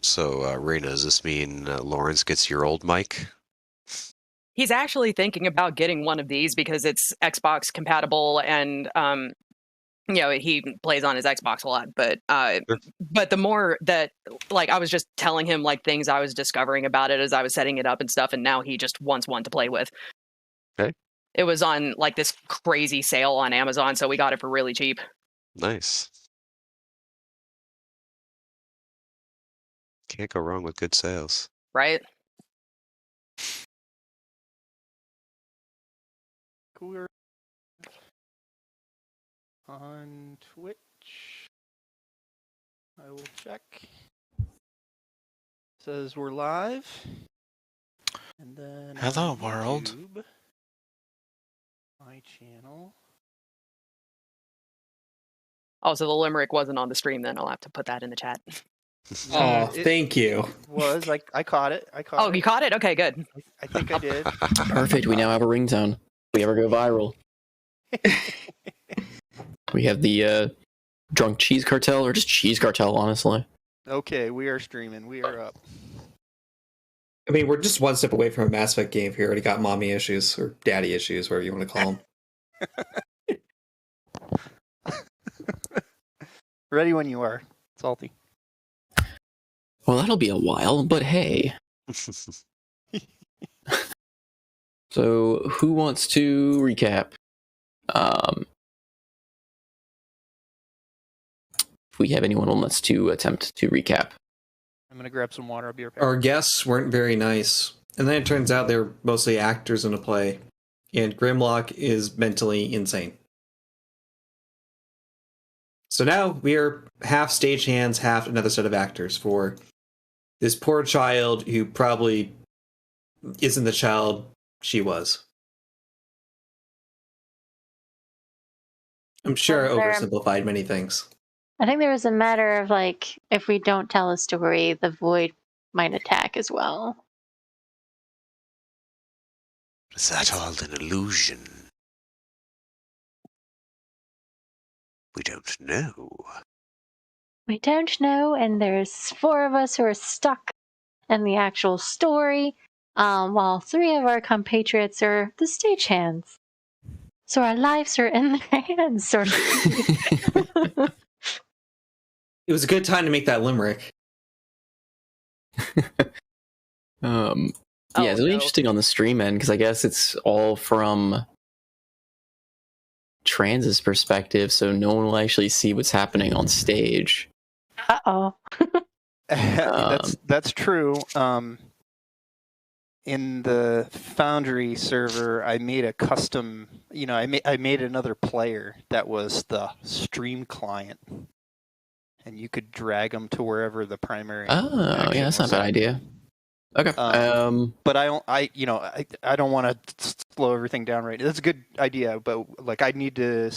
So, Raina, does this mean Lawrence gets your old mic? He's actually thinking about getting one of these because it's Xbox compatible and he plays on his Xbox a lot. But Sure. but the more that I was just telling him things I was discovering about it as I was setting it up and stuff, and now he just wants one to play with. Okay. It was on this crazy sale on Amazon, so we got it for really cheap. Nice. Can't go wrong with good sales. Right? We're on Twitch. I will check. Says we're live. And then hello world. YouTube, my channel. Oh, so the limerick wasn't on the stream then. I'll have to put that in the chat. Oh, thank you. Was I caught it? You caught it? Okay, good. I think I did. Perfect. We now have a ringtone. If we ever go viral. We have the Drunk Cheese Cartel, or just Cheese Cartel, honestly. Okay, we are streaming. We are up. I mean, we're just one step away from a Mass Effect game if you already got mommy issues, or daddy issues, whatever you want to call them. Ready when you are, Salty. Well, that'll be a while, but hey. So, who wants to recap? If we have anyone who wants to attempt to recap. I'm going to grab some water. I'll be right back. Our guests weren't very nice, and then it turns out they're mostly actors in a play, and Grimlock is mentally insane. So now we are half stagehands, half another set of actors for this poor child who probably isn't the child she was. I'm sure I oversimplified many things. I think there was a matter of if we don't tell a story, the void might attack as well. Is that all an illusion? We don't know. We don't know, and there's 4 of us who are stuck in the actual story, while 3 of our compatriots are the stagehands. So our lives are in their hands, sort of. It was a good time to make that limerick. Yeah, it's really interesting on the stream end, because I guess it's all from Trans's perspective, so no one will actually see what's happening on stage. Uh-oh. That's true. In the Foundry server, I made a custom, I made another player that was the stream client. And you could drag them to wherever the primary. Oh, yeah, that's not a bad idea. Okay. But I don't want to slow everything down right now. That's a good idea, but I need to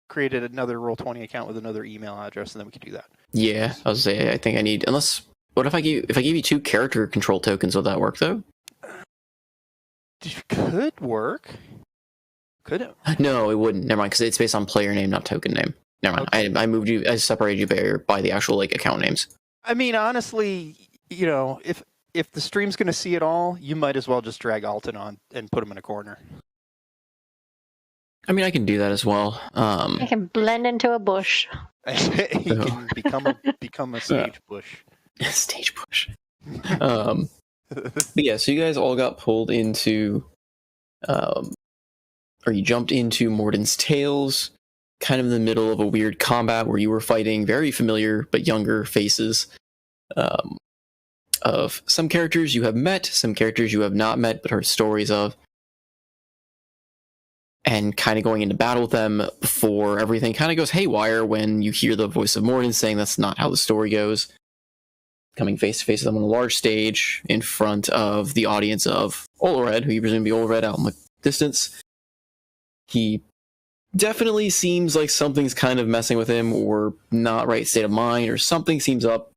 create another Roll20 account with another email address, and then we can do that. Yeah, I was saying, I think I need, what if I give you 2 character control tokens? Would that work though? Could work. Could it? No, it wouldn't. Never mind, because it's based on player name, not token name. Never mind. Okay. I separated you by the actual account names. I mean, honestly, if the stream's going to see it all, you might as well just drag Alton on and put him in a corner. I mean, I can do that as well. I can blend into a bush. He can become a stage bush. Stage bush. But yeah, so you guys all got pulled into, or you jumped into Morden's Tales, kind of in the middle of a weird combat where you were fighting very familiar but younger faces of some characters you have met, some characters you have not met but heard stories of, and kind of going into battle with them before everything kind of goes haywire when you hear the voice of Morden saying that's not how the story goes, coming face to face with them on a large stage in front of the audience of Olred, who you presume to be Olred out in the distance. He definitely seems like something's kind of messing with him, or not right state of mind, or something seems up,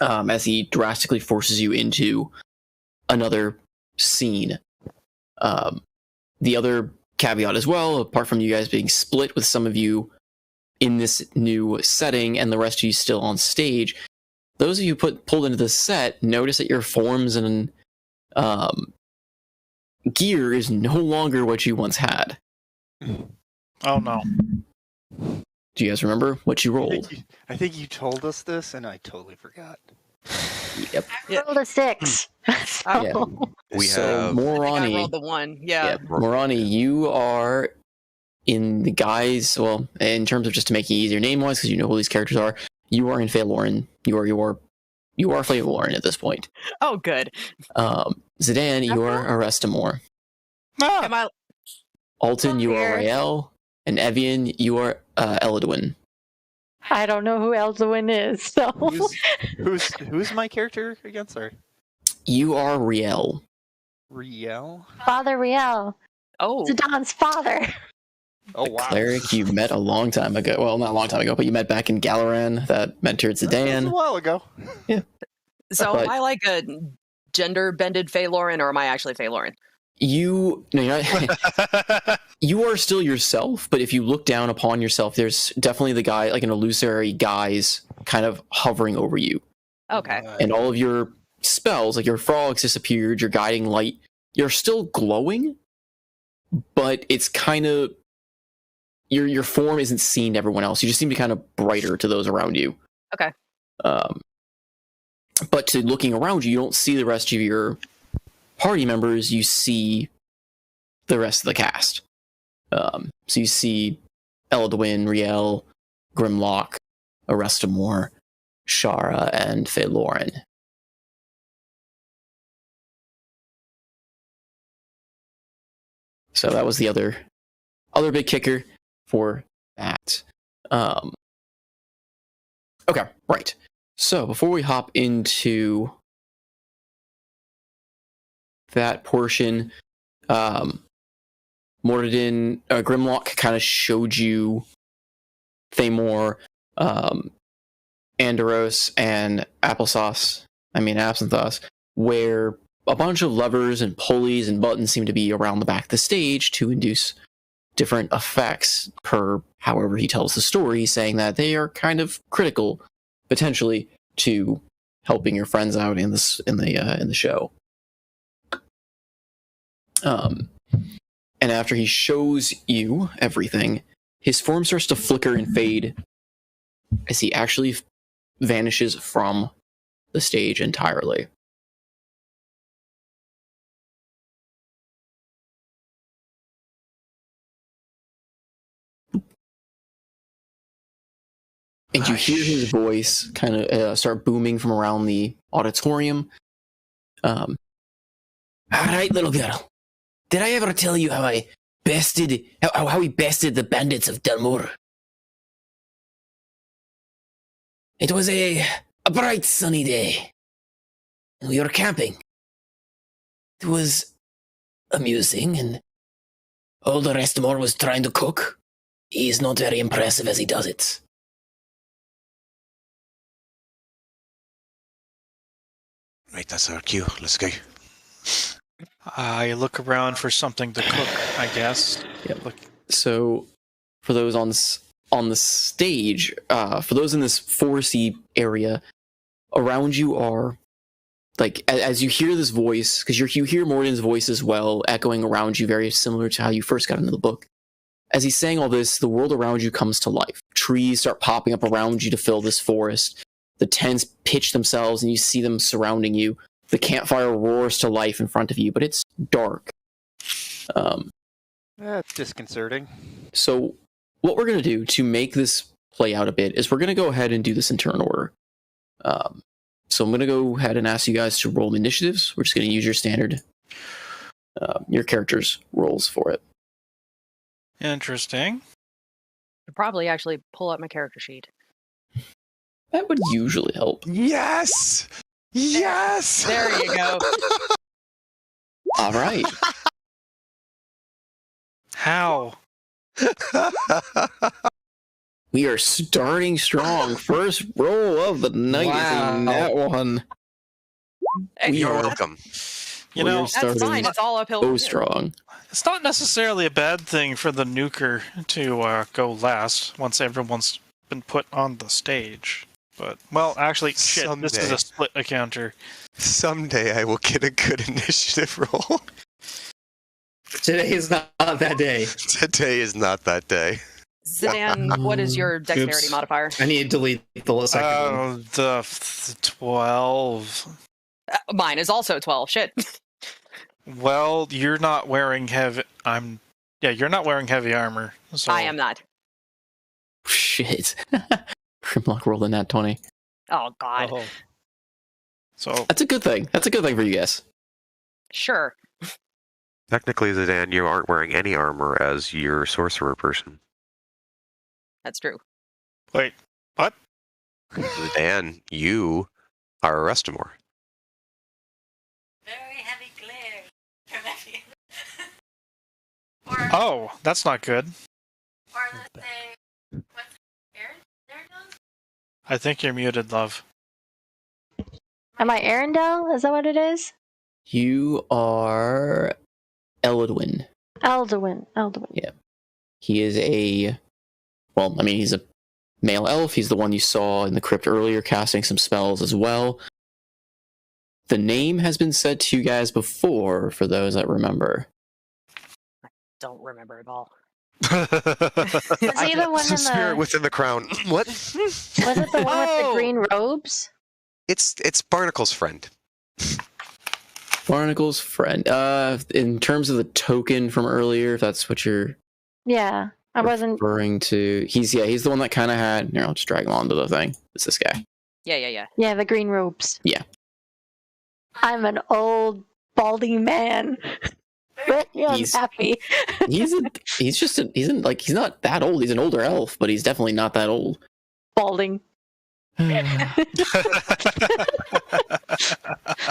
as he drastically forces you into another scene. The other caveat as well, apart from you guys being split with some of you in this new setting and the rest of you still on stage, those of you pulled into the set notice that your forms and gear is no longer what you once had. Oh no. Do you guys remember what you rolled? I think you told us this, and I totally forgot. Yep. Yeah. Rolled a 6. So- Yeah. We so have- I think I Morani, rolled the 1. Yeah. Morani, you are in the guise. Well, in terms of just to make it easier name-wise, because you know who these characters are. You are in Feyloren. You are Feyloren at this point. Oh, good. Zidane, you are Arestamor. Ah, Am I? Alton, you are Here. Rael. And Evian, you are Eladwin. I don't know who Elduin is, so Who's my character again? Sorry. You are Riel. Riel? Father Riel, Oh, Zidane's father. Oh, wow. Cleric you met a long time ago. Well, not a long time ago, but you met back in Galaran that mentored That was a Zidane. while ago. so but- am I like a gender-bended Feyloren, or am I actually Feyloren? No, you're not, you are still yourself, but if you look down upon yourself, there's definitely the guy, like an illusory guise, kind of hovering over you. Okay. And all of your spells, like your frogs disappeared, your guiding light, you're still glowing, but it's kind of your form isn't seen to everyone else. You just seem to be kind of brighter to those around you. Okay. But to looking around you, you don't see the rest of your party members. You see the rest of the cast. So you see Eladwin, Riel, Grimlock, Arestamor, Shara, and Feyloren. So that was the other big kicker for that. Okay, right. So before we hop into that portion, Mordadin, Grimlock kind of showed you Thamor, Andaros, and Absinthoss, where a bunch of levers and pulleys and buttons seem to be around the back of the stage to induce different effects per however he tells the story, saying that they are kind of critical, potentially, to helping your friends out in the show. And after he shows you everything, his form starts to flicker and fade as he actually vanishes from the stage entirely. And you hear his voice kind of start booming from around the auditorium. All right, little girl. Did I ever tell you how we bested the bandits of Dalmor? It was a bright sunny day, and we were camping. It was amusing, and all the rest more was trying to cook. He's not very impressive as he does it. Right, that's our cue. Let's go. I look around for something to cook, I guess. Yep. Look, So, for those on the stage, for those in this foresty area, around you are, like, as you hear this voice, because you hear Morden's voice as well, echoing around you, very similar to how you first got into the book. As he's saying all this, the world around you comes to life. Trees start popping up around you to fill this forest. The tents pitch themselves, and you see them surrounding you. The campfire roars to life in front of you, but it's dark. That's disconcerting. So what we're going to do to make this play out a bit is we're going to go ahead and do this in turn order. So I'm going to go ahead and ask you guys to roll initiatives. We're just going to use your standard, your character's rolls for it. interesting. I'd probably actually pull up my character sheet. That would usually help. Yes! Yes! There you go. All right. How? We are starting strong. First roll of the night Wow. is a nat one. We You're are welcome. You We know, are That's starting fine. It's all uphill. so from here. strong. it's not necessarily a bad thing for the nuker to go last once everyone's been put on the stage. But, well, actually, shit, this is Someday. a split encounter. Someday I will get a good initiative roll. Today is not that day. Today is not that day. Zidane, what is your dexterity Oops. modifier? I need to delete the second one. The 12. Mine is also 12. Shit. Well, you're not wearing heavy. You're not wearing heavy armor. So I am not. Shit. Grimlock rolled a nat 20. Oh, God. Oh. So That's a good thing. That's a good thing for you guys. Sure. Technically, Zidane, you aren't wearing any armor as your sorcerer person. That's true. wait, what? Zidane, you are a Restamore. Very heavy glare from every. Oh, that's not good. Or let's say, what's air? There it goes. I think you're muted, love. Am I Arendelle? Is that what it is? You are Elodwin. Elduin. Yeah. He is he's a male elf. He's the one you saw in the crypt earlier, casting some spells as well. The name has been said to you guys before, for those that remember. Don't remember at all. Was he the one in Spirit the? within the crown. What? Was it the one with the Oh! green robes? It's Barnacle's friend. Barnacle's friend. In terms of the token from earlier, if that's what you're Yeah, I wasn't. referring to, he's the one that kind of had. I'll just drag him onto the thing. It's this guy. Yeah. Yeah, the green robes. Yeah. I'm an old balding man. But yeah, I'm He's- happy. He's not that old. He's an older elf, but he's definitely not that old. Balding.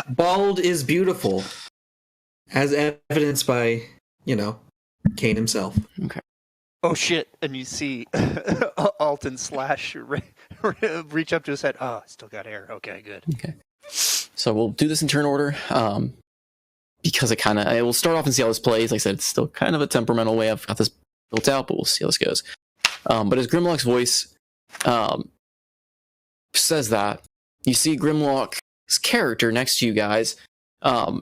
Bald is beautiful, as evidenced by, Kane himself. Oh shit! And you see Alton Slash reach up to his head. Oh, I still got hair. Okay, good. So we'll do this in turn order. Because we'll start off and see how this plays. Like I said, it's still kind of a temperamental way I've got this built out, but we'll see how this goes. But as Grimlock's voice says that, you see Grimlock's character next to you guys,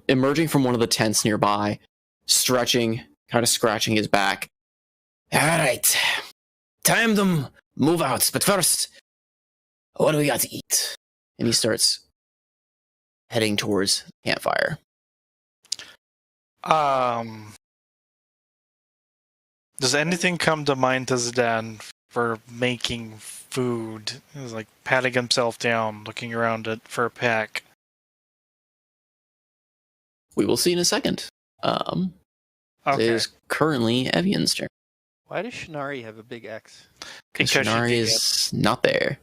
emerging from one of the tents nearby, stretching, kind of scratching his back. All right, time to move out. But first, what do we got to eat? And he starts heading towards the campfire. Does anything come to mind to Zidane for making food? He was like patting himself down, looking around for a pack. We will see in a second. It Okay. is currently Evian's turn. Why does Shinari have a big X? Because Because she Shinari did is not there.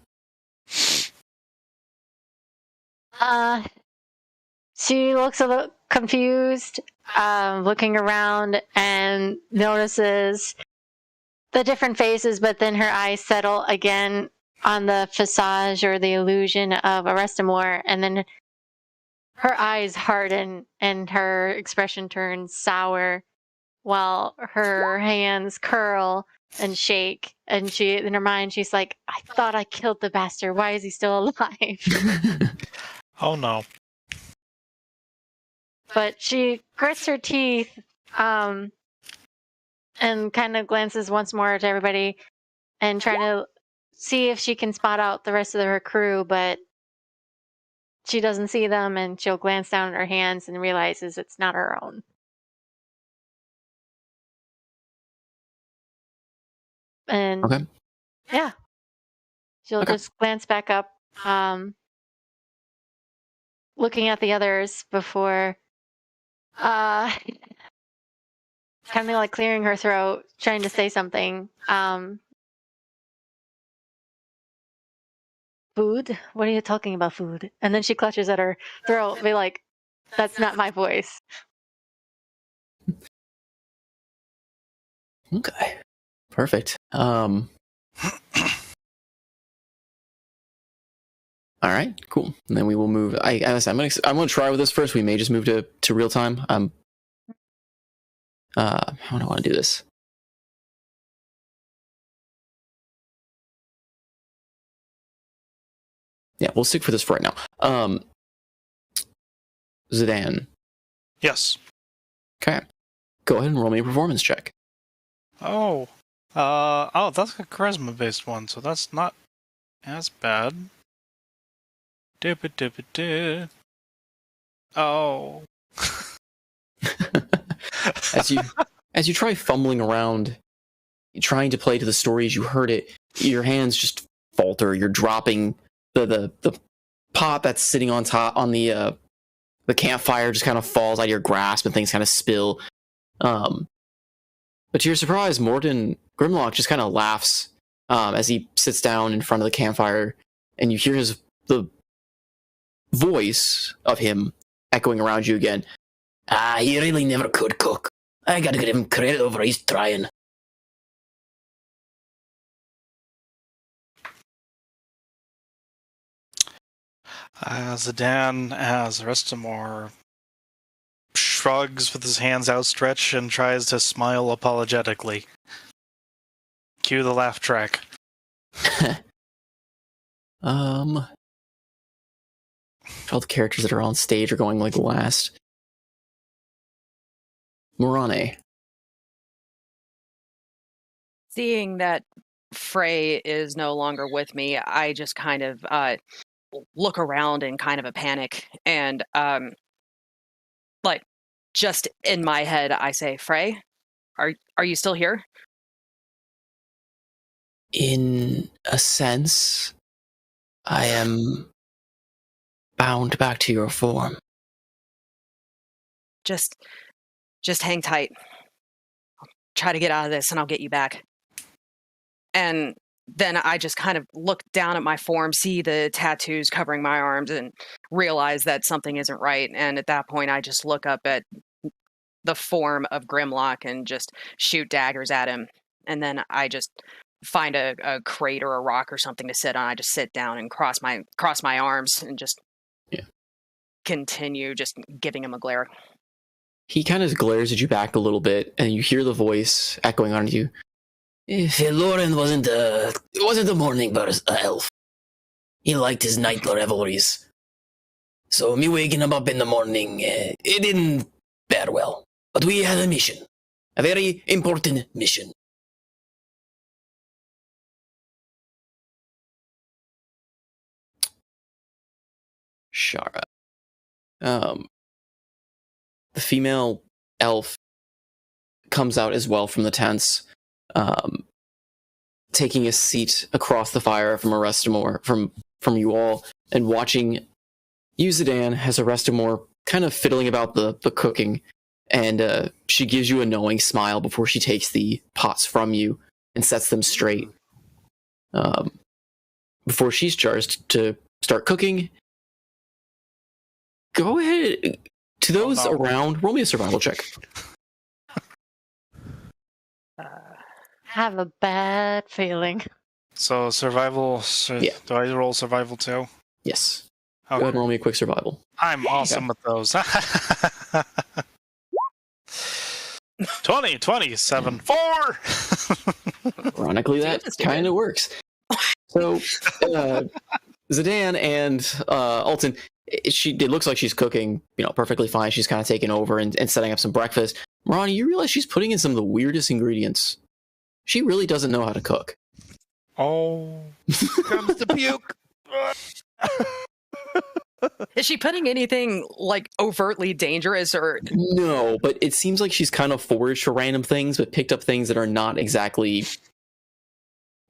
She looks a little confused, looking around and notices the different faces, but then her eyes settle again on the visage or the illusion of Arestamore, and then her eyes harden and her expression turns sour while her hands curl and shake, and she, in her mind, she's like, I thought I killed the bastard. Why is he still alive? Oh no. But she grits her teeth and kind of glances once more at everybody and trying to see if she can spot out the rest of her crew, but she doesn't see them, and she'll glance down at her hands and realizes it's not her own. And Okay. yeah, she'll Okay. just glance back up, looking at the others before kind of like clearing her throat, trying to say something. Food? What are you talking about, food? And then she clutches at her throat, be like, that's not my voice. Okay. Perfect. All right. Cool. And then we will move. I'm gonna try with this first. We may just move to real time. How do I want to do this? Yeah, we'll stick for this for right now. Zidane. Yes. Okay. Go ahead and roll me a performance check. Oh. That's a charisma-based one, so that's not as bad. Dip-a-dip-a-dip. Oh. As you try fumbling around, trying to play to the story as you heard it, your hands just falter. You're dropping the pot that's sitting on top on the campfire just kind of falls out of your grasp and things kind of spill. But to your surprise, Morden Grimlock just kind of laughs as he sits down in front of the campfire, and you hear the voice of him echoing around you again. He really never could cook. I gotta give him credit over he's trying. Zidane, as Restamore shrugs with his hands outstretched and tries to smile apologetically. Cue the laugh track. All the characters that are on stage are going like last. Morane. Seeing that Frey is no longer with me, I just kind of look around in kind of a panic, and like just in my head, I say, "Frey, are you still here?" In a sense, I am bound back to your form. Just hang tight. I'll try to get out of this, and I'll get you back. And then I just kind of look down at my form, see the tattoos covering my arms, and realize that something isn't right. And at that point, I just look up at the form of Grimlock and just shoot daggers at him. And then I just find a crate or a rock or something to sit on. I just sit down and cross my arms and just continue just giving him a glare. He kind of glares at you back a little bit, and you hear the voice echoing on you. If Lauren wasn't a morning bird elf, he liked his night revelries. So me waking him up in the morning, it didn't bear well. But we had a mission. A very important mission. Shara. The female elf comes out as well from the tents, taking a seat across the fire from Arestamore, from you all, and watching you, Zidane, as Arestamore kind of fiddling about the cooking, and she gives you a knowing smile before she takes the pots from you and sets them straight. Before she's charged to start cooking, go ahead. To those around, roll me a survival check. I have a bad feeling. So survival. Yeah. Do I roll survival too? Yes. Okay. Go ahead and roll me a quick survival. I'm awesome with those. 27, 4! Ironically, that kind of works. So, Zidane and Alton, it looks like she's cooking, perfectly fine. She's kind of taking over and setting up some breakfast. Ronnie, you realize she's putting in some of the weirdest ingredients. She really doesn't know how to cook. Oh. Comes to puke. Is she putting anything like overtly dangerous or? No, but it seems like she's kind of foraged for random things, but picked up things that are not exactly.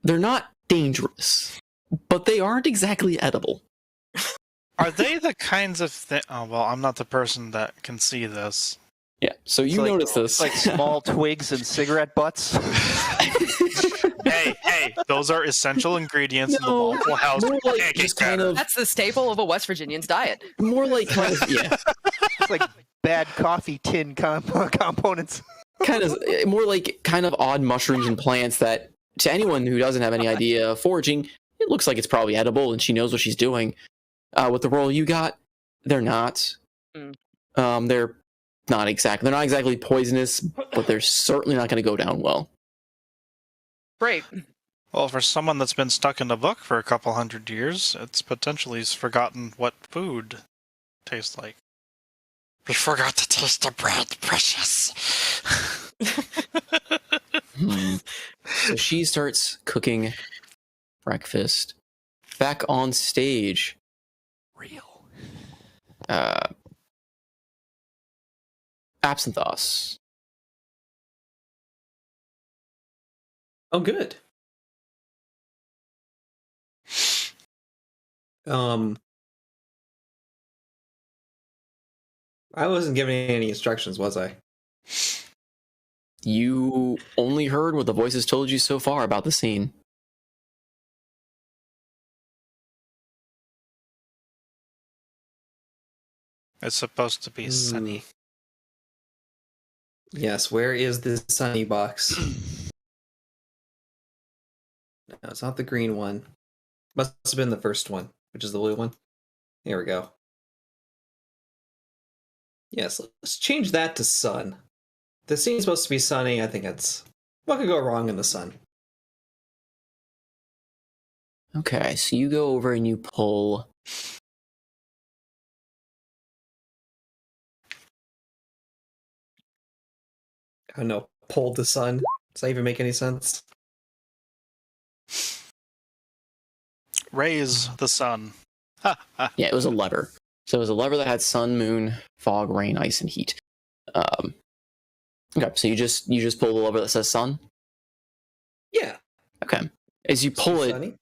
They're not dangerous, but they aren't exactly edible. Are they the kinds of things? Oh, well, I'm not the person that can see this. Yeah, so you notice this. Like small twigs and cigarette butts. Hey, those are essential ingredients in the Waffle House pancake batter. That's the staple of a West Virginian's diet. More like kind of, yeah. It's like bad coffee tin components. More like kind of odd mushrooms and plants that, to anyone who doesn't have any idea of foraging, it looks like it's probably edible and she knows what she's doing. With the roll you got, they're not. They're not exactly poisonous, but they're certainly not going to go down well. Great. Well, for someone that's been stuck in a book for a couple hundred years, it's potentially forgotten what food tastes like. We forgot to taste the bread, precious. So she starts cooking breakfast. Back on stage. Real. Absinthoss. Oh, good. I wasn't giving any instructions, was I? You only heard what the voices told you so far about the scene. It's supposed to be sunny. Yes, where is this sunny box? No, it's not the green one. Must have been the first one, which is the blue one. Here we go. Yes, let's change that to sun. The scene's supposed to be sunny. I think it's... What could go wrong in the sun? Okay, so you go over and you pull... I don't know. Pull the sun. Does that even make any sense? Raise the sun. Yeah, it was a lever. So it was a lever that had sun, moon, fog, rain, ice, and heat. Okay, so you just pull the lever that says sun? Yeah. Okay. As you pull it, Sunny.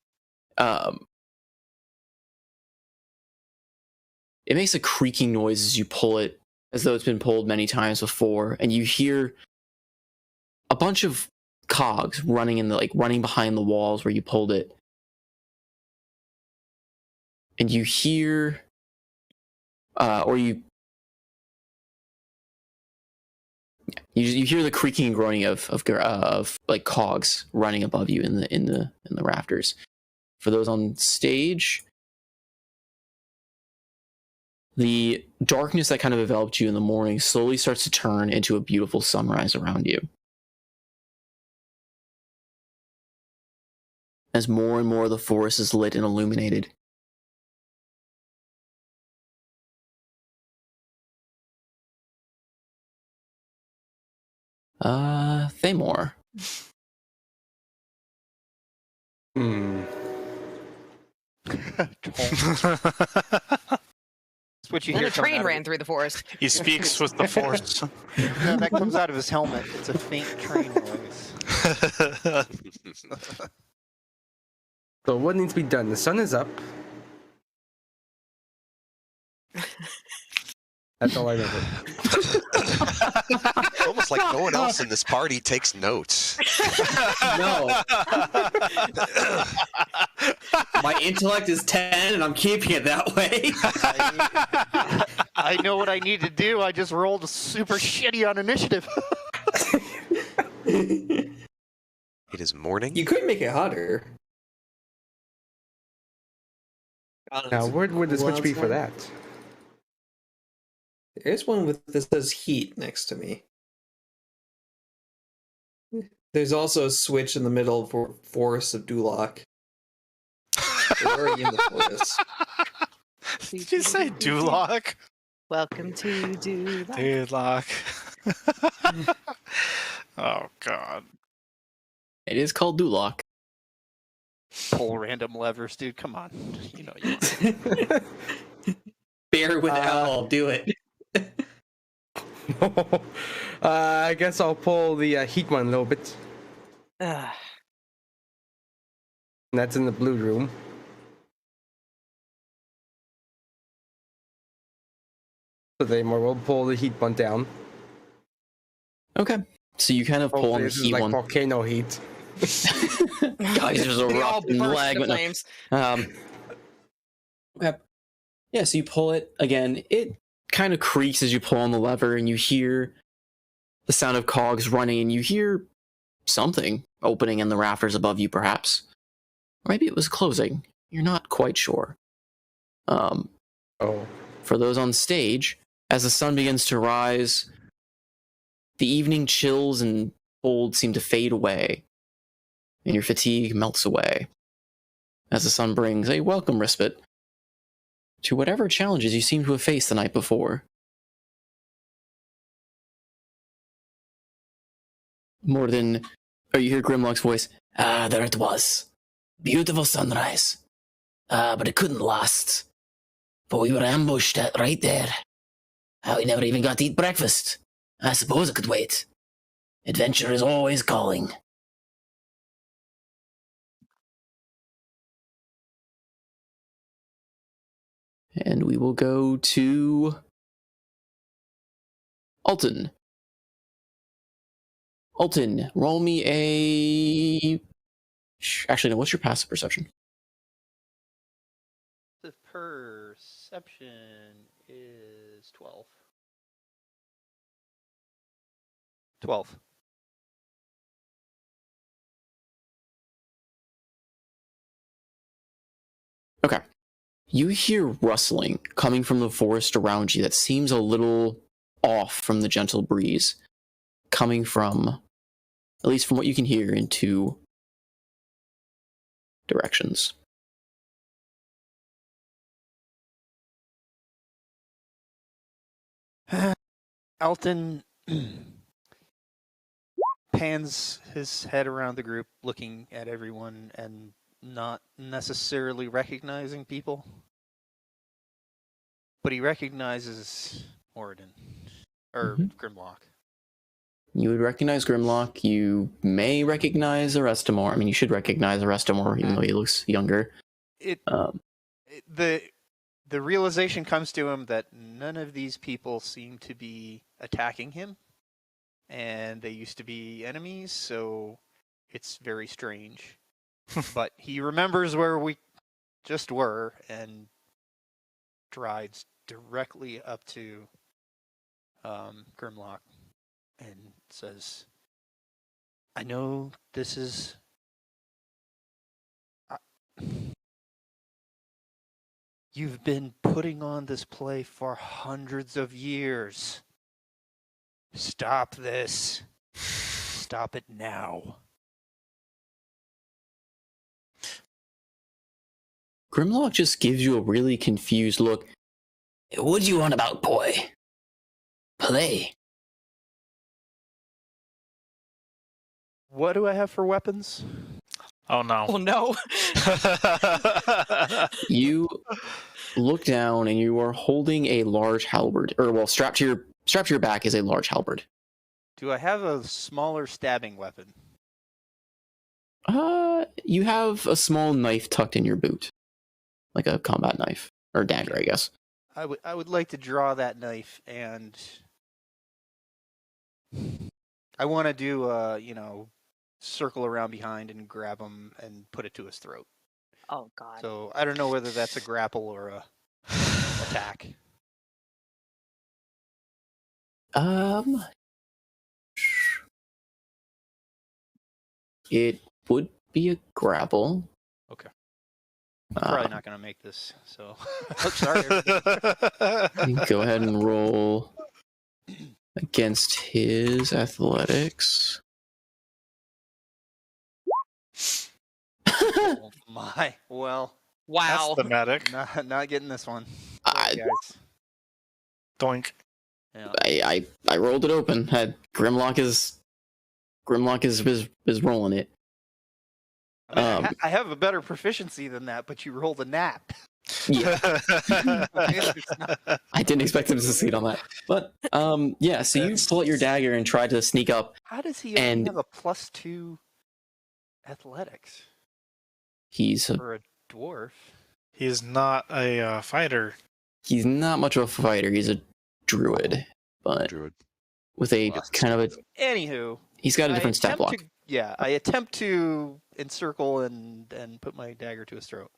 it makes a creaking noise as you pull it, as though it's been pulled many times before, and you hear a bunch of cogs running running behind the walls where you pulled it. And you hear you hear the creaking and groaning of like cogs running above you in the rafters. For those on stage, the darkness that kind of enveloped you in the morning slowly starts to turn into a beautiful sunrise around you. As more and more of the forest is lit and illuminated. Thamor. That's what you And hear. a train ran through the forest. He speaks with the force. No, that comes out of his helmet. It's a faint train noise. So what needs to be done? The sun is up. That's all I remember. It's almost like no one else in this party takes notes. No. My intellect is 10, and I'm keeping it that way. I know what I need to do. I just rolled super shitty on initiative. It is morning. You could make it hotter. Now, where would the switch be for that? There's one with that says heat next to me. There's also a switch in the middle for Forest of Duloc. We're already in the forest. Did you say Duloc? Welcome to Duloc. Duloc. Oh, God. It is called Duloc. Pull random levers, dude. Come on. You know you. Bear with Al, do it. I guess I'll pull the heat one a little bit. Ugh. And that's in the blue room. So they will pull the heat one down. Okay. So you kind of pull on Hopefully the this is heat like one. volcano heat. Guys, there's a We all rough and burst lag. into No. flames. Okay. Yeah, so you pull it again. It kind of creaks as you pull on the lever, and you hear the sound of cogs running, and you hear something opening in the rafters above you, perhaps. Or maybe it was closing. You're not quite sure. Oh. For those on stage, as the sun begins to rise, the evening chills and cold seem to fade away. and your fatigue melts away as the sun brings a welcome respite to whatever challenges you seem to have faced the night before. More than, you hear Grimlock's voice. There it was. Beautiful sunrise. But it couldn't last. But we were ambushed right there. We never even got to eat breakfast. I suppose it could wait. Adventure is always calling. And we will go to Alton. Alton, roll me a... Actually, no, what's your passive perception? The perception is 12. 12. Okay. You hear rustling coming from the forest around you that seems a little off from the gentle breeze, coming from, at least from what you can hear, in two directions. Alton pans his head around the group, looking at everyone and not necessarily recognizing people. But he recognizes Moradin. Or Grimlock. You would recognize Grimlock. You may recognize Arestamore. I mean, you should recognize Arestamore, even though he looks younger. The realization comes to him that none of these people seem to be attacking him, and they used to be enemies, so it's very strange. But he remembers where we just were and strides directly up to Grimlock and says, I know this is... You've been putting on this play for hundreds of years. Stop this. Stop it now. Grimlock just gives you a really confused look. What do you want about, boy? Play. What do I have for weapons? Oh no. Oh no. You look down and you are holding a large halberd, or well, strapped to your back is a large halberd. Do I have a smaller stabbing weapon? You have a small knife tucked in your boot, like a combat knife or dagger, I guess. I would like to draw that knife, and I want to do circle around behind and grab him and put it to his throat. Oh god. So I don't know whether that's a grapple or a attack. It would be a grapple. Okay. I'm probably not going to make this, so sorry. Go ahead and roll against his athletics. Oh my. Well, Wow. That's thematic. not getting this one. I, Sorry, guys. Doink. Yeah. I rolled it open. Grimlock is rolling it. I mean, I have a better proficiency than that, but you rolled a nat. Yeah, It's not- I didn't expect him to succeed on that. But yeah. So you pull out your dagger and try to sneak up. How does he only And- have a +2 athletics He's for a dwarf? He's not a fighter. he's not much of a fighter. He's a druid, but Druid. with a Plus kind of a Anywho, he's got a different stat block. I attempt to encircle and put my dagger to his throat.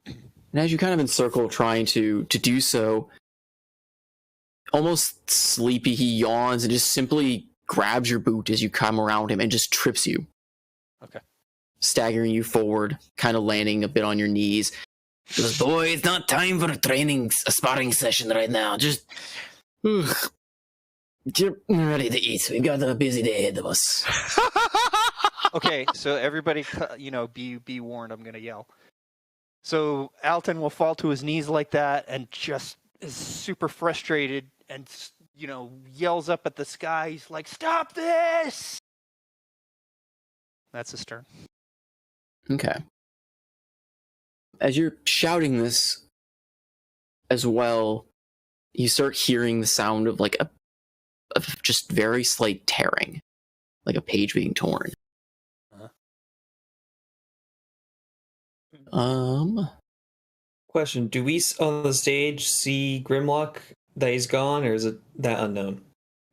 And as you kind of encircle, trying to do so, almost sleepy, he yawns and just simply grabs your boot as you come around him and just trips you. Okay. Staggering you forward, kind of landing a bit on your knees. He goes, boy, it's not time for a sparring session right now. Just get ready to eat. We've got a busy day ahead of us. Okay, so everybody, be warned. I'm gonna yell. So Alton will fall to his knees like that, and just is super frustrated, and yells up at the sky. He's like, "Stop this!" That's his turn. Okay. As you're shouting this as well, you start hearing the sound of of just very slight tearing, like a page being torn. Question: do we on the stage see Grimlock that he's gone, or is it that unknown?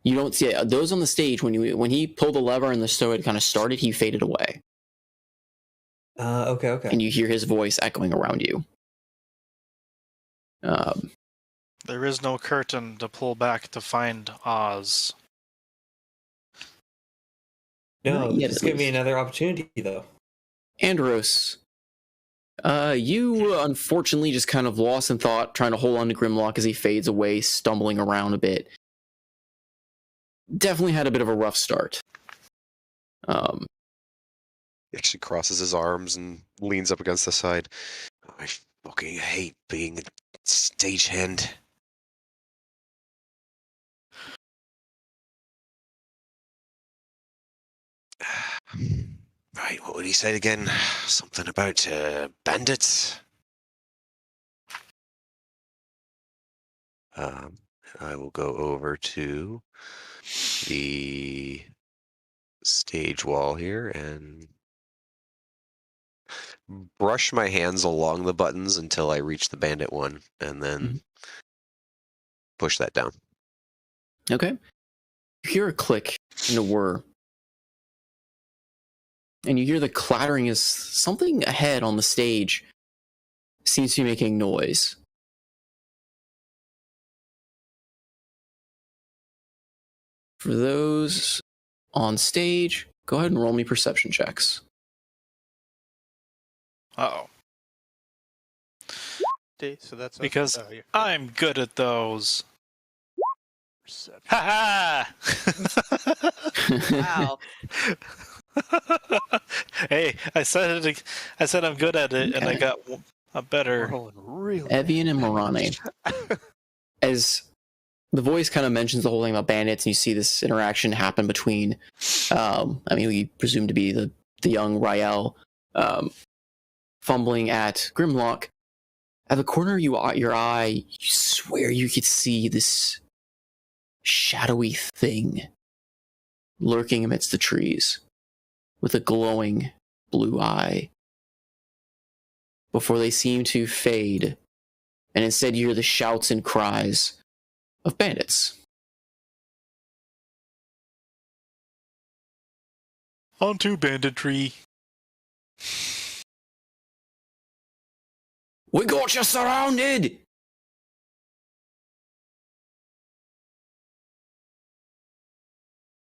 You don't see it. Those on the stage when he pulled the lever and the show had kind of started, he faded away, Okay. and you hear his voice echoing around you. There is no curtain to pull back to find Oz. No, Not yet, just at give me least. another opportunity, though. Andros, you unfortunately just kind of lost in thought, trying to hold on to Grimlock as he fades away, stumbling around a bit. Definitely had a bit of a rough start. He actually crosses his arms and leans up against the side. I fucking hate being a stagehand. Right, what would he say again? Something about bandits? I will go over to the stage wall here and brush my hands along the buttons until I reach the bandit one, and then push that down. Okay. You hear a click and a whir. And you hear the clattering as something ahead on the stage seems to be making noise. For those on stage, go ahead and roll me perception checks. Uh-oh. Okay, so that's Because I'm good at those. Ha ha! Wow. Hey, I said it. I said I'm good at it, and I got a better. rolling really. Evian and Morane. As the voice kind of mentions the whole thing about bandits, and you see this interaction happen between, we presume to be the young Rael, fumbling at Grimlock. At the corner of your eye, you swear you could see this shadowy thing lurking amidst the trees with a glowing blue eye before they seem to fade, and instead you hear the shouts and cries of bandits. Onto banditry. We got you surrounded!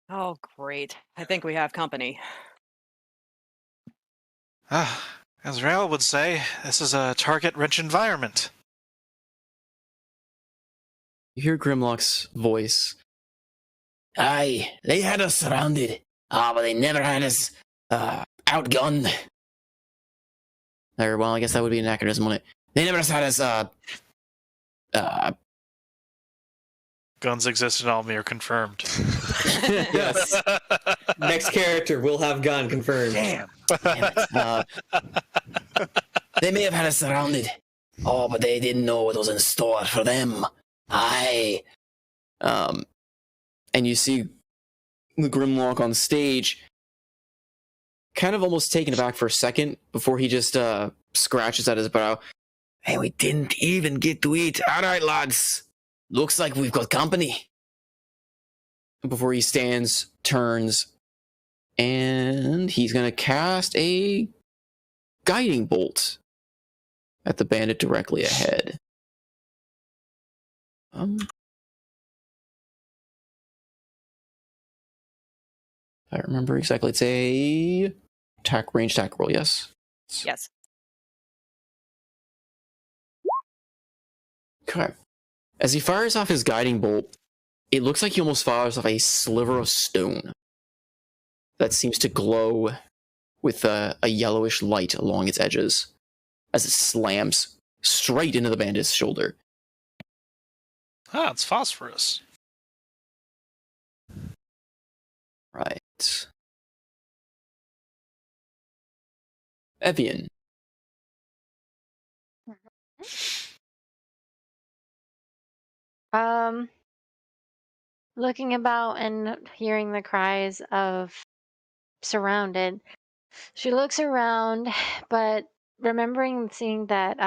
Oh, great. I think we have company. As Rael would say, this is a target-rich environment. You hear Grimlock's voice. Aye, they had us surrounded. But they never had us outgunned. Or, well, I guess that would be an anachronism, wouldn't it? They never had us, Guns exist in Almir, confirmed. Yes. Next character will have gun confirmed. Damn. Damn it. They may have had us surrounded. Oh, but they didn't know what was in store for them. Aye. And you see the Grimlock on stage, kind of almost taken aback for a second before he just scratches at his brow. Hey, we didn't even get to eat. All right, lads. Looks like we've got company. Before he stands, turns, and he's going to cast a guiding bolt at the bandit directly ahead. If I remember exactly, it's a range attack roll, yes? Yes. Okay. As he fires off his guiding bolt, it looks like he almost fires off a sliver of stone that seems to glow with a yellowish light along its edges as it slams straight into the bandit's shoulder. Ah, it's phosphorus. Right. Evian. Looking about and hearing the cries of surrounded, she looks around, but remembering seeing that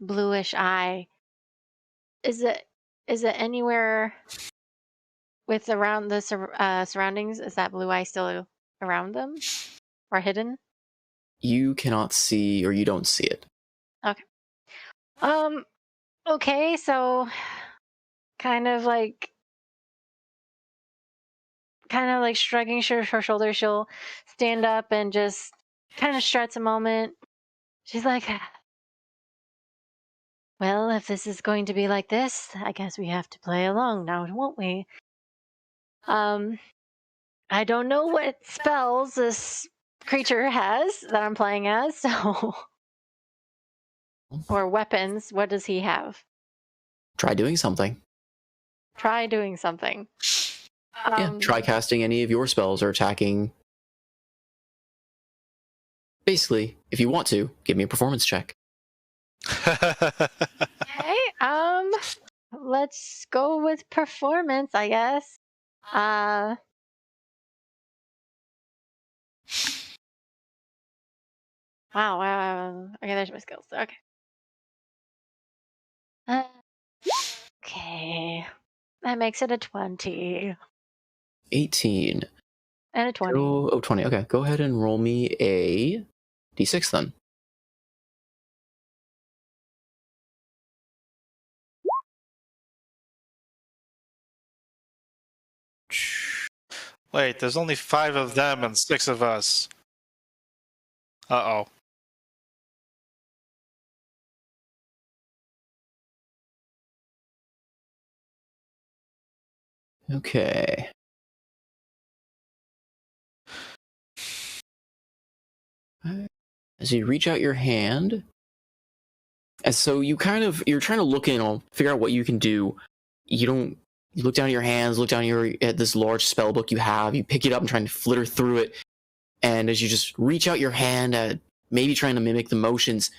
bluish eye, is it anywhere with around the surroundings? Is that blue eye still around them or hidden? You cannot see, or you don't see it. Okay. Okay, so kind of like shrugging her shoulders, she'll stand up and just kind of struts a moment. She's like, well, if this is going to be like this, I guess we have to play along now, won't we? I don't know what spells this creature has that I'm playing as, so or weapons. What does he have? Try doing something. Try doing something. Yeah, try casting any of your spells or attacking. Basically, if you want to, give me a performance check. Okay, let's go with performance, I guess. Wow. Okay, there's my skills. Okay. Okay. That makes it a 20. 18. And a 20. Oh, 20. Okay, go ahead and roll me a d6 then. Wait, there's only 5 of them and 6 of us. Uh-oh. Okay. As you reach out your hand, and so you're trying to look in, figure out what you can do. You look down at your hands, look down at this large spell book you have, you pick it up and trying to flitter through it, and as you just reach out your hand, maybe trying to mimic the motions,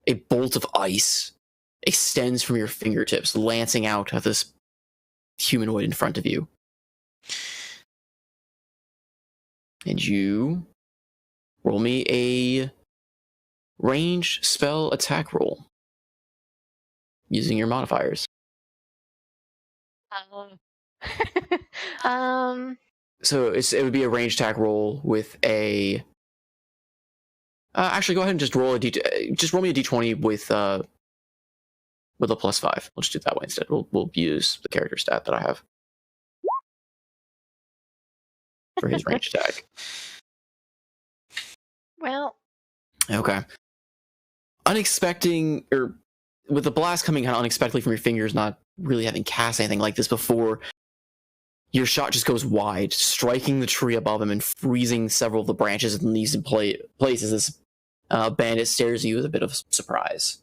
a bolt of ice extends from your fingertips, lancing out at this humanoid in front of you. And you roll me a ranged spell attack roll using your modifiers. So it would be a ranged attack roll with a. Actually, go ahead and just roll just roll me a d20 with a +5. We'll just do it that way instead. We'll use the character stat that I have for his ranged attack. Well. Okay. With the blast coming kind of unexpectedly from your fingers, not really having cast anything like this before, your shot just goes wide, striking the tree above him and freezing several of the branches and leaves in place as this bandit stares at you with a bit of surprise.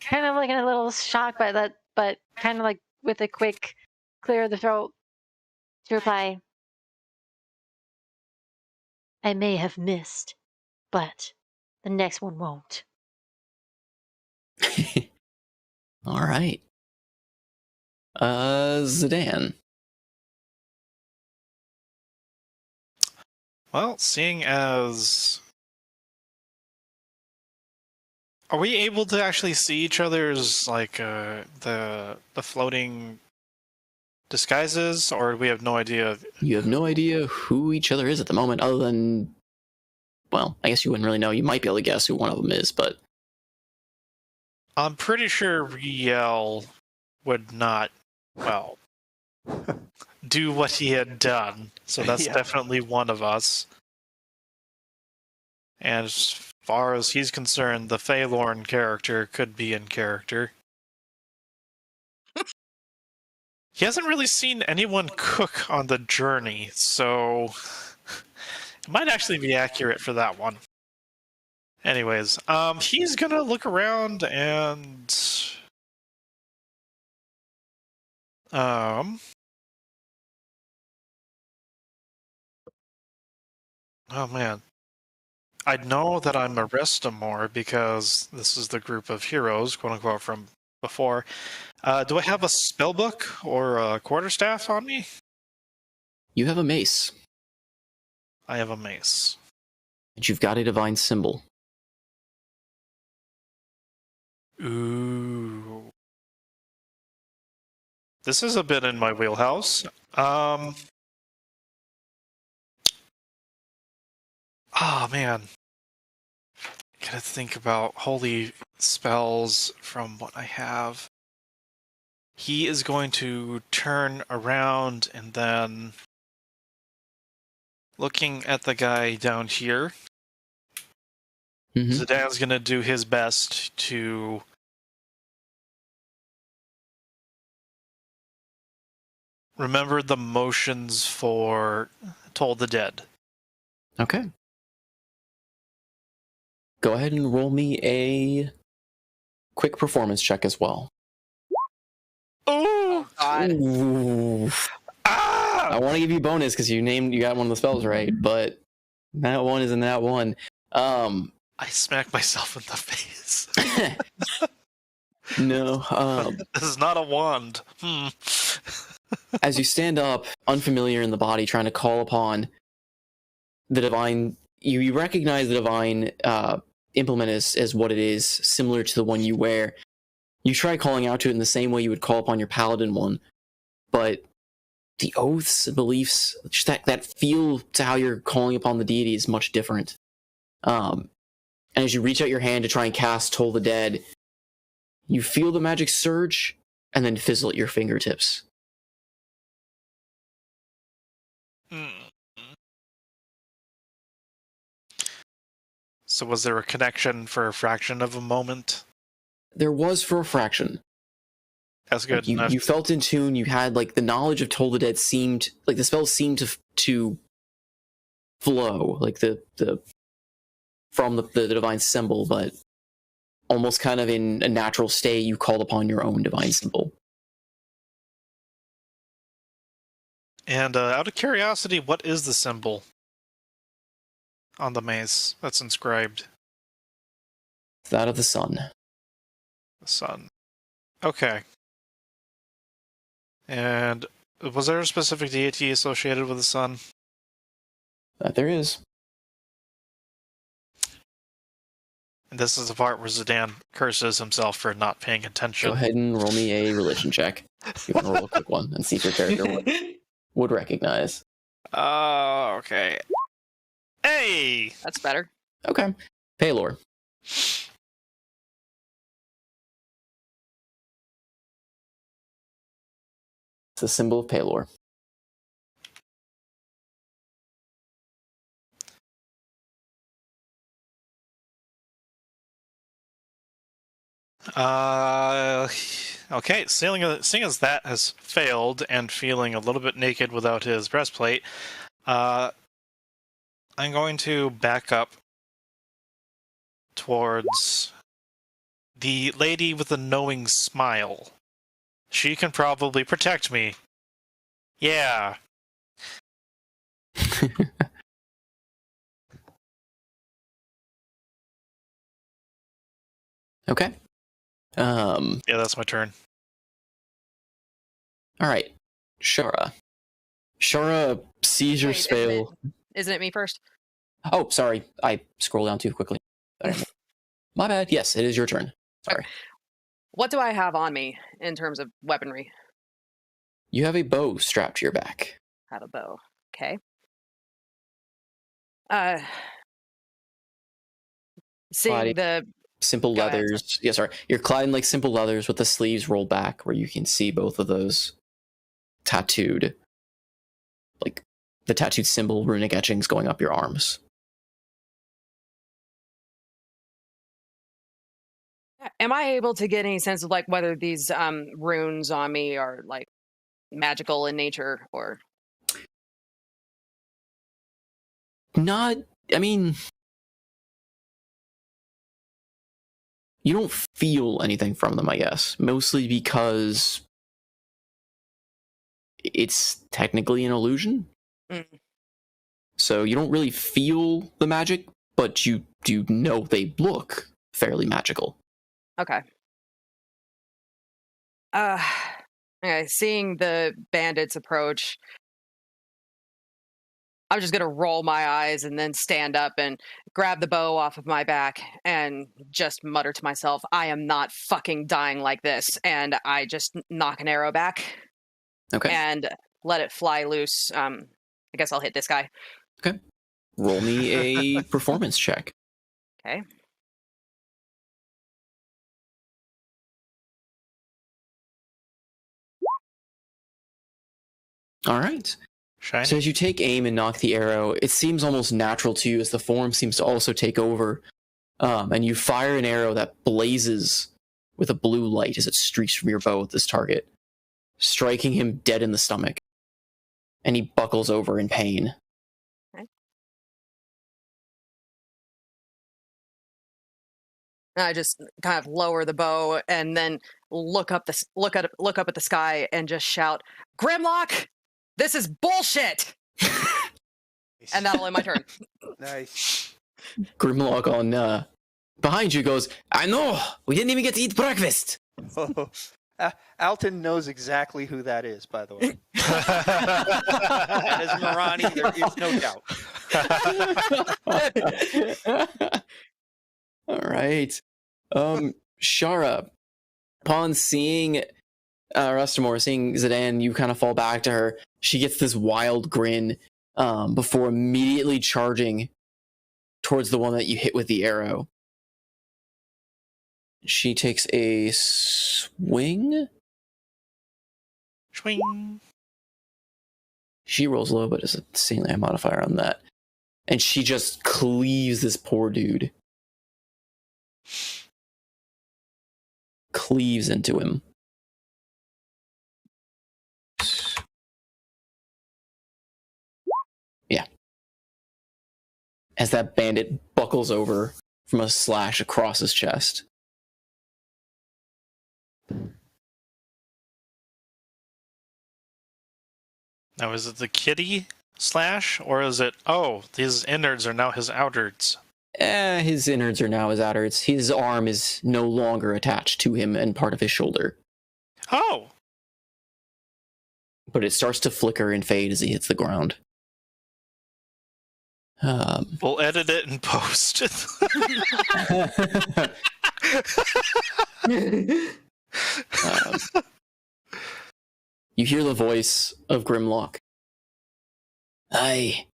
Kind of like in a little shock by that, but kind of like with a quick clear of the throat to reply, I may have missed, but the next one won't. All right. Zidane. Well, seeing as... Are we able to actually see each other's, like, the floating disguises, or we have no idea? You have no idea who each other is at the moment, other than, well, I guess you wouldn't really know. You might be able to guess who one of them is, but... I'm pretty sure Riel would not, well, do what he had done. So that's definitely one of us. And as far as he's concerned, the Phalorn character could be in character. He hasn't really seen anyone cook on the journey, so it might actually be accurate for that one. Anyways, he's gonna look around and oh man. I know that I'm a Restamore because this is the group of heroes, quote unquote, from before. Do I have a spellbook or a quarterstaff on me? You have a mace, I have a mace. and you've got a divine symbol. Ooh. This is a bit in my wheelhouse. Oh man. Gotta think about holy spells from what I have. He is going to turn around and then looking at the guy down here. Mhm. Zidane's gonna do his best to remember the motions for Toll the Dead. Okay. Go ahead and roll me a quick performance check as well. Ooh! God. Ooh. Ah! I want to give you a bonus because you got one of the spells right, but that one isn't that one. I smacked myself in the face. No. This is not a wand. As you stand up, unfamiliar in the body, trying to call upon the divine, you recognize the divine implement as what it is, similar to the one you wear. You try calling out to it in the same way you would call upon your paladin one, but the oaths, beliefs, just that feel to how you're calling upon the deity is much different. And as you reach out your hand to try and cast Toll the Dead, you feel the magic surge and then fizzle at your fingertips. So was there a connection for a fraction of a moment? There was for a fraction. That's good Like enough. you felt in tune. You had like the knowledge of Toll the Dead seemed like the spells seemed to flow like the from the divine symbol, but almost kind of in a natural state, you called upon your own divine symbol. And out of curiosity, what is the symbol on the mace that's inscribed? That of the sun. The sun. Okay. And was there a specific deity associated with the sun? That there is. And this is the part where Zidane curses himself for not paying attention. Go ahead and roll me a religion check. If you want to roll a quick one and see if your character would recognize. Okay. Hey! That's better. Okay. Paylor. It's a symbol of Paylor. Okay, seeing as that has failed and feeling a little bit naked without his breastplate, I'm going to back up towards the lady with the knowing smile. She can probably protect me. Yeah. Okay. Yeah, that's my turn. All right. Shara. Shara sees your Wait, spell. Isn't it me first? Oh, sorry. I scrolled down too quickly. My bad. Yes, it is your turn. Sorry. What do I have on me in terms of weaponry? You have a bow strapped to your back. I have a bow. Okay. Seeing Body. the Simple Go ahead, leathers. Yeah, sorry. You're clad in like simple leathers with the sleeves rolled back where you can see both of those tattooed, like the tattooed symbol runic etchings going up your arms. Am I able to get any sense of like whether these runes on me are like magical in nature, or Not, I mean, you don't feel anything from them, I guess. Mostly because it's technically an illusion. Mm. So you don't really feel the magic, but you do know they look fairly magical. okay. Okay, seeing the bandits approach, I'm just gonna roll my eyes and then stand up and grab the bow off of my back and just mutter to myself, I am not fucking dying like this. And I just knock an arrow back Okay. and let it fly loose. I guess I'll hit this guy. Roll me a performance check. Okay. All right. Shiny. So as you take aim and knock the arrow, it seems almost natural to you as the form seems to also take over. And you fire an arrow that blazes with a blue light as it streaks from your bow at this target, striking him dead in the stomach. And he buckles over in pain. Okay. And I just kind of lower the bow and then look up at the sky and just shout, Grimlock, this is bullshit. And that'll end my turn. Nice. Grimlock on behind you goes, I know! We didn't even get to eat breakfast! Oh, Alton knows exactly who that is, by the way. That is Marani, there is no doubt. All right. Shara, upon seeing Rustamore, seeing Zidane, you kind of fall back to her. She gets this wild grin before immediately charging towards the one that you hit with the arrow. She takes a swing. Swing. She rolls low, but it's a sailing modifier on that. And she just cleaves this poor dude. Cleaves into him. Yeah. As that bandit buckles over from a slash across his chest. Now, is it the kitty slash, or is it, oh, these innards are now his outards? His innards are now his outards. His arm is no longer attached to him and part of his shoulder. Oh! But it starts to flicker and fade as he hits the ground. We'll edit it in post. You hear the voice of Grimlock. Aye,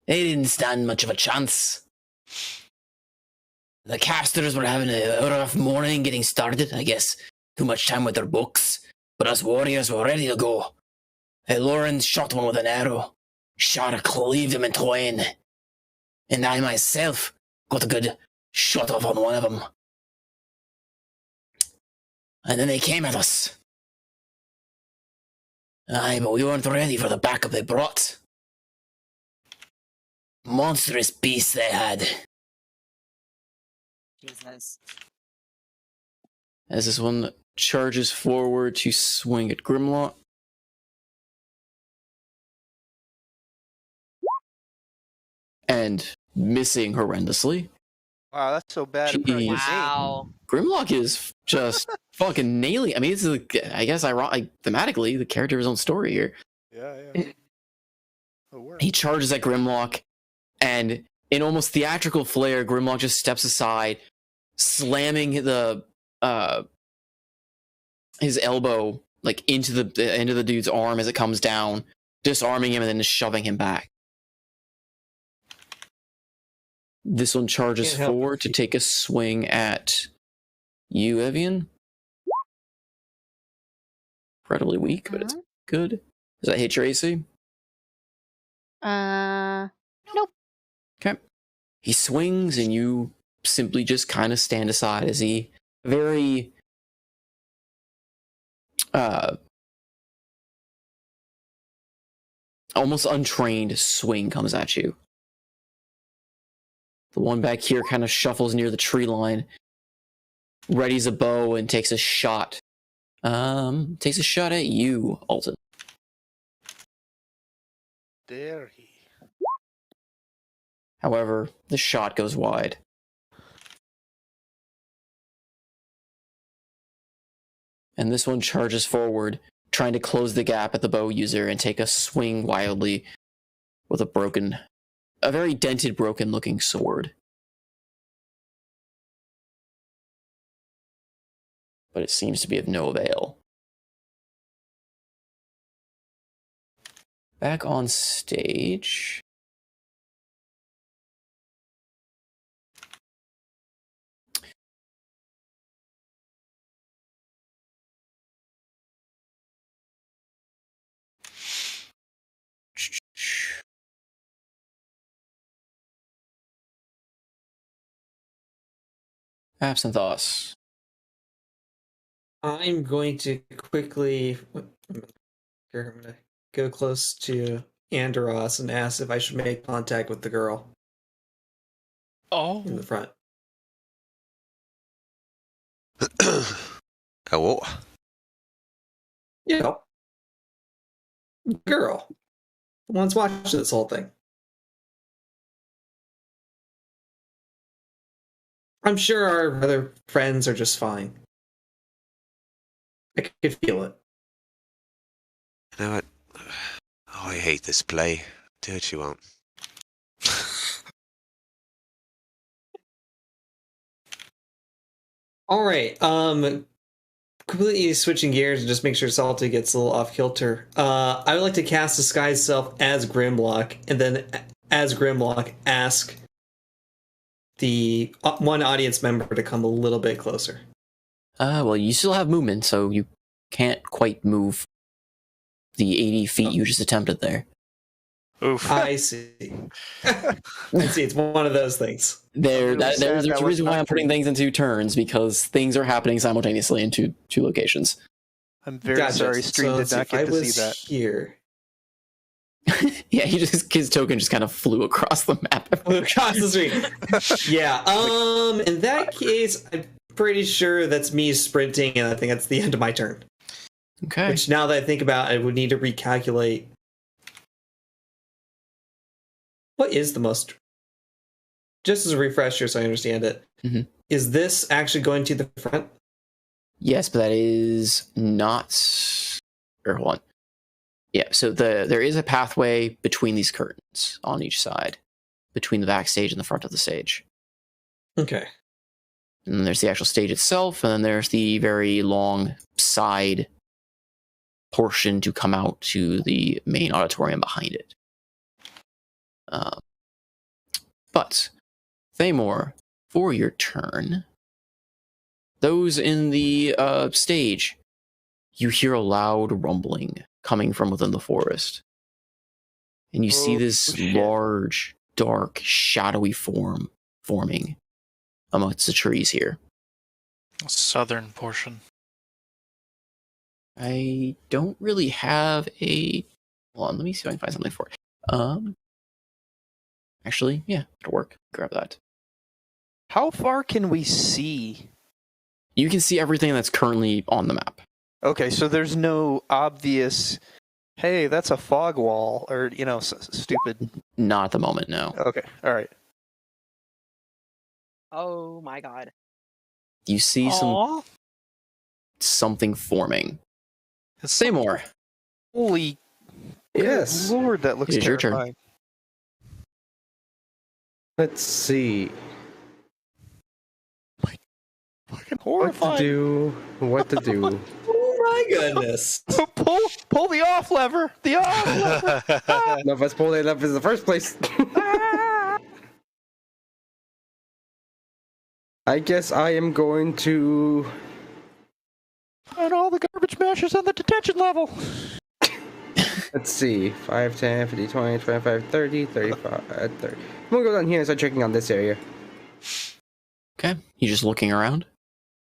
they didn't stand much of a chance. The casters were having a rough morning getting started, I guess. Too much time with their books. But us warriors were ready to go. Lawrence shot one with an arrow. Shara cleaved him in twain. And I myself got a good shot off on one of them. And then they came at us. Aye, but we weren't ready for the backup they brought. Monstrous beasts they had. Jesus. As this one charges forward to swing at Grimlock. And missing horrendously. Wow, that's so bad. Jeez. Wow. Grimlock is just fucking nailing. I mean, it's I guess thematically the character of his own story here. Yeah. He charges at Grimlock, and in almost theatrical flair, Grimlock just steps aside, slamming the his elbow like into the end of the dude's arm as it comes down, disarming him and then just shoving him back. This one charges forward to take a swing at you, Evian. Incredibly weak, but it's good. Does that hit your AC? Nope. Okay. He swings and you simply just kind of stand aside as he very almost untrained swing comes at you. The one back here kind of shuffles near the tree line, readies a bow, and takes a shot. Takes a shot at you, Alton. Dare he? However, the shot goes wide. And this one charges forward, trying to close the gap at the bow user and take a swing wildly with a very dented, broken-looking sword. But it seems to be of no avail. Back on stage. Absinthe. I'm going to quickly. Here, I'm going to go close to Andros and ask if I should make contact with the girl in the front. Oh, You know, girl. The one's watching this whole thing. I'm sure our other friends are just fine. I could feel it. you know what? Oh, I hate this play. Do what you want. All right. Completely switching gears and just make sure Salty gets a little off kilter. I would like to cast Disguise Self as Grimlock, and then as Grimlock, ask the one audience member to come a little bit closer. Well, you still have movement, so you can't quite move the 80 feet you just attempted there. Oof. I see. I see. It's one of those things. There's a reason why I'm putting things into turns, because things are happening simultaneously in two locations. I'm very sorry, Stream did not get to see that. Here. Yeah, his token just kind of flew across the map. Across the street. Yeah. In that case, I'm pretty sure that's me sprinting, and I think that's the end of my turn. Okay. Which, now that I think about it, I would need to recalculate. What is the most? Just as a refresher, so I understand it. Mhm. Is this actually going to the front? Yes, but that is not. Or hold on. Yeah, so there is a pathway between these curtains on each side, between the backstage and the front of the stage. Okay. And then there's the actual stage itself, and then there's the very long side portion to come out to the main auditorium behind it. But, Thamor, for your turn, those in the stage, you hear a loud rumbling coming from within the forest. And you see this large, dark, shadowy form forming amongst the trees here. Southern portion. I don't really have a... Hold on, let me see if I can find something for it. Actually, yeah, it'll work. Grab that. How far can we see? You can see everything that's currently on the map. Okay, so there's no obvious, hey, that's a fog wall, or, stupid. Not at the moment, no. Okay, all right. Oh my god. You see something forming. Say more. Holy Yes. Lord, that looks It is your turn. terrifying. Let's see. Fucking What to horrifying. do? What to do? Oh my goodness. Pull the off lever. The off lever. None of us pulled it up in the first place. I guess I am going to. And all the garbage mashers on the detention level. Let's see. 5, 10, 50, 20, 25, 30, 35, 30. I'm gonna go down here and start checking on this area. Okay, you just looking around?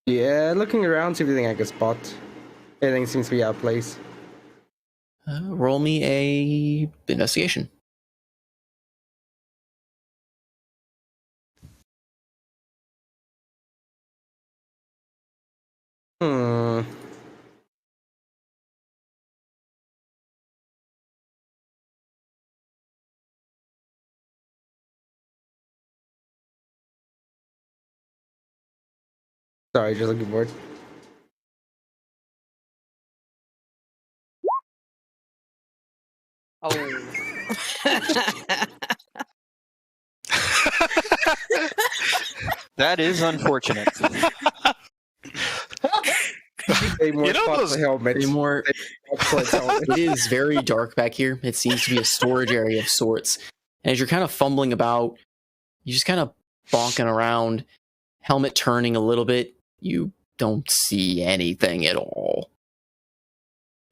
Yeah, looking around, see if anything I can spot. Everything seems to be out of place. Roll me a investigation. Hmm. Sorry, just looking bored. Oh. That is unfortunate. Pay more You know spots those- for helmets. Any more? For helmets. It is very dark back here. It seems to be a storage area of sorts. And as you're kind of fumbling about, you're just kind of bonking around, helmet turning a little bit. You don't see anything at all.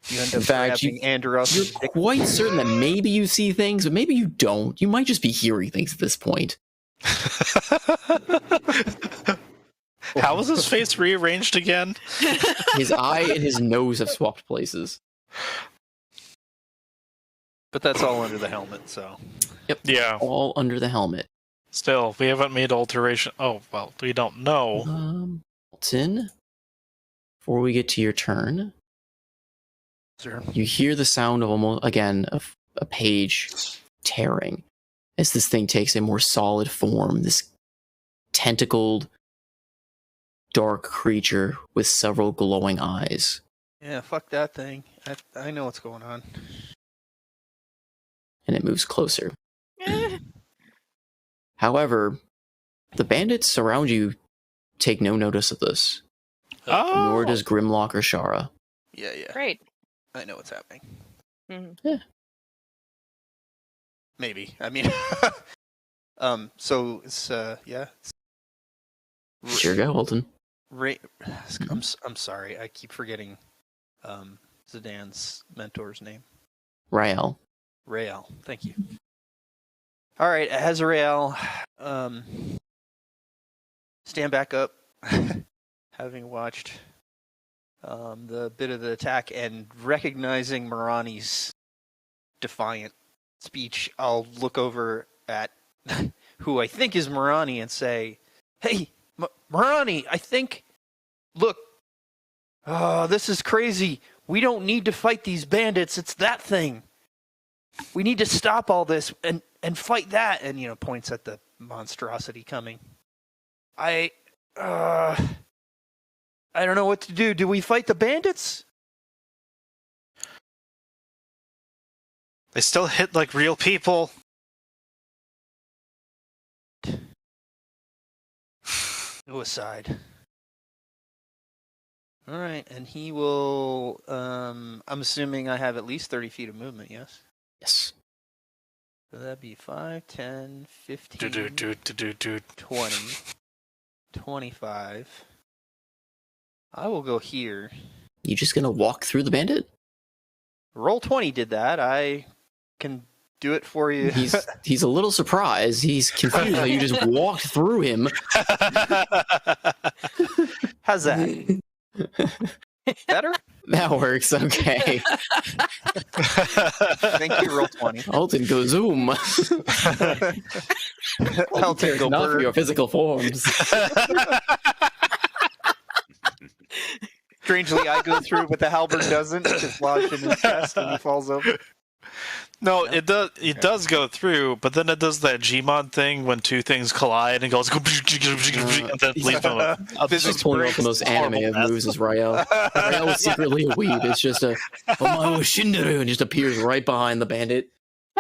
You end In up fact, grabbing Andros. You're quite certain that maybe you see things, but maybe you don't. You might just be hearing things at this point. How was his face rearranged again? His eye and his nose have swapped places. But that's all under the helmet, so. Yeah. All under the helmet. Still, we haven't made alteration. Oh, well, we don't know. Alton, before we get to your turn, Sir. you hear the sound of almost, again, of a page tearing as this thing takes a more solid form. This tentacled, dark creature with several glowing eyes. Yeah, fuck that thing. I know what's going on. And it moves closer. However, the bandits around you take no notice of this, Oh, nor does Grimlock or Shara. Yeah. Great. I know what's happening. Mhm. Maybe. I mean, so it's yeah. Sure go, Alton. I'm sorry. I keep forgetting Zidane's mentor's name. Rael. Rael. Thank you. All right, Azrael, stand back up, having watched the bit of the attack and recognizing Marani's defiant speech. I'll look over at who I think is Marani and say, "Hey, Marani, I think. Look, this is crazy. We don't need to fight these bandits. It's that thing. We need to stop all this and fight that." And points at the monstrosity coming. I don't know what to do. Do we fight the bandits? they still hit like real people. Go aside. All right, and he will. I'm assuming I have at least 30 feet of movement. Yes. Yes. So that'd be 5, 10, 15, Do. 20, 25. I will go here. You just gonna walk through the bandit? Roll 20 did that. I can do it for you. He's a little surprised. He's confused how you just walked through him. How's that? Better? That works, okay. Thank you, roll 20. Alton go zoom. Alton go Not for bird. your physical forms. Strangely, I go through, but the halberd doesn't. It's lodged in his chest and he falls over. No, it does. It does go through, but then it does that Gmod thing when two things collide and goes, and then leaves them. This is pulling off the most anime of moves is Rael. Rael is secretly a weeb. It's just a Omae Shinderu and just appears right behind the bandit.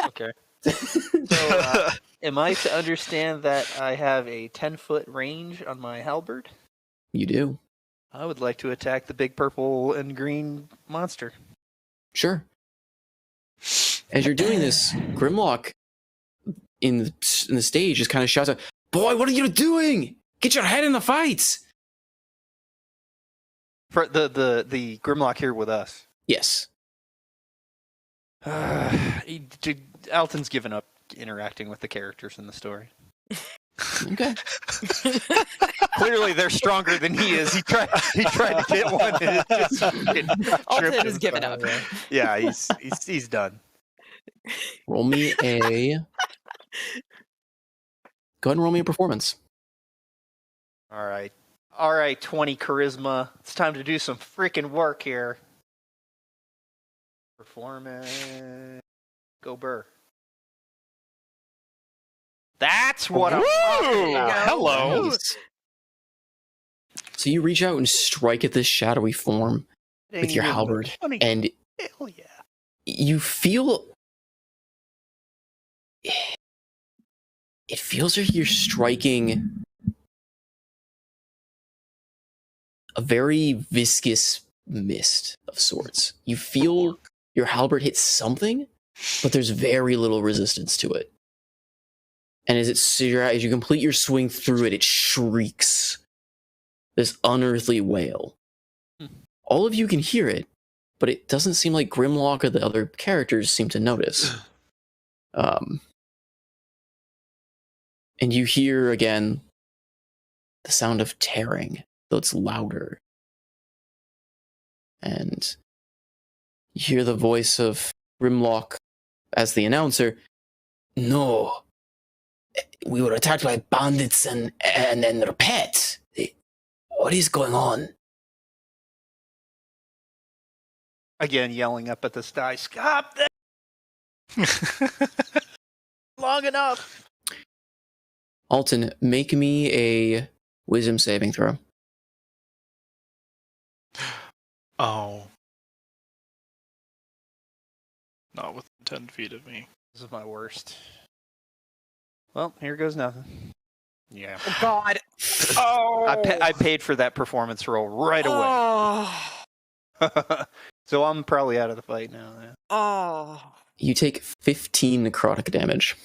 Okay. So, am I to understand that I have a 10-foot range on my halberd? You do. I would like to attack the big purple and green monster. Sure. As you're doing this, Grimlock in the stage just kind of shouts out, "Boy, what are you doing? Get your head in the fights!" For the Grimlock here with us. Yes. Alton's given up interacting with the characters in the story. Okay. Clearly, they're stronger than he is. He tried to get one, and it just fucking Alton tripped has him. given up. Yeah, he's done. Roll me a. Go ahead and roll me a performance. All right, 20 charisma. It's time to do some freaking work here. Performance. Go Burr. That's what I'm talking about. Hello. Nice. So you reach out and strike at this shadowy form with your halberd, and Hell yeah. you feel. It feels like you're striking a very viscous mist of sorts. You feel your halberd hit something, but there's very little resistance to it. And as you complete your swing through it, it shrieks this unearthly wail. All of you can hear it, but it doesn't seem like Grimlock or the other characters seem to notice. And you hear again the sound of tearing, though it's louder. And you hear the voice of Grimlock as the announcer. No, we were attacked by bandits and their pets. What is going on? Again, yelling up at the sky. Stop that! Long enough. Alton, make me a wisdom saving throw. Oh. Not within 10 feet of me. This is my worst. Well, here goes nothing. Yeah. Oh, God. I paid for that performance roll right away. Oh. So I'm probably out of the fight now. Yeah. Oh. You take 15 necrotic damage.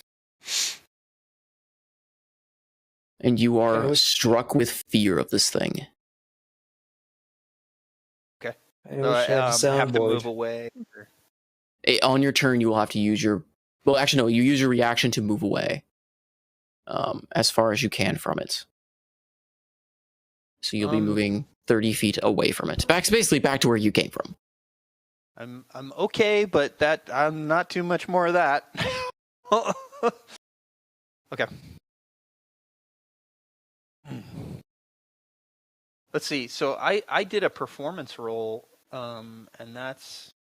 And you are struck with fear of this thing. I wish I had a have to move soundboard. away. On your turn, you will have to use your... Well, actually, no. You use your reaction to move away. As far as you can from it. So you'll be moving 30 feet away from it. Basically back to where you came from. I'm okay, but I'm not too much more of that. Okay. Let's see. So I did a performance roll, and that's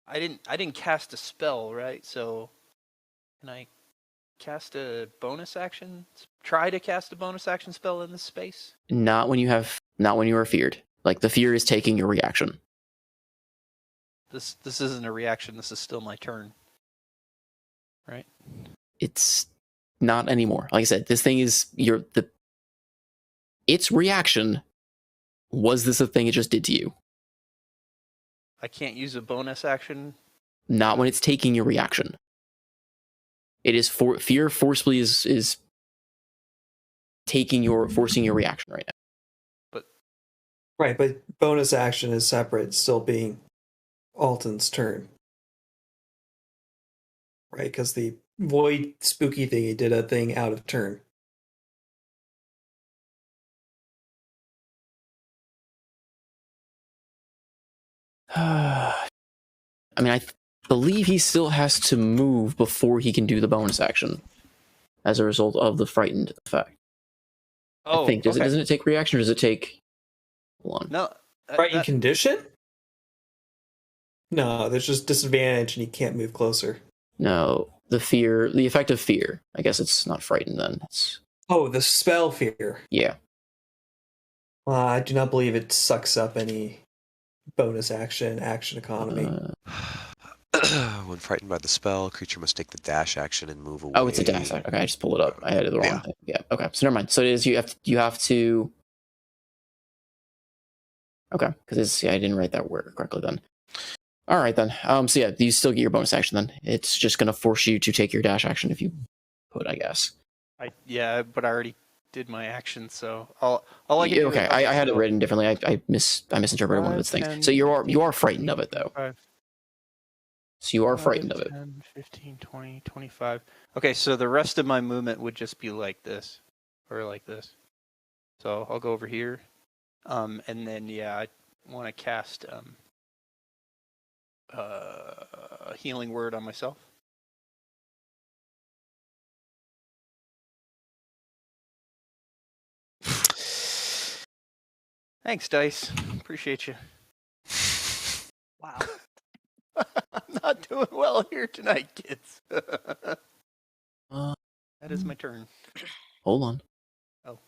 I didn't cast a spell, right? So can I cast a bonus action? Try to cast a bonus action spell in this space? Not when you are feared. Like, the fear is taking your reaction. This isn't a reaction. This is still my turn, right? It's not anymore. Like I said, this thing is its reaction was this a thing it just did to you. I can't use a bonus action. Not when it's taking your reaction. It is fear forcibly is forcing your reaction right now. Right, but bonus action is separate, still being Alton's turn. Right, because the void spooky thing, he did a thing out of turn. I mean, I believe he still has to move before he can do the bonus action as a result of the frightened effect. Oh, I think. okay. Doesn't it take reaction, or does it take... Hold on. No. Frightened condition? No, there's just disadvantage and he can't move closer. No, the effect of fear. I guess it's not frightened then. It's... Oh, the spell fear. Yeah. I do not believe it sucks up any bonus action economy. When frightened by the spell, creature must take the dash action and move away. Oh, it's a dash. Okay, I just pulled it up. I had the wrong thing. Yeah. Okay. So never mind. So it is you have to. Okay, because I didn't write that word correctly then. All right then. So yeah, you still get your bonus action then. It's just gonna force you to take your dash action if you could, I guess. But I already did my action, so all I can do. Okay, I had it written differently. I misinterpreted one of its things. So you are frightened of it though. So you are 5, frightened of it. 10, 15, 20, 25. Okay, so the rest of my movement would just be like this. Or like this. So I'll go over here. And then, yeah, I want to cast a healing word on myself. Thanks, Dice. Appreciate you. Wow. I'm not doing well here tonight, kids. Uh, That is my turn. Hold on. Oh.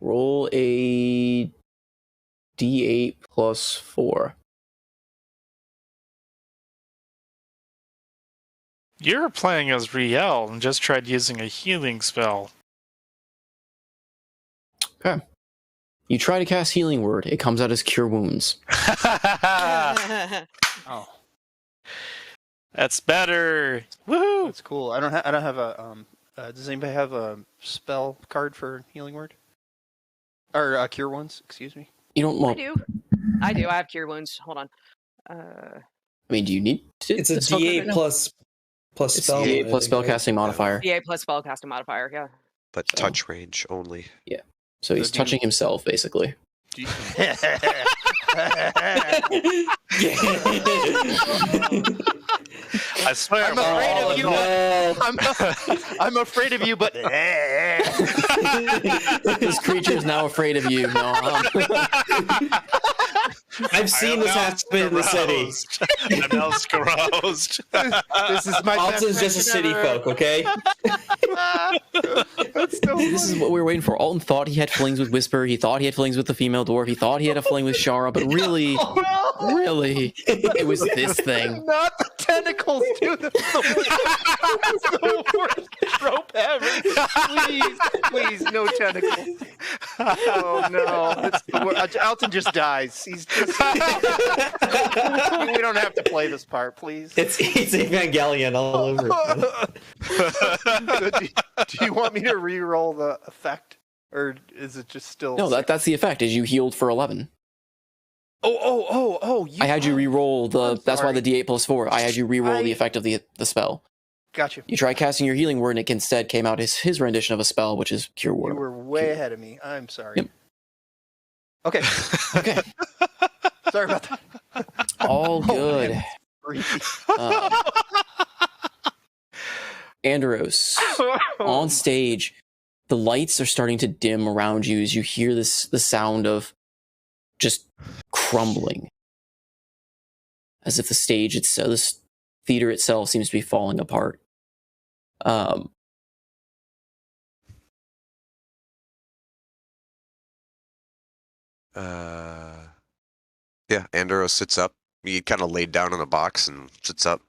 Roll a d8 plus 4. You're playing as Riel and just tried using a healing spell. Okay. You try to cast Healing Word. It comes out as Cure Wounds. Oh, That's better. Woohoo! that's cool. I don't have a does anybody have a spell card for healing word? Or cure wounds? Excuse me. You don't I want. do. I do. I have cure wounds. Hold on. I mean, do you need to? It's a spell card D8 right now? plus It's spell. D8 I plus think, right? spellcasting modifier. DA plus spellcasting modifier. Yeah. But So- touch range only. So he's So do you- touching himself, basically. Do you- I swear. I'm afraid of you. no. I'm afraid of you, but This creature is now afraid of you. No. I've seen this happen in the city. I'm now caroused. this is my best Alton's just a session city ever. folk, okay? That's so This is what we were waiting for. Alton thought he had flings with Whisper. He thought he had flings with the female dwarf. He thought he had a fling with Shara, but really, really, it was this thing. Not the tentacles, dude. That's the worst trope ever. Please, no tentacles. Oh no, it's the worst. Alton just dies. He's just. We don't have to play this part, please. It's Evangelion all over. Do you want me to re-roll the effect, or is it just still? No, that's the effect. Is you healed for 11. Oh! I had you re-roll the. I'm That's why sorry. the D8 plus 4. I had you re-roll the effect of the spell. Got you. You tried casting your healing word, and it instead came out as his rendition of a spell, which is Cure You Word. were way ahead of me. I'm sorry. Yep. Okay. Okay, Sorry about that. all good. Man. Andros, on stage, the lights are starting to dim around you as you hear the sound of just crumbling, as if the stage itself, this theater itself, seems to be falling apart. Yeah, Andros sits up. He kind of laid down on a box and sits up.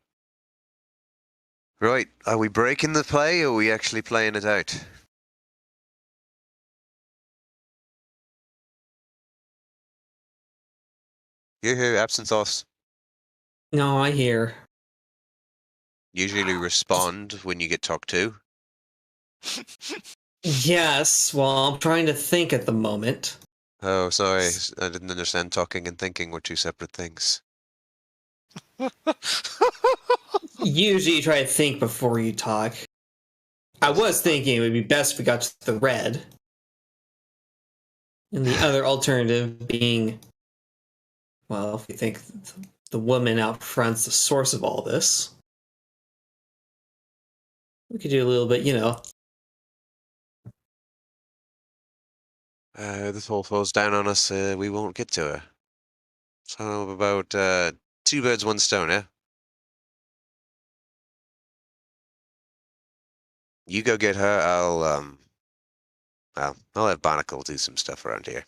Right, are we breaking the play or are we actually playing it out? Yoo-hoo, absent sauce. No, I hear. Usually respond when you get talked to. Yes, well, I'm trying to think at the moment. Oh, sorry, I didn't understand talking and thinking were two separate things. Usually you try to think before you talk. I was thinking it would be best if we got to the red. And the other alternative being, well, if you think the woman out front's the source of all this, we could do a little bit, This all falls down on us, we won't get to her. So about, 2 birds, 1 stone, eh? You go get her, I'll have Barnacle do some stuff around here.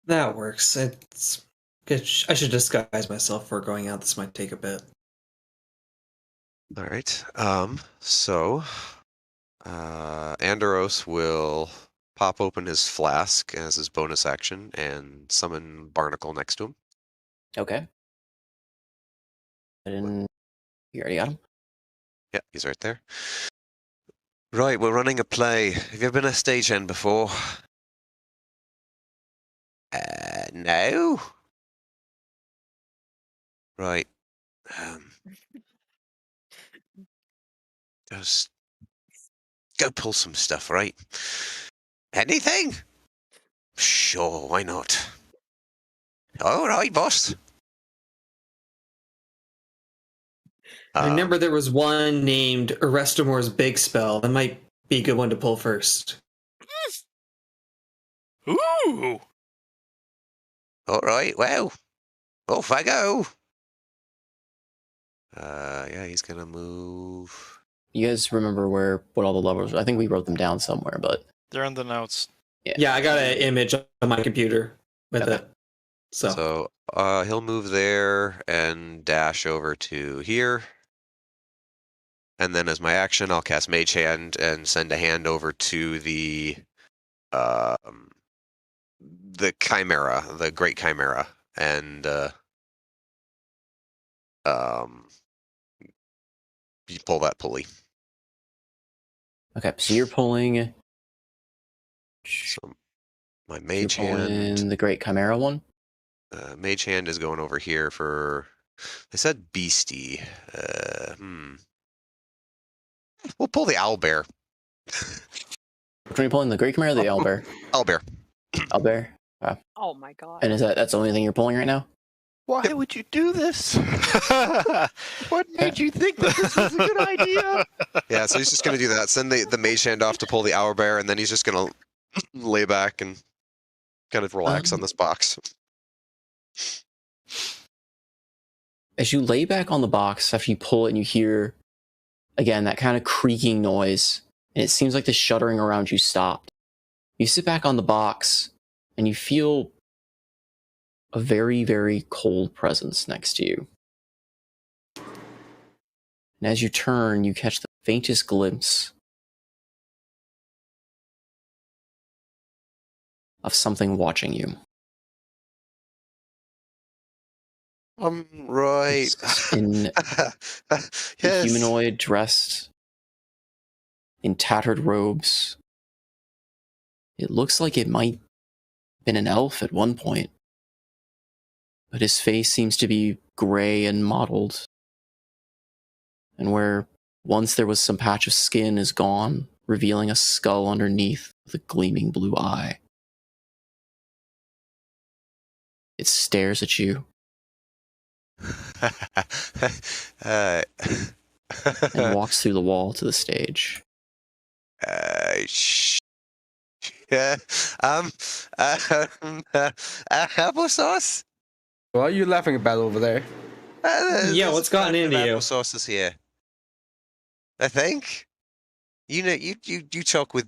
that works. It's good. I should disguise myself before going out. This might take a bit. Alright, so, Andros will pop open his flask as his bonus action and summon Barnacle next to him. Okay. And you already got him? Yeah, he's right there. Right, we're running a play. Have you ever been a stagehand before? No. Right. Just go pull some stuff, right? Anything? Sure, why not? All right, boss. I remember there was one named Arrestomore's Big Spell. That might be a good one to pull first. Ooh! All right, well, off I go. Yeah, he's gonna move. You guys remember what all the levels are? I think we wrote them down somewhere, but They're in the notes. Yeah, I got an image on my computer with Okay. it. So, He'll move there and dash over to here. And then as my action, I'll cast Mage Hand and send a hand over to the Chimera, the Great Chimera, and you pull that pulley. okay. So you're pulling. So my You're Mage pulling Hand, the Great Chimera one. Mage Hand is going over here for. They said Beastie. We'll pull the Owlbear. Which one are you pulling? The Great Chimera or the Owlbear? Owlbear. Owlbear. Oh my god. And that's the only thing you're pulling right now? Why would you do this? What made you think that this was a good idea? Yeah, so he's just going to do that. Send the Mage Hand off to pull the Owlbear, and then he's just going to lay back and kind of relax on this box. As you lay back on the box, after you pull it and you hear, again, that kind of creaking noise, and it seems like the shuddering around you stopped. You sit back on the box, and you feel a very, very cold presence next to you. And as you turn, you catch the faintest glimpse of something watching you. Right. It's in Yes. a humanoid dressed in tattered robes. It looks like it might have been an elf at one point, but his face seems to be gray and mottled. And where once there was some patch of skin is gone, revealing a skull underneath with a gleaming blue eye. It stares at you and walks through the wall to the stage. Yeah. Applesauce? What are you laughing about over there? Yeah, what's gotten into you? Applesauce is here. I think. You know, you talk with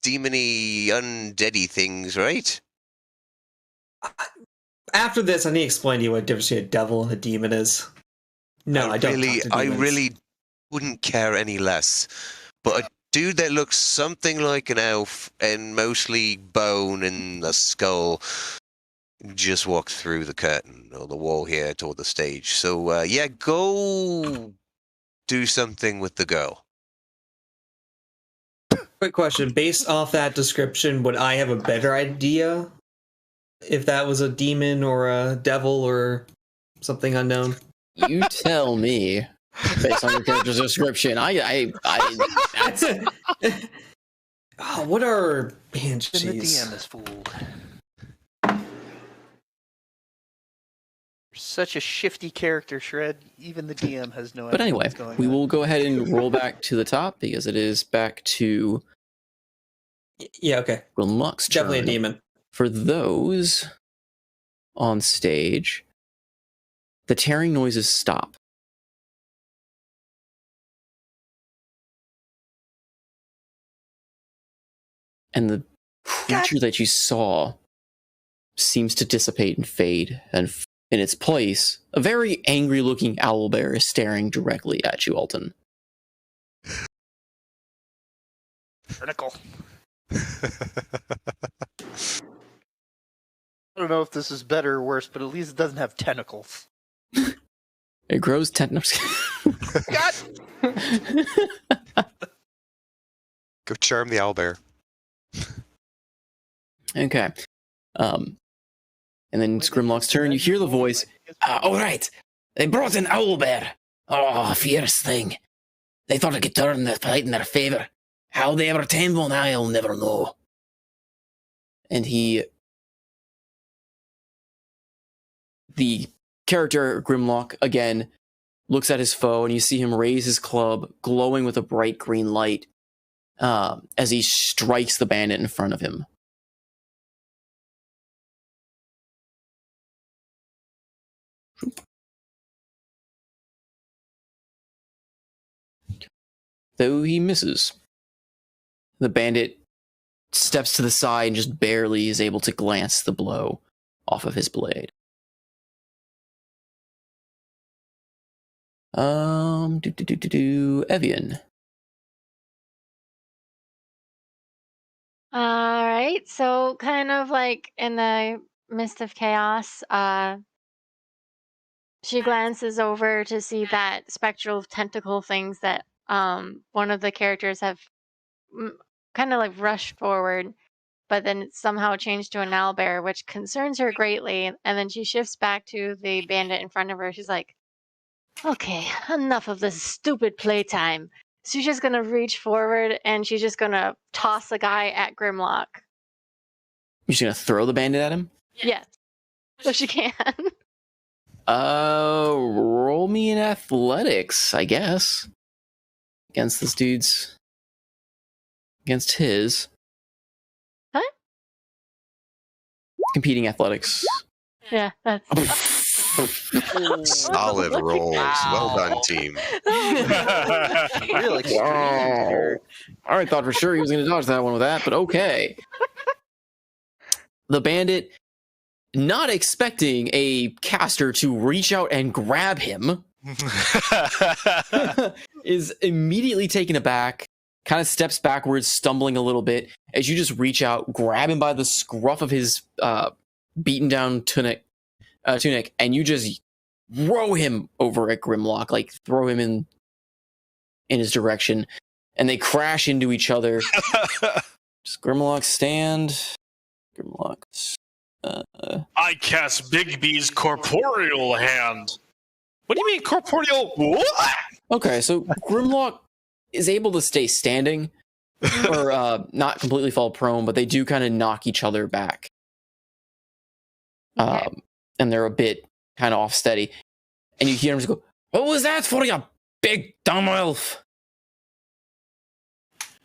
demony, undeady things, right? After this, I need to explain to you what the difference between a devil and a demon is. No, I don't talk to I demons. really wouldn't care any less. But a dude that looks something like an elf and mostly bone and a skull just walked through the curtain or the wall here toward the stage. So yeah, go do something with the girl. Quick question. Based off that description, would I have a better idea if that was a demon or a devil or something unknown? You tell me, based on your character's description. That's oh, what are man? Then the Jeez. DM is fooled. You're such a shifty character, Shred. Even the DM has no idea. But anyway, what's going we on. will go ahead and roll back to the top because it is back to Yeah, okay. Grimlock's turn. Definitely a demon. For those on stage, the tearing noises stop. And the creature that you saw seems to dissipate and fade, and in its place, a very angry-looking owlbear is staring directly at you, Alton. Critical. I don't know if this is better or worse, but at least it doesn't have tentacles. It grows tentacles. God! Go charm the owlbear. Okay. And then it's Grimlock's turn. You hear the voice. All right, they brought an owlbear. Oh, fierce thing. They thought it could turn the fight in their favor. How they ever tamed one, I'll never know. And the character Grimlock, again, looks at his foe, and you see him raise his club, glowing with a bright green light, as he strikes the bandit in front of him. Though he misses. The bandit steps to the side and just barely is able to glance the blow off of his blade. Evian. All right, so kind of like in the midst of chaos, she glances over to see that spectral tentacle things that one of the characters have kind of like rushed forward, but then it's somehow changed to an owlbear, which concerns her greatly. And then she shifts back to the bandit in front of her. She's like, okay, enough of this stupid playtime. She's just gonna reach forward and she's just gonna toss the guy at Grimlock. You're just gonna throw the bandit at him? Yes. So she can. Roll me in athletics, I guess. Against this dude's... Against his. Huh? Competing athletics. Yeah, that's... Solid rolls. Well done, team. Really? Wow. I thought for sure he was going to dodge that one with that, but okay. The bandit, not expecting a caster to reach out and grab him, is immediately taken aback, kind of steps backwards, stumbling a little bit, as you just reach out, grab him by the scruff of his beaten down tunic, and you just throw him over at Grimlock, like throw him in his direction, and they crash into each other. Just Grimlock stand. Grimlock. I cast Bigby's corporeal hand. What do you mean corporeal? What? Okay, so Grimlock is able to stay standing, or not completely fall prone, but they do kind of knock each other back. Okay. And they're a bit kind of off steady. And you hear him just go, "What was that for, you big dumb elf?"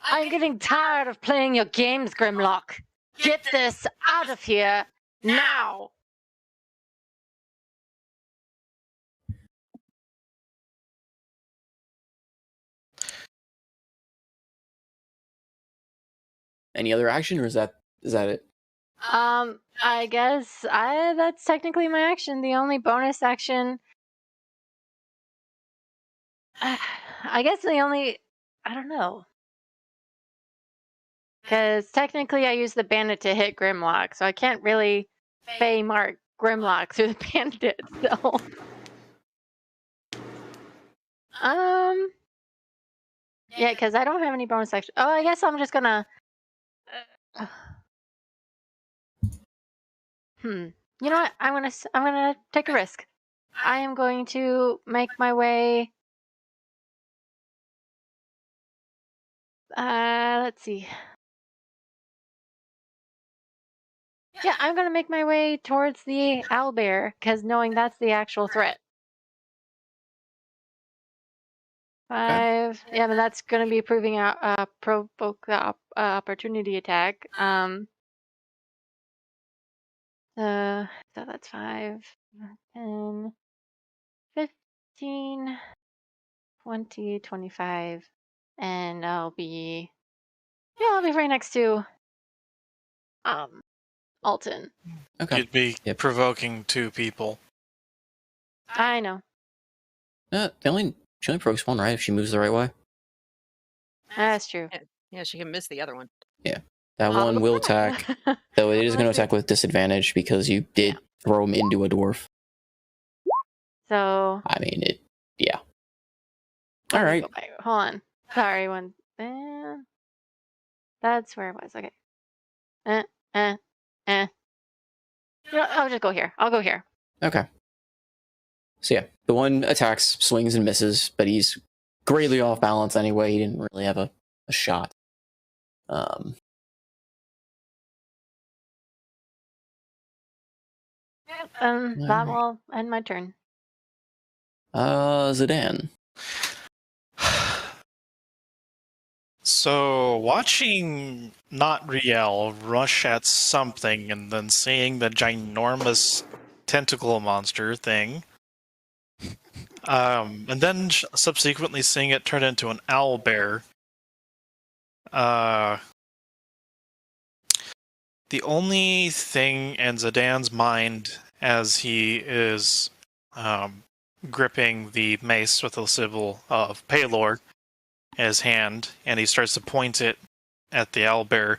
I'm getting tired of playing your games, Grimlock. Get this out of here now. Any other action, or is that it? I guess that's technically my action. The only bonus action. I guess I don't know. Because technically I use the bandit to hit Grimlock, so I can't really Fey mark Grimlock through the bandit, so. Yeah, because I don't have any bonus action. Oh, I guess I'm just gonna. You know what? I'm gonna take a risk. I am going to make my way. Let's see. Yeah, I'm gonna make my way towards the owlbear, because knowing that's the actual threat. 5. Yeah, but that's gonna be proving out provoke the opportunity attack. So that's 5, 10, 15, 20, 25, and I'll be right next to Alton. Okay. You'd be Yep. provoking 2 people. I know. She only provokes one, right? If she moves the right way. That's true. Yeah, she can miss the other one. That one will attack, though it is going to attack with disadvantage because you did throw him into a dwarf. So. I mean, yeah. Let All me right. go back. Hold on. Sorry, one. That's where it was. Okay. I'll just go here. I'll go here. Okay. So yeah, the one attacks, swings and misses, but he's greatly off balance anyway. He didn't really have a shot. That will end my turn. Zidane. So, watching not Riel rush at something and then seeing the ginormous tentacle monster thing, and then subsequently seeing it turn into an owl bear, the only thing in Zidane's mind as he is gripping the mace with the symbol of Palor in his hand, and he starts to point it at the owlbear.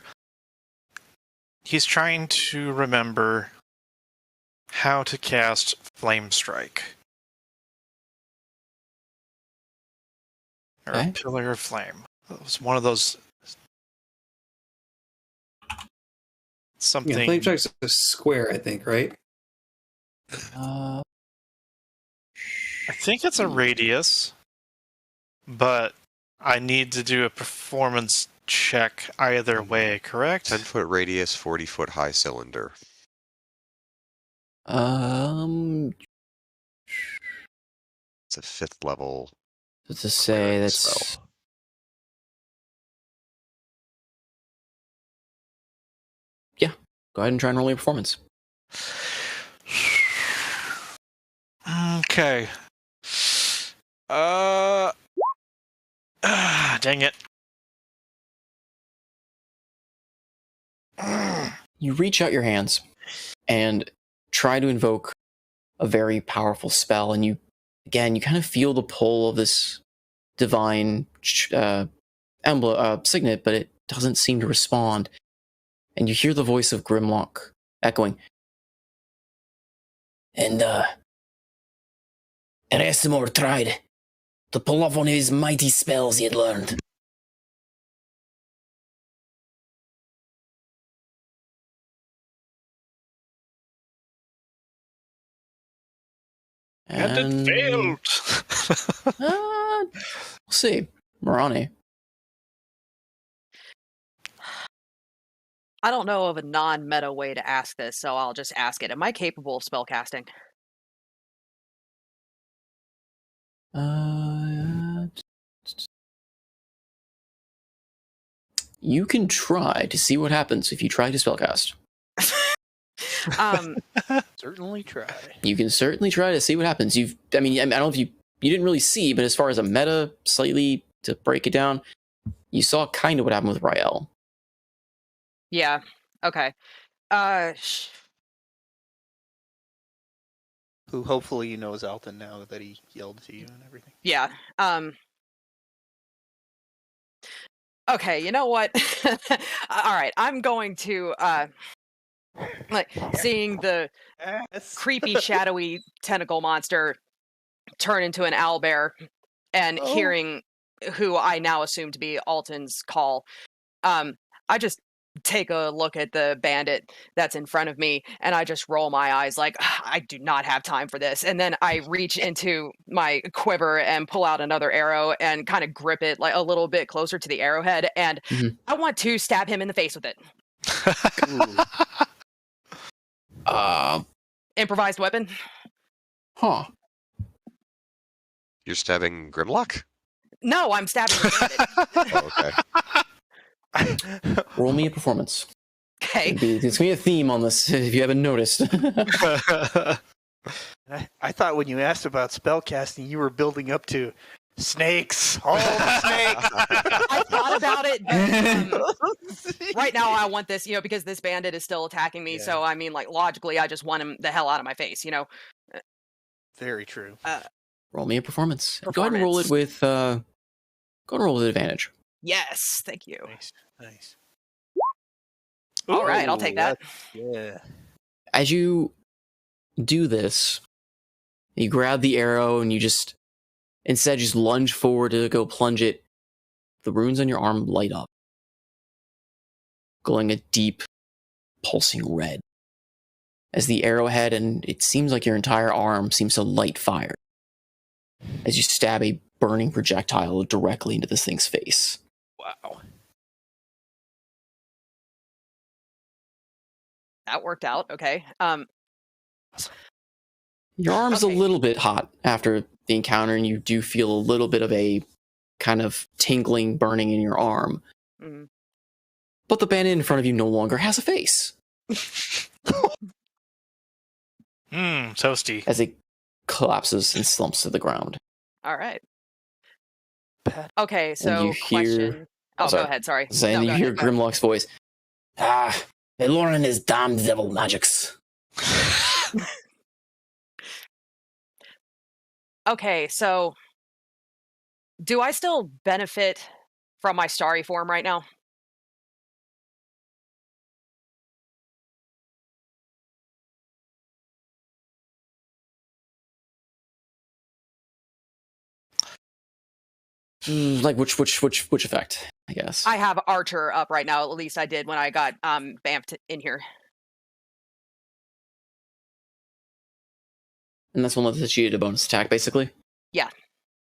He's trying to remember how to cast Flame Strike. Or Okay. Pillar of Flame. It was one of those... Something... Yeah, flame strike's a square, I think, right? Uh, I think it's a radius, but I need to do a performance check either way, correct? 10-foot radius, 40-foot high cylinder. it's It's a 5th level. to say cleric that's spell. yeah. Go ahead and try and roll your performance. Okay. Dang it. You reach out your hands and try to invoke a very powerful spell, and you kind of feel the pull of this divine signet, but it doesn't seem to respond. And you hear the voice of Grimlock echoing. And Eresimor tried to pull off one of his mighty spells he had learned. And it failed! We'll see. Marani. I don't know of a non-meta way to ask this, so I'll just ask it. Am I capable of spellcasting? You can try to see what happens if you try to spellcast. Certainly try. You can certainly try to see what happens. I don't know if you didn't really see, but as far as a meta, slightly to break it down, you saw kind of what happened with Rael. Yeah. Okay. Who hopefully knows Alton now that he yelled to you and everything. Yeah. Okay, you know what? All right, I'm going to seeing the creepy, shadowy tentacle monster turn into an owlbear and hearing who I now assume to be Alton's call. I just take a look at the bandit that's in front of me and I just roll my eyes like, I do not have time for this. And then I reach into my quiver and pull out another arrow and kind of grip it like a little bit closer to the arrowhead. And I want to stab him in the face with it. Improvised weapon. Huh. You're stabbing Grimlock? No, I'm stabbing the bandit. Oh, okay. Roll me a performance. Okay. There's going to be a theme on this, if you haven't noticed. I thought when you asked about spellcasting, you were building up to snakes. All the snakes. I thought about it. But, right now, I want this, because this bandit is still attacking me. Yeah. So, I mean, like, logically, I just want him the hell out of my face, Very true. Roll me a performance. Go ahead and roll it with, advantage. Yes, thank you. Nice. All right, I'll take that. Yeah. As you do this, you grab the arrow and you just lunge forward to go plunge it. The runes on your arm light up, glowing a deep, pulsing red. as the arrowhead, and it seems like your entire arm seems to light fire as you stab a burning projectile directly into this thing's face. Wow. That worked out. Okay. Your arm's Okay. a little bit hot after the encounter, and you do feel a little bit of a kind of tingling, burning in your arm. Mm. But the bandit in front of you no longer has a face, Toasty. as it collapses and slumps to the ground. All right. Pat. Okay. So you hear- question. Oh, sorry. go ahead. Sorry. And No, you go hear ahead, go ahead. Grimlock's voice. Lauren is damned devil magics. Okay. So, do I still benefit from my starry form right now? Like which effect, I guess. I have Archer up right now. At least I did when I got bamped in here. And that's one that lets you get a bonus attack, basically? Yeah.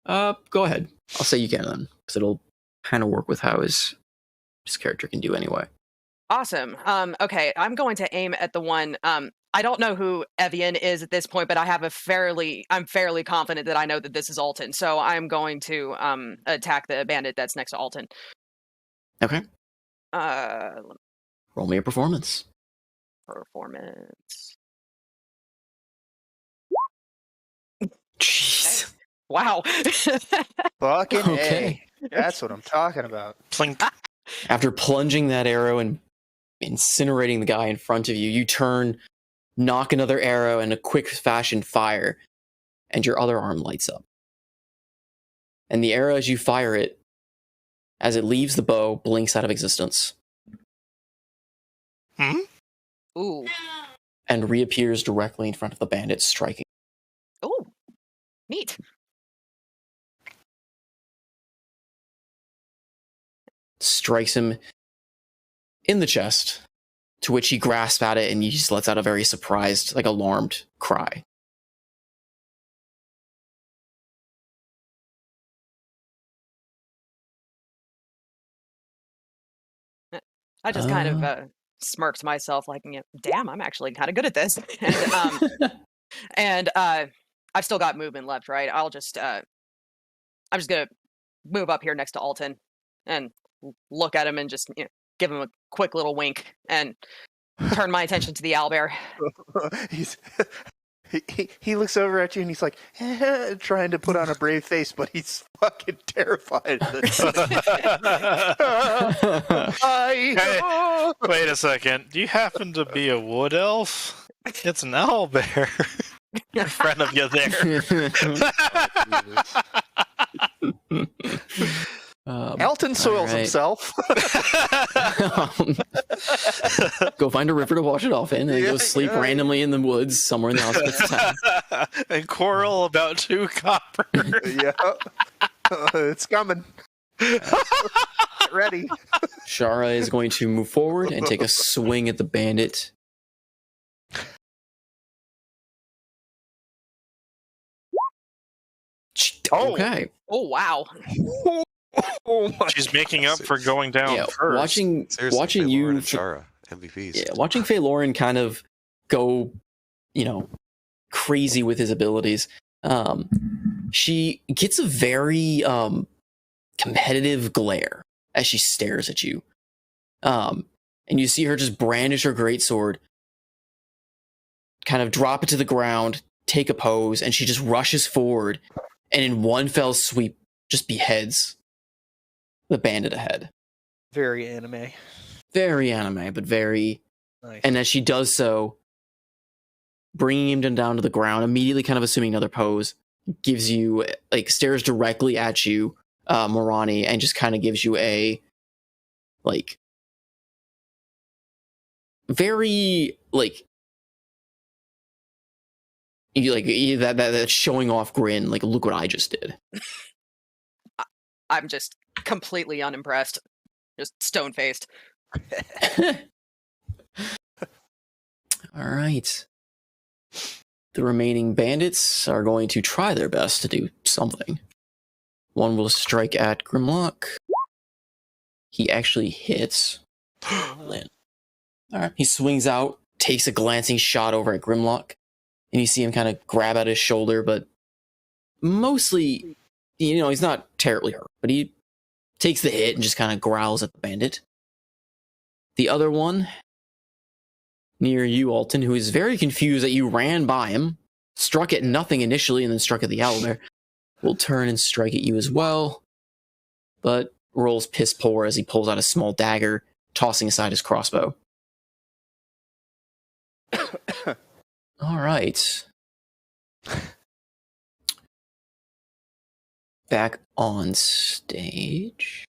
Go ahead. I'll say you can then, because it'll kind of work with how his character can do anyway. Awesome. Okay, I'm going to aim at the one. I don't know who Evian is at this point, but I'm fairly confident that I know that this is Alton. So I'm going to attack the bandit that's next to Alton. Okay. Uh, Roll me a performance. Performance. Jeez. Wow. Fucking Okay. A. That's what I'm talking about. Plink. After plunging that arrow and incinerating the guy in front of you, you turn, knock another arrow, and a quick fashion fire, and your other arm lights up. And the arrow, as you fire it, as it leaves the bow, blinks out of existence Ooh. and reappears directly in front of the bandit, striking. Ooh. Neat. Strikes him in the chest, to which he grasps at it and he just lets out a very surprised, like alarmed cry. I just kind of smirked to myself, like, yeah, damn, I'm actually kind of good at this. And I've still got movement left, right? I'm just gonna move up here next to Alton and look at him and just give him a quick little wink and turn my attention to the owlbear. He looks over at you and he's like, trying to put on a brave face, but he's fucking terrified. Hey, wait a second. Do you happen to be a wood elf? It's an owlbear in front of you there. Elton soils right. himself. Go find a river to wash it off in, and go sleep randomly in the woods somewhere in the outskirts of town. And quarrel about 2 copper. Yeah. It's coming. Get ready. Shara is going to move forward and take a swing at the bandit. Oh. Okay. Oh, wow. Oh my. She's making up for going down Yeah, first. watching Seriously, you, Lauren and Shara, MVPs. yeah, watching Faye Lauren kind of go, crazy with his abilities. She gets a very competitive glare as she stares at you, and you see her just brandish her greatsword, kind of drop it to the ground, take a pose, and she just rushes forward, and in one fell sweep, just beheads the bandit ahead. Very anime. Very anime, but very. Nice. And as she does so, bringing him down to the ground, immediately kind of assuming another pose, gives you, stares directly at you, Morani, and just kind of gives you a, very, that showing off grin, look what I just did. I'm just completely unimpressed. Just stone-faced. All right. The remaining bandits are going to try their best to do something. One will strike at Grimlock. He actually hits. Alright, he swings out, takes a glancing shot over at Grimlock, and you see him kind of grab at his shoulder, but mostly, he's not terribly hurt, but he takes the hit and just kind of growls at the bandit. The other one, near you, Alton, who is very confused that you ran by him, struck at nothing initially, and then struck at the owlbear, will turn and strike at you as well, but rolls piss poor as he pulls out a small dagger, tossing aside his crossbow. All right. Back on stage.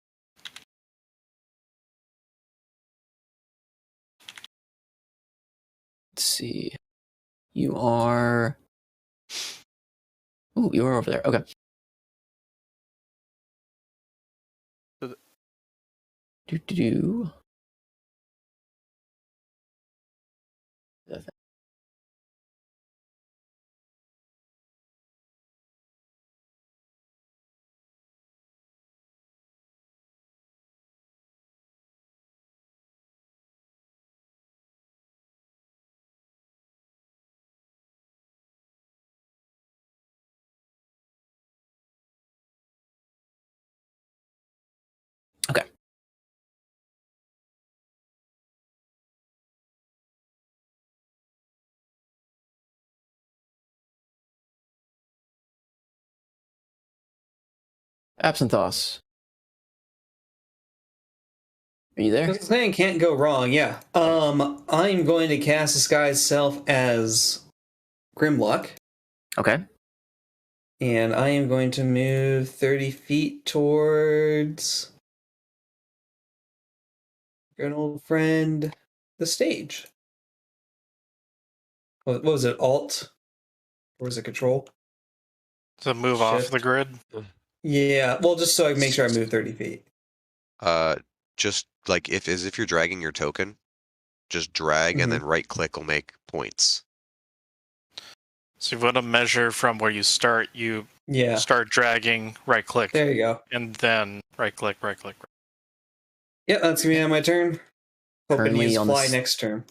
Let's see. You are... Ooh, you are over there. Okay. Do. Okay. Absynthos. Are you there? This plan can't go wrong, yeah. I'm going to cast Disguise Self as Grimlock. Okay. And I am going to move 30 feet towards your old friend, the stage. What was it, Alt? Or was it Control? To move Shift. off the grid. Yeah, well, just so I can make sure I move 30 feet. Just like as if you're dragging your token, just drag and then right click will make points. So you want to measure from where you start. You start dragging, right click. There you go. And then right click, right click. Yeah, that's gonna be on my turn. Hoping to Currently use on fly this- next turn.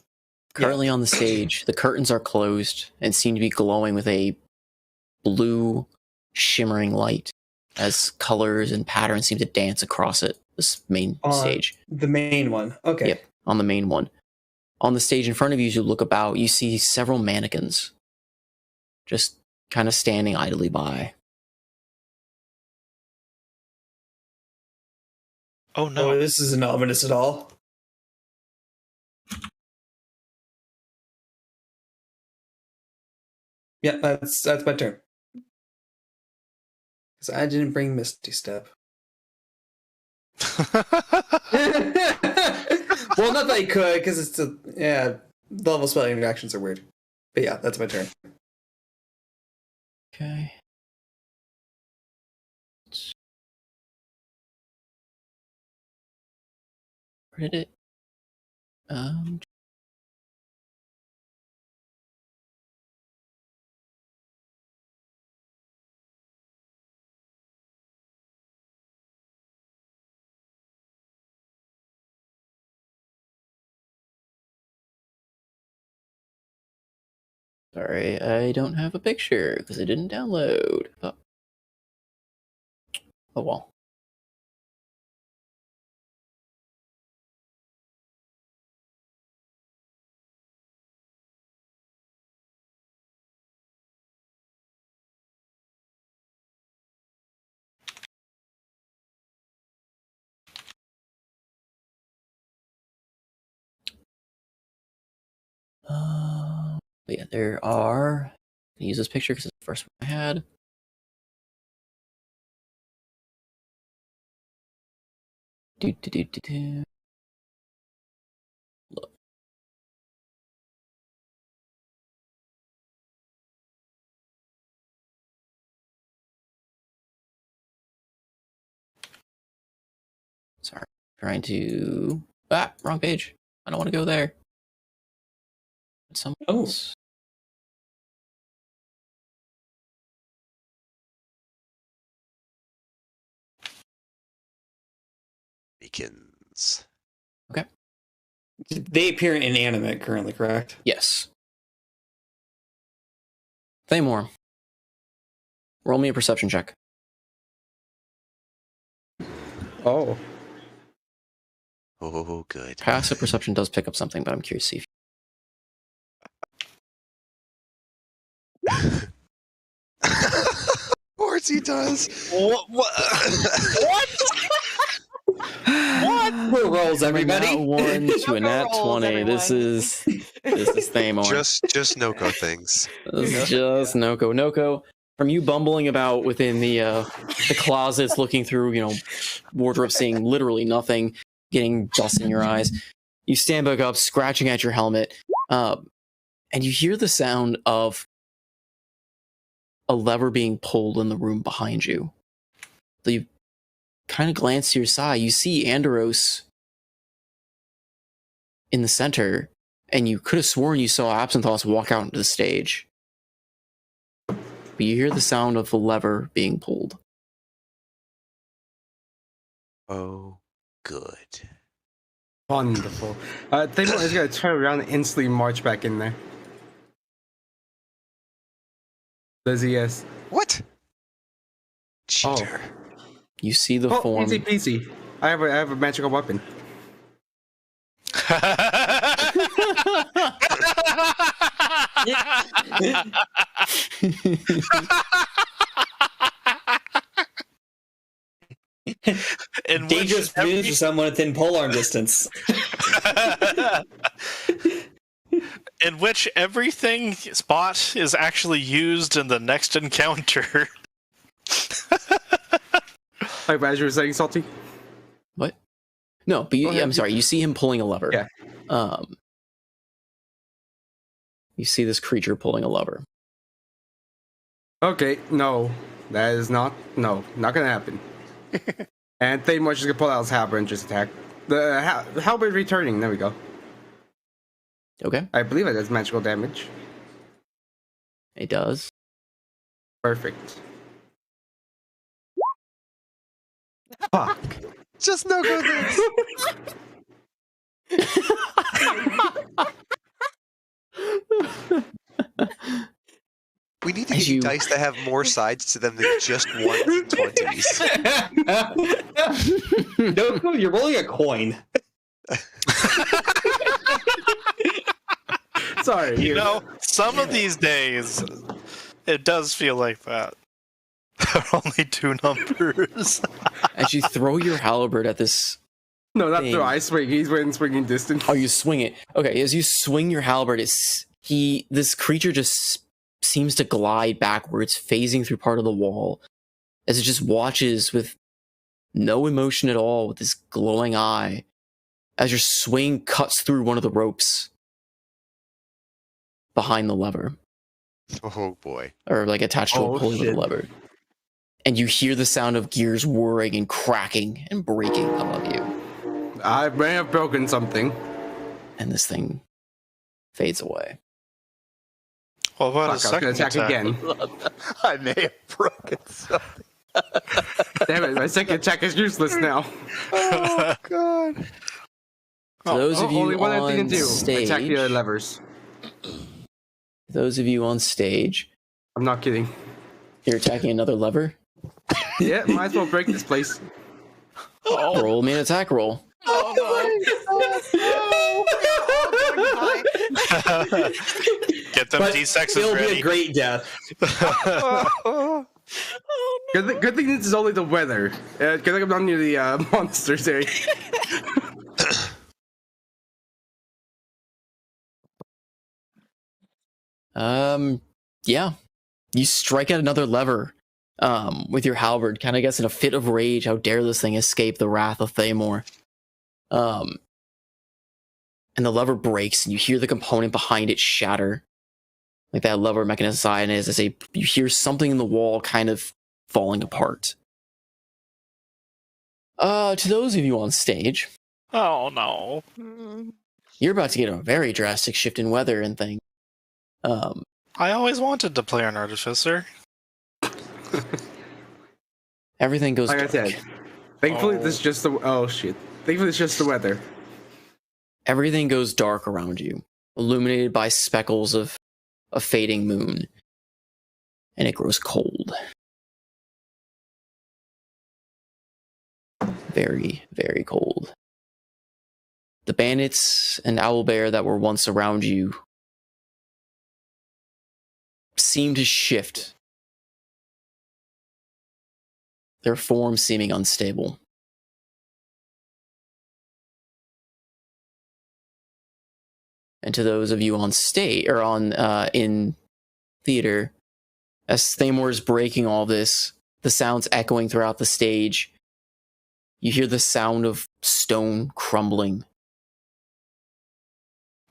Currently on the stage, the curtains are closed and seem to be glowing with a blue, shimmering light as colors and patterns seem to dance across it, this main stage. The main one. Okay. Yep, on the main one. On the stage in front of you, as you look about, you see several mannequins just kind of standing idly by. Oh no. Oh, this isn't ominous at all. Yeah, that's my turn. Because I didn't bring Misty Step. Well, not that I could, because it's the level spelling interactions are weird. But yeah, that's my turn. Okay. Where did it? Sorry, I don't have a picture because it didn't download. Oh well. But yeah, there are. I use this picture because it's the first one I had. Do. Look. Sorry, trying to. Wrong page. I don't want to go there. Someone else. awakens. They appear inanimate currently, correct? Yes. Thaymore. Roll me a perception check. Oh. Oh, good. Passive perception does pick up something, but I'm curious to see if Of course he does. What? What rolls, everybody? From a nat 1 to a nat Rolls, 20. This is Thaymore. Just Noko things. This is just Noko. Noko, from you bumbling about within the closets, looking through, wardrobe, seeing literally nothing, getting dust in your eyes, you stand back up, scratching at your helmet, and you hear the sound of a lever being pulled in the room behind you. So you kind of glance to your side. You see Andros in the center, and you could have sworn you saw Absinthoss walk out into the stage. But you hear the sound of the lever being pulled. Oh, good. Wonderful. Thaymore is going to turn around and instantly march back in there. Does he, yes? What? Cheater. You see the form. Easy peasy. I have a magical weapon. Dangerous news for someone within polearm distance. In which everything spot is actually used in the next encounter. Like as you were saying, Salty? What? No, but I'm sorry. You see him pulling a lever. Yeah. You see this creature pulling a lever. Okay, no. That is not gonna happen. And Thaymore is gonna pull out his halberd and just attack. The halberd returning, there we go. Okay. I believe it does magical damage. It does. Perfect. Fuck. Just Noko things. We need to get you dice that have more sides to them than just 1s and 20s. No, you're rolling a coin. Sorry. You know, some of these days, it does feel like that. There are only two numbers. As you throw your halberd at this. No, not thing. throw. I swing. He's within swinging distance. Oh, you swing it. Okay, as you swing your halberd, this creature just seems to glide backwards, phasing through part of the wall, as it just watches with no emotion at all, with this glowing eye, as your swing cuts through one of the ropes behind the lever. Oh boy. Or like attached to a pulley with a lever. And you hear the sound of gears whirring and cracking and breaking above you. I may have broken something. And this thing fades away. Well, about Fuck, a second I was gonna attack again. I may have broken something. Damn it, my second attack is useless now. Oh, God. For those of you only one on thing to do. stage, Attack the other levers. those of you on stage, I'm not kidding. you're attacking another lever. Yeah, might as well break this place. Roll me an attack roll. Get them But D6s it'll be ready. a great death. Good thing this is only the weather. Good thing I'm not near the monsters area. Yeah. You strike at another lever with your halberd, kind of guess in a fit of rage, how dare this thing escape the wrath of Thaymore. And the lever breaks, and you hear the component behind it shatter. Like that lever mechanism side, and as I say, you hear something in the wall kind of falling apart. To those of you on stage, Oh, no. you're about to get a very drastic shift in weather and things. I always wanted to play an artificer. Everything goes Like I dark. said, thankfully this is just the. Oh shit! think it's just the weather. Everything goes dark around you, illuminated by speckles of a fading moon, and it grows cold. Very, very cold. The bandits and owlbear that were once around you seem to shift, their form seeming unstable. And to those of you on stage or on in theater, as Thamor is breaking all this, the sounds echoing throughout the stage, you hear the sound of stone crumbling,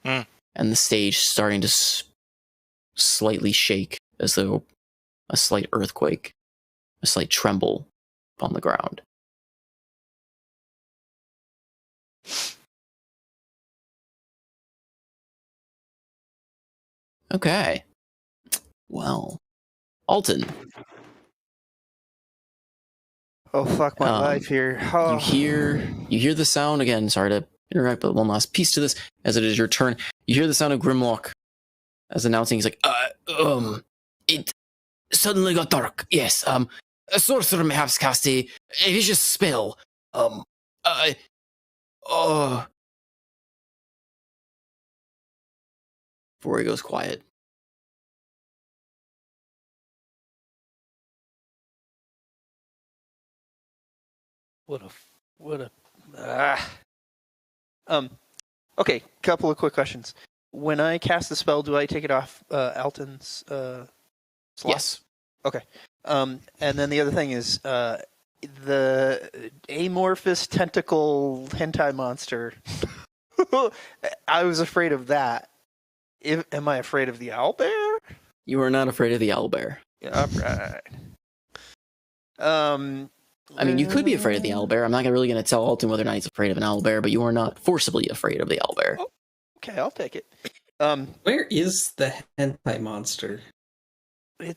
and the stage starting to slightly shake as though a slight earthquake, a slight tremble on the ground. Okay. Well, Alton. Oh, fuck my life here. Oh. You hear the sound again. Sorry to interrupt, but one last piece to this, as it is your turn. You hear the sound of Grimlock as announcing. He's like, it suddenly got dark. Yes, a sorcerer perhaps cast a vicious spell. Before he goes quiet. Okay, couple of quick questions. When I cast the spell, do I take it off Alton's slot? Yes. Okay. And then the other thing is the amorphous tentacle hentai monster. I was afraid of that. Am I afraid of the owlbear? You are not afraid of the owlbear. All right. I mean, you could be afraid of the owlbear. I'm not really going to tell Alton whether or not he's afraid of an owlbear, but you are not forcibly afraid of the owlbear. Oh, okay, I'll take it. Where is the hentai monster? I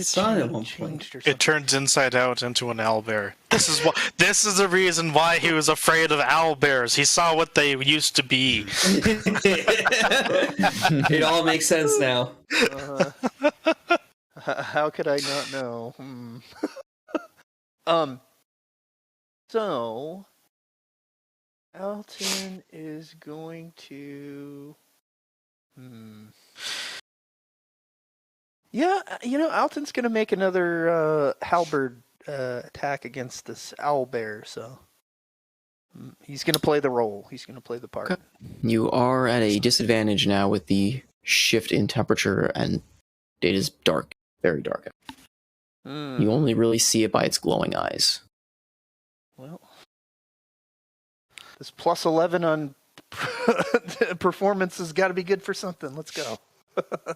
saw it at one point. It turns inside out into an owlbear. This is what. This is the reason why he was afraid of owlbears. He saw what they used to be. It all makes sense now. How could I not know? So Alton is going to. Yeah, Alton's going to make another halberd attack against this owlbear, so he's going to play the role. He's going to play the part. Okay. You are at a disadvantage now with the shift in temperature, and it is dark, very dark. You only really see it by its glowing eyes. Well, this plus 11 on performance has got to be good for something. Let's go.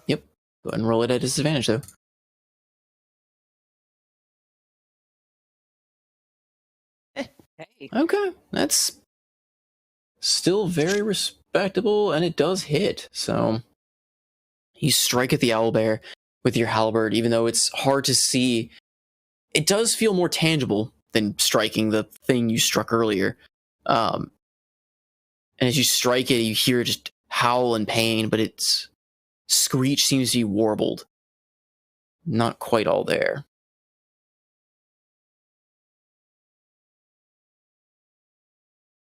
Yep. Go ahead and roll it at disadvantage, though. Hey. Okay, that's still very respectable, and it does hit. So you strike at the owlbear with your halberd, even though it's hard to see. It does feel more tangible than striking the thing you struck earlier. And as you strike it, you hear it just howl in pain, but its screech seems to be warbled. Not quite all there.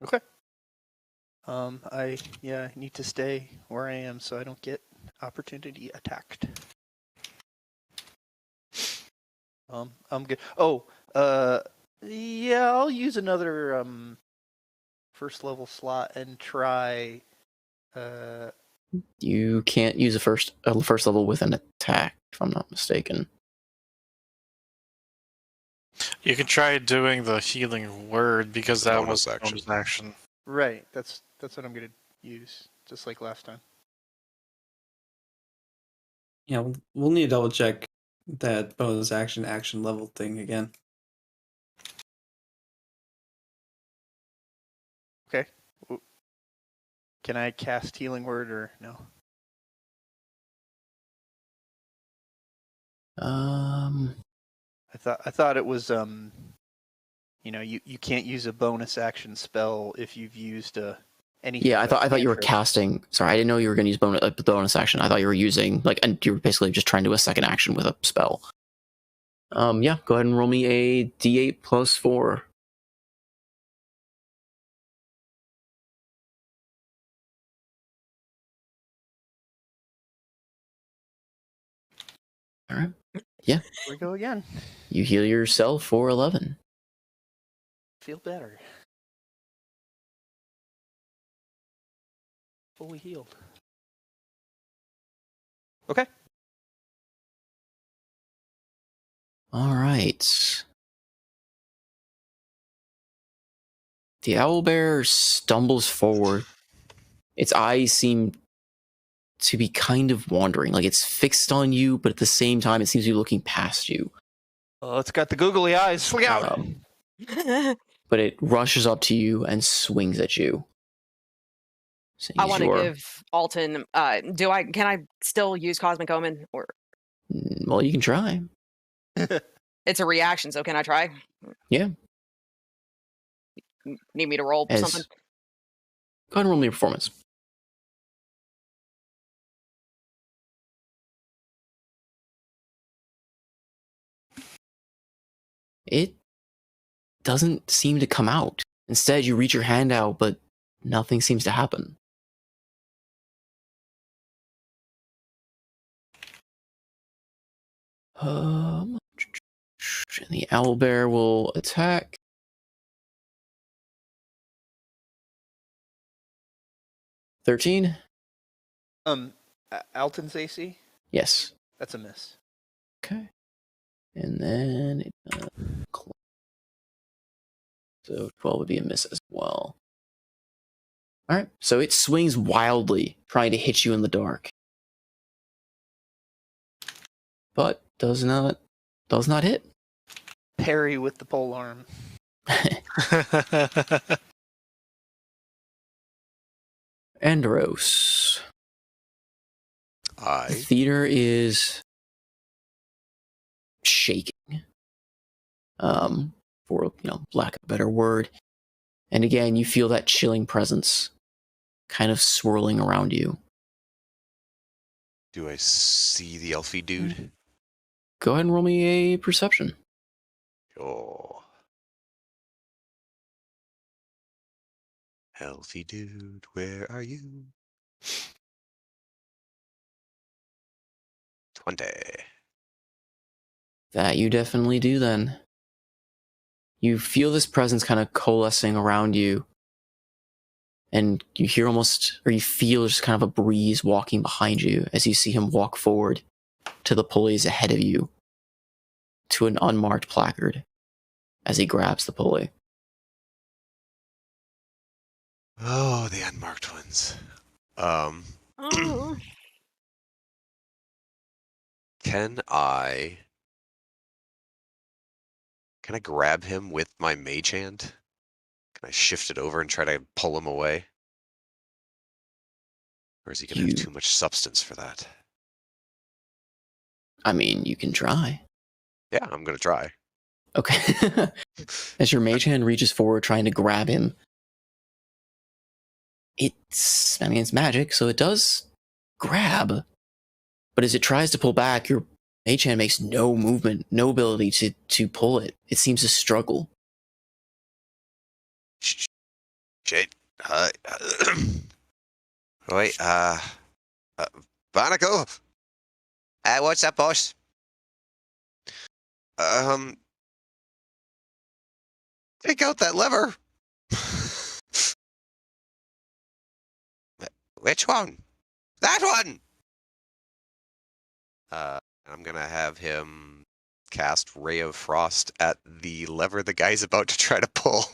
Okay. I need to stay where I am so I don't get opportunity attacked. I'm good. Oh, yeah, I'll use another first level slot and try. You can't use a first level with an attack, if I'm not mistaken. You can try doing the healing word because that was action. action. Right, that's what I'm gonna use, just like last time. Yeah, we'll need to double check that bonus action level thing again. Okay. Can I cast healing word or no? I thought it was You can't use a bonus action spell if you've used anything. Yeah, I but thought you were cantrip. casting. Sorry, I didn't know you were going to use bonus action. I thought you were using and you were basically just trying to do a second action with a spell. Yeah, go ahead and roll me a d8 plus 4. All right. Yeah. Here we go again. You heal yourself for 11. Feel better. Fully healed. Okay. All right. The owlbear stumbles forward. Its eyes seem to be kind of wandering, like it's fixed on you, but at the same time, it seems to be looking past you. Oh, it's got the googly eyes. Look out! But it rushes up to you and swings at you. I want to give Alton. Can I still use Cosmic Omen, or Well, you can try. it's a reaction? So can I try? Yeah. Need me to roll something? Go ahead and roll me a performance. It doesn't seem to come out. Instead, you reach your hand out, but nothing seems to happen. And the owlbear will attack. 13? Alton's AC? Yes. That's a miss. Okay. And then so 12 would be a miss as well. Alright, so it swings wildly, trying to hit you in the dark. But does not hit. Parry with the pole arm. Andros. Aye. The theater is shaking. For lack of a better word. And again, you feel that chilling presence kind of swirling around you. Do I see the elfie dude? Go ahead and roll me a perception. Oh. Elfie dude, where are you? 20. That you definitely do then. You feel this presence kind of coalescing around you. And you hear you feel just kind of a breeze walking behind you as you see him walk forward to the pulleys ahead of you to an unmarked placard as he grabs the pulley. Oh, the unmarked ones. Oh. Can I grab him with my mage hand? Can I shift it over and try to pull him away? Or is he going to have too much substance for that? I mean, you can try. Yeah, I'm going to try. Okay. As your mage hand reaches forward trying to grab him, it's magic, so it does grab. But as it tries to pull back, your mage hand makes no movement, no ability to pull it. It seems to struggle. Shit. Wait, Barnacle? What's up, boss? Take out that lever. Which one? That one! I'm gonna have him cast Ray of Frost at the lever the guy's about to try to pull.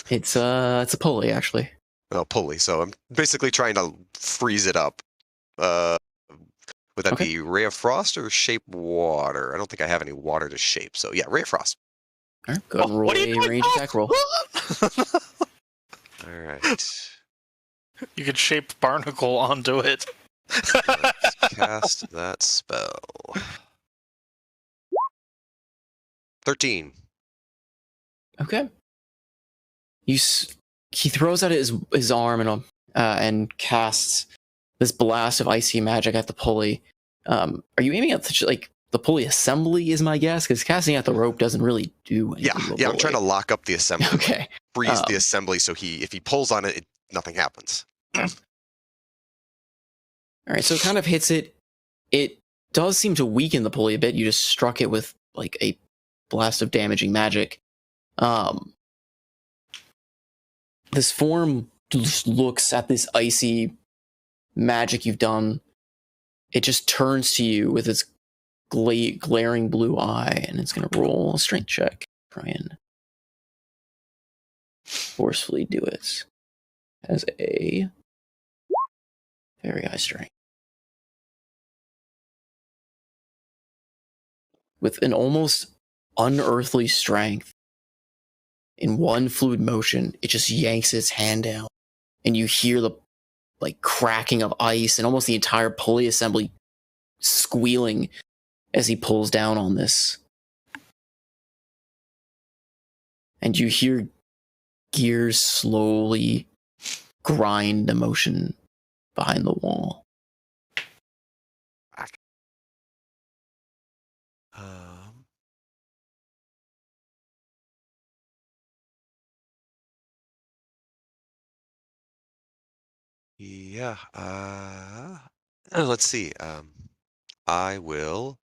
It's a pulley, actually. Oh, pulley. So I'm basically trying to freeze it up. Would that be Ray of Frost or Shape Water? I don't think I have any water to shape. So yeah, Ray of Frost. All right, go ahead and roll a range attack roll. All right. You could shape Barnacle onto it. Let's cast that spell. 13. Okay. He throws out his arm and casts this blast of icy magic at the pulley. Are you aiming at the pulley assembly? Is my guess, because casting at the rope doesn't really do anything. Yeah. I'm trying to lock up the assembly. Okay. Like, freeze the assembly so if he pulls on it, nothing happens. All right, so it kind of hits it. It does seem to weaken the pulley a bit. You just struck it with like a blast of damaging magic. This form just looks at this icy magic you've done. It just turns to you with its glaring blue eye, and it's going to roll a strength check. Try and forcefully do it. As a very high strength. With an almost unearthly strength, in one fluid motion, it just yanks its hand down, and you hear the cracking of ice and almost the entire pulley assembly squealing as he pulls down on this. And you hear gears slowly grind the motion behind the wall. Yeah. Let's see. I will.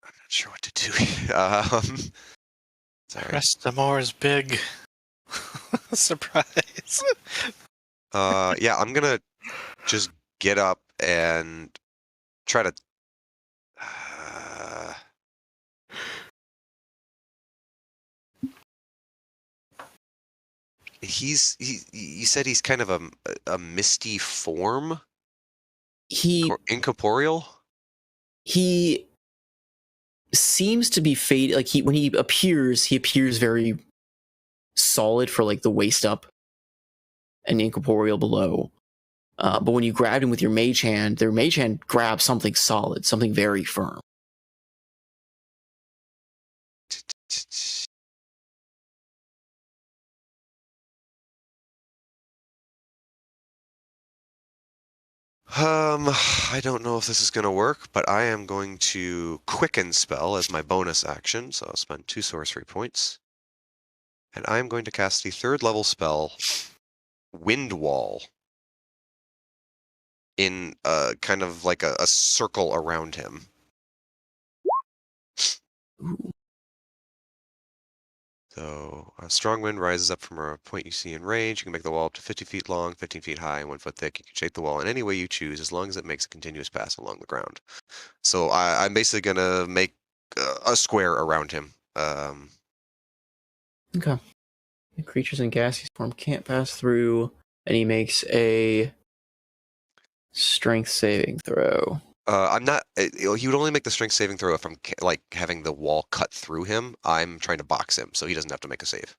I'm not sure what to do. Sorry. Restomore's big surprise. Yeah, I'm gonna just get up and try to. You said he's kind of a misty form. Incorporeal. He seems to be faded. Like when he appears very solid for like the waist up and incorporeal below. But when you grab him with your mage hand, their mage hand grabs something solid, something very firm. I don't know if this is going to work, but I am going to quicken spell as my bonus action, so I'll spend 2 sorcery points. And I'm going to cast the 3rd level spell, Wind Wall, in kind of like a circle around him. Ooh. So, a strong wind rises up from a point you see in range. You can make the wall up to 50 feet long, 15 feet high, and 1 foot thick. You can shape the wall in any way you choose, as long as it makes a continuous path along the ground. So, I'm basically going to make a square around him. Okay. The creatures in gaseous form can't pass through, and he makes a strength saving throw. I'm not. He would only make the strength saving throw if I'm like having the wall cut through him. I'm trying to box him, so he doesn't have to make a save.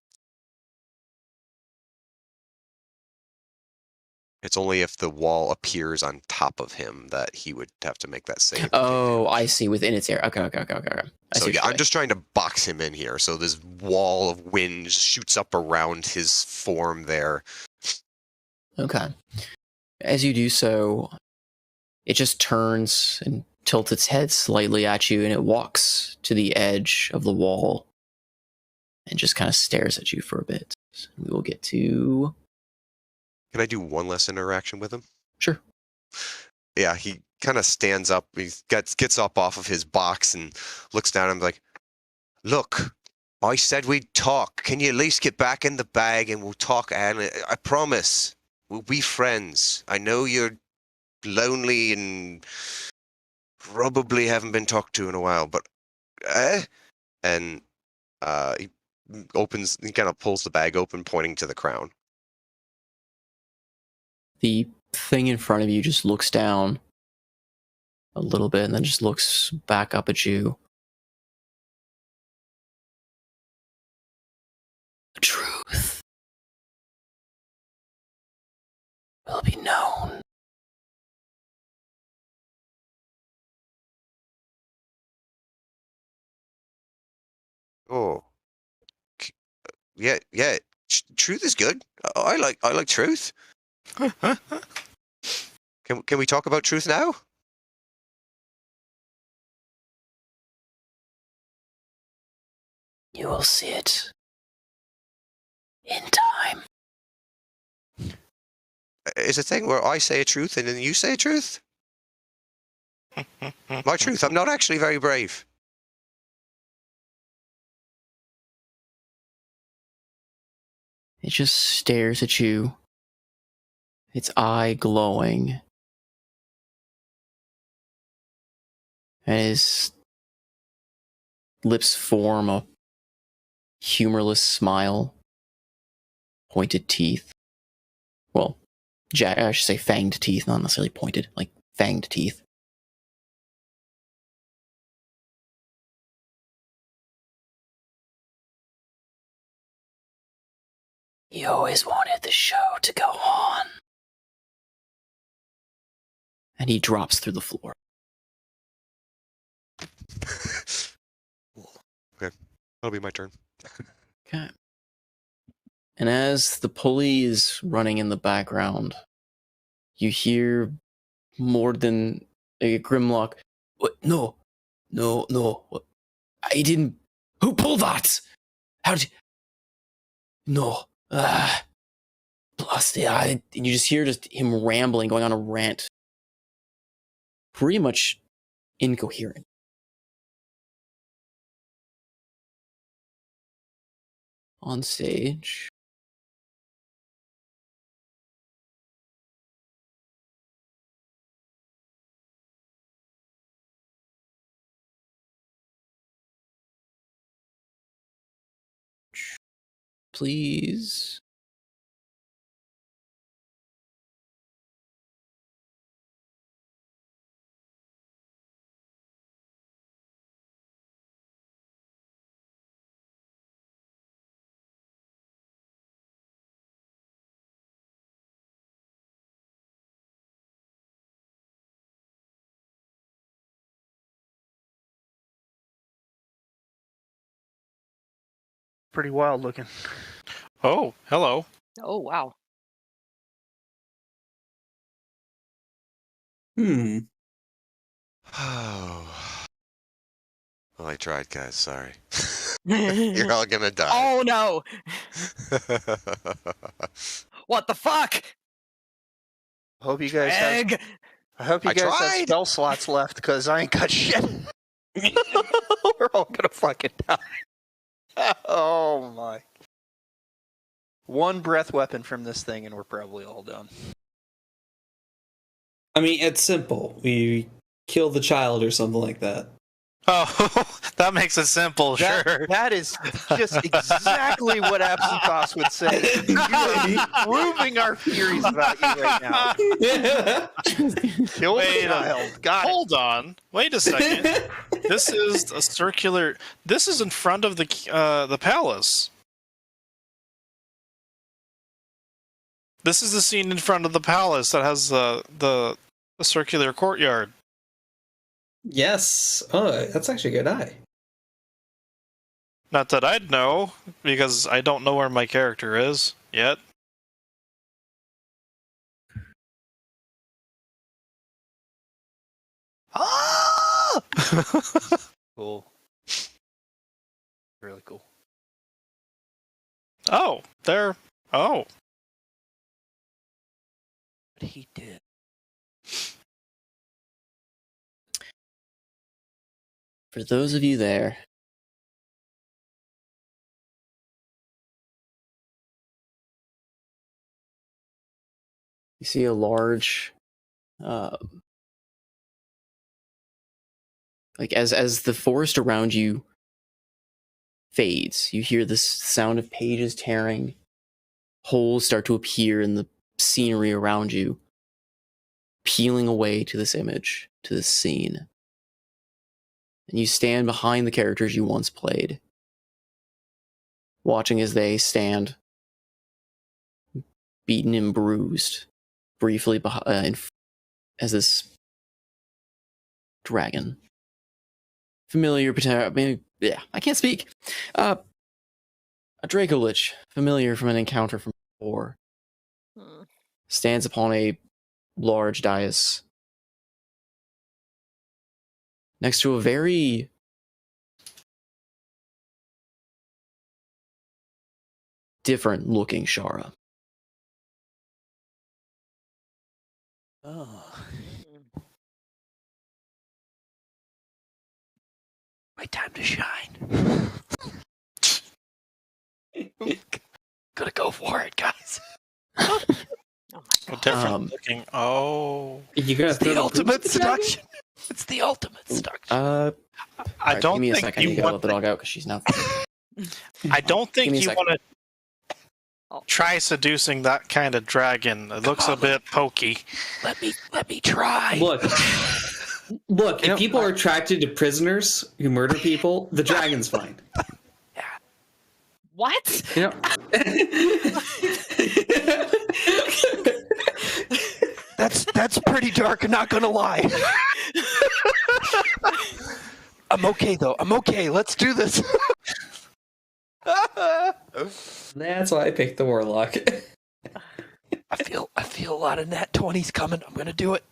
It's only if the wall appears on top of him that he would have to make that save. Oh, I see. Within its area. Okay. So yeah, I'm just trying to box him in here. So this wall of wind shoots up around his form there. Okay. As you do so, it just turns and tilts its head slightly at you, and it walks to the edge of the wall and just kind of stares at you for a bit. We will get to... Can I do one less interaction with him? Sure. Yeah, he kind of stands up. He gets up off of his box and looks down. I'm like, look, I said we'd talk. Can you at least get back in the bag and we'll talk? And I promise, we'll be friends. I know you're lonely and probably haven't been talked to in a while, but and he kind of pulls the bag open, pointing to the crown. The thing in front of you just looks down a little bit and then just looks back up at you. The truth will be known. Oh, c- yeah. Truth is good. I like truth. Can we talk about truth now? You will see it in time. Is a thing where I say a truth and then you say a truth? My truth. I'm not actually very brave. It just stares at you, its eye glowing, and his lips form a humorless smile, pointed teeth. Well, I should say fanged teeth, not necessarily pointed, like fanged teeth. You always wanted the show to go on. And he drops through the floor. Okay, that'll be my turn. Okay. And as the pulley is running in the background, you hear more than a Grimlock. What? No. What? I didn't. Who pulled that? How did? No. Plus, and you just hear him rambling, going on a rant. Pretty much incoherent. On stage. Please. Pretty wild looking. Oh, hello. Oh, wow. Oh. Well, I tried, guys. Sorry. You're all gonna die. Oh, no. What the fuck? I hope you guys have. Egg. I hope you I guys have tried. spell slots left because I ain't got shit. We're all gonna fucking die. Oh my. One breath weapon from this thing and we're probably all done. I mean, it's simple. We kill the child or something like that. Oh, that makes it simple, sure. That is just exactly what Absentos would say. You are proving our theories about you right now. Kill the child. Got it. Hold on. Wait a second. This is a circular. This is in front of the palace. This is the scene in front of the palace that has the circular courtyard. Yes. Oh, that's actually a good eye. Not that I'd know, because I don't know where my character is yet. Ah! Cool. Really cool. Oh, there. Oh. What he did. For those of you there, you see a large, like as the forest around you fades, you hear this sound of pages tearing, holes start to appear in the scenery around you, peeling away to this image, to this scene. And you stand behind the characters you once played, watching as they stand, beaten and bruised, briefly as this dragon. Familiar, Yeah, I can't speak. A Dracolich, familiar from an encounter from before, stands upon a large dais next to a very different looking Shara. Oh. My time to shine. Gonna go for it, guys. Oh my A god. different looking. Oh. You gotta It's the ultimate seduction. It's the ultimate seduction. I Alright, don't give me a think second. I need you to let want. the dog out because she's not. I don't Give me think a you second. want to try seducing that kind of dragon. It looks a bit pokey. Let me try. Look, if people are attracted to prisoners who murder people, the dragon's fine. What? You know, That's pretty dark. I'm not gonna lie. I'm okay though. I'm okay. Let's do this. That's why I picked the warlock. I feel a lot of nat 20s coming. I'm gonna do it.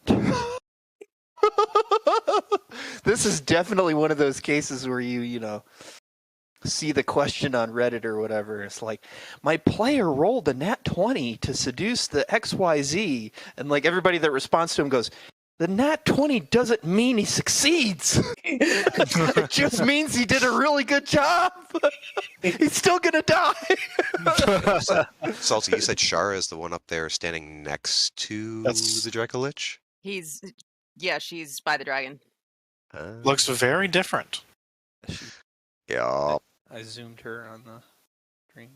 This is definitely one of those cases where you know, see the question on Reddit or whatever. It's like, my player rolled a nat 20 to seduce the XYZ, and like everybody that responds to him goes, the nat 20 doesn't mean he succeeds. It just means he did a really good job. He's still gonna die. Salty, you said Shara is the one up there standing next to That's- the Dracolich? She's by the dragon. Looks very different. Yeah. I zoomed her on the screen.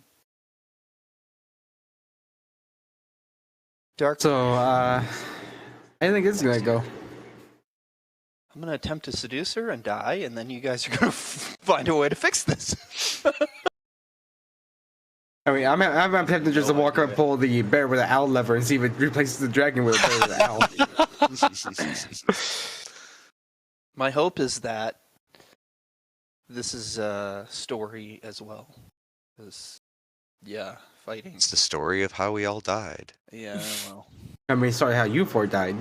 Dark. so, I think it's gonna go. I'm gonna attempt to seduce her and die, and then you guys are gonna find a way to fix this. I mean, I'm tempted just to walk up and pull the bear with the owl lever and see if it replaces the dragon with a bear with the owl. My hope is that this is a story as well. 'Cause, yeah, fighting. It's the story of how we all died. Yeah, well. I mean, sorry how you four died.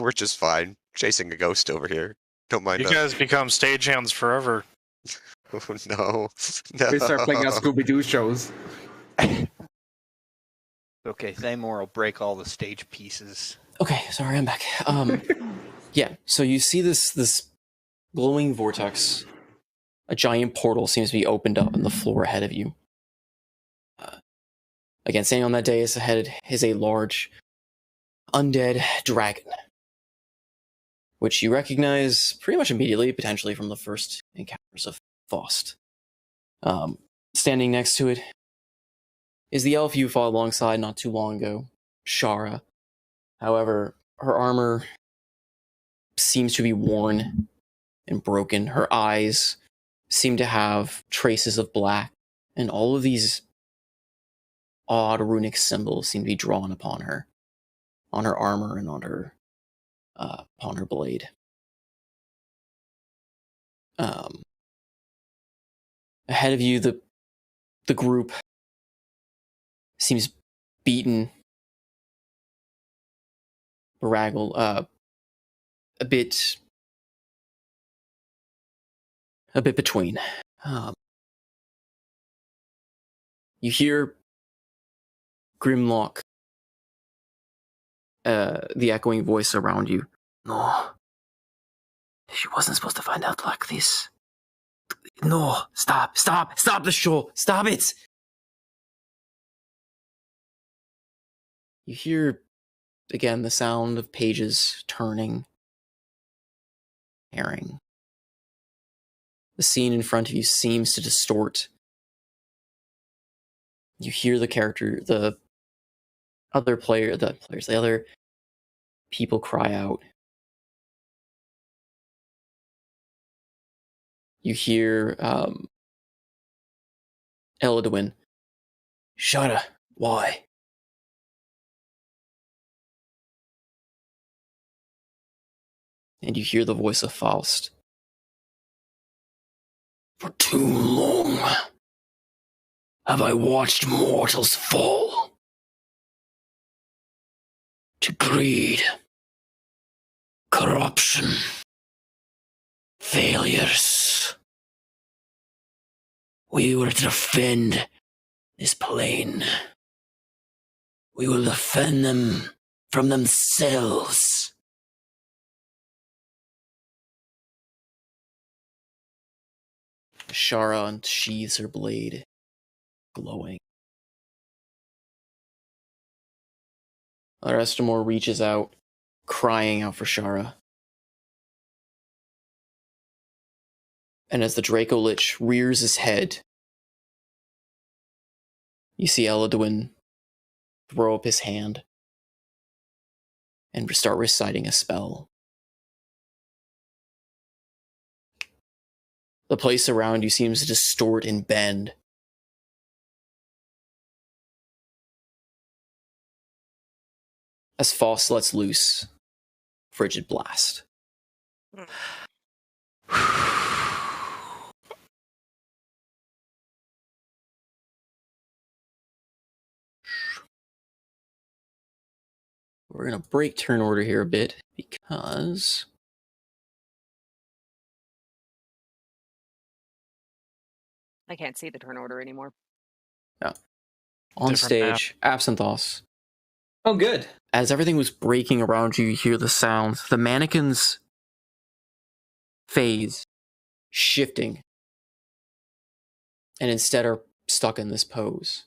We're just fine. Chasing a ghost over here. Don't mind You us. guys become stagehands forever. Oh, no. No. We start playing out Scooby-Doo shows. Okay, Thamor will break all the stage pieces. Okay, sorry, I'm back. Yeah, so you see this glowing vortex. A giant portal seems to be opened up on the floor ahead of you. Again, standing on that dais ahead is a large undead dragon, which you recognize pretty much immediately, potentially from the first encounters of Faust. Standing next to it is the elf you fought alongside not too long ago, Shara. However, her armor seems to be worn and broken. Her eyes seem to have traces of black, and all of these odd runic symbols seem to be drawn upon her armor and on her blade. Ahead of you, the group seems beaten, beraggled, a bit between. You hear Grimlock, the echoing voice around you. No, she wasn't supposed to find out like this. No, stop the show, stop it! You hear, again, the sound of pages turning, herring. The scene in front of you seems to distort. You hear the other people cry out. You hear Eladwin, Shara, why? And you hear the voice of Faust. For too long have I watched mortals fall to greed, corruption, failures. We will defend this plane. We will defend them from themselves. Shara unsheathes her blade, glowing. Arestamor reaches out, crying out for Shara. And as the Draco Lich rears his head, you see Eladwin throw up his hand and start reciting a spell. The place around you seems to distort and bend. As Faust lets loose Frigid Blast. We're going to break turn order here a bit because I can't see the turn order anymore. on Different stage, Absinthos. Oh, good. As everything was breaking around you, you hear the sounds. The mannequins phase, shifting, and instead are stuck in this pose.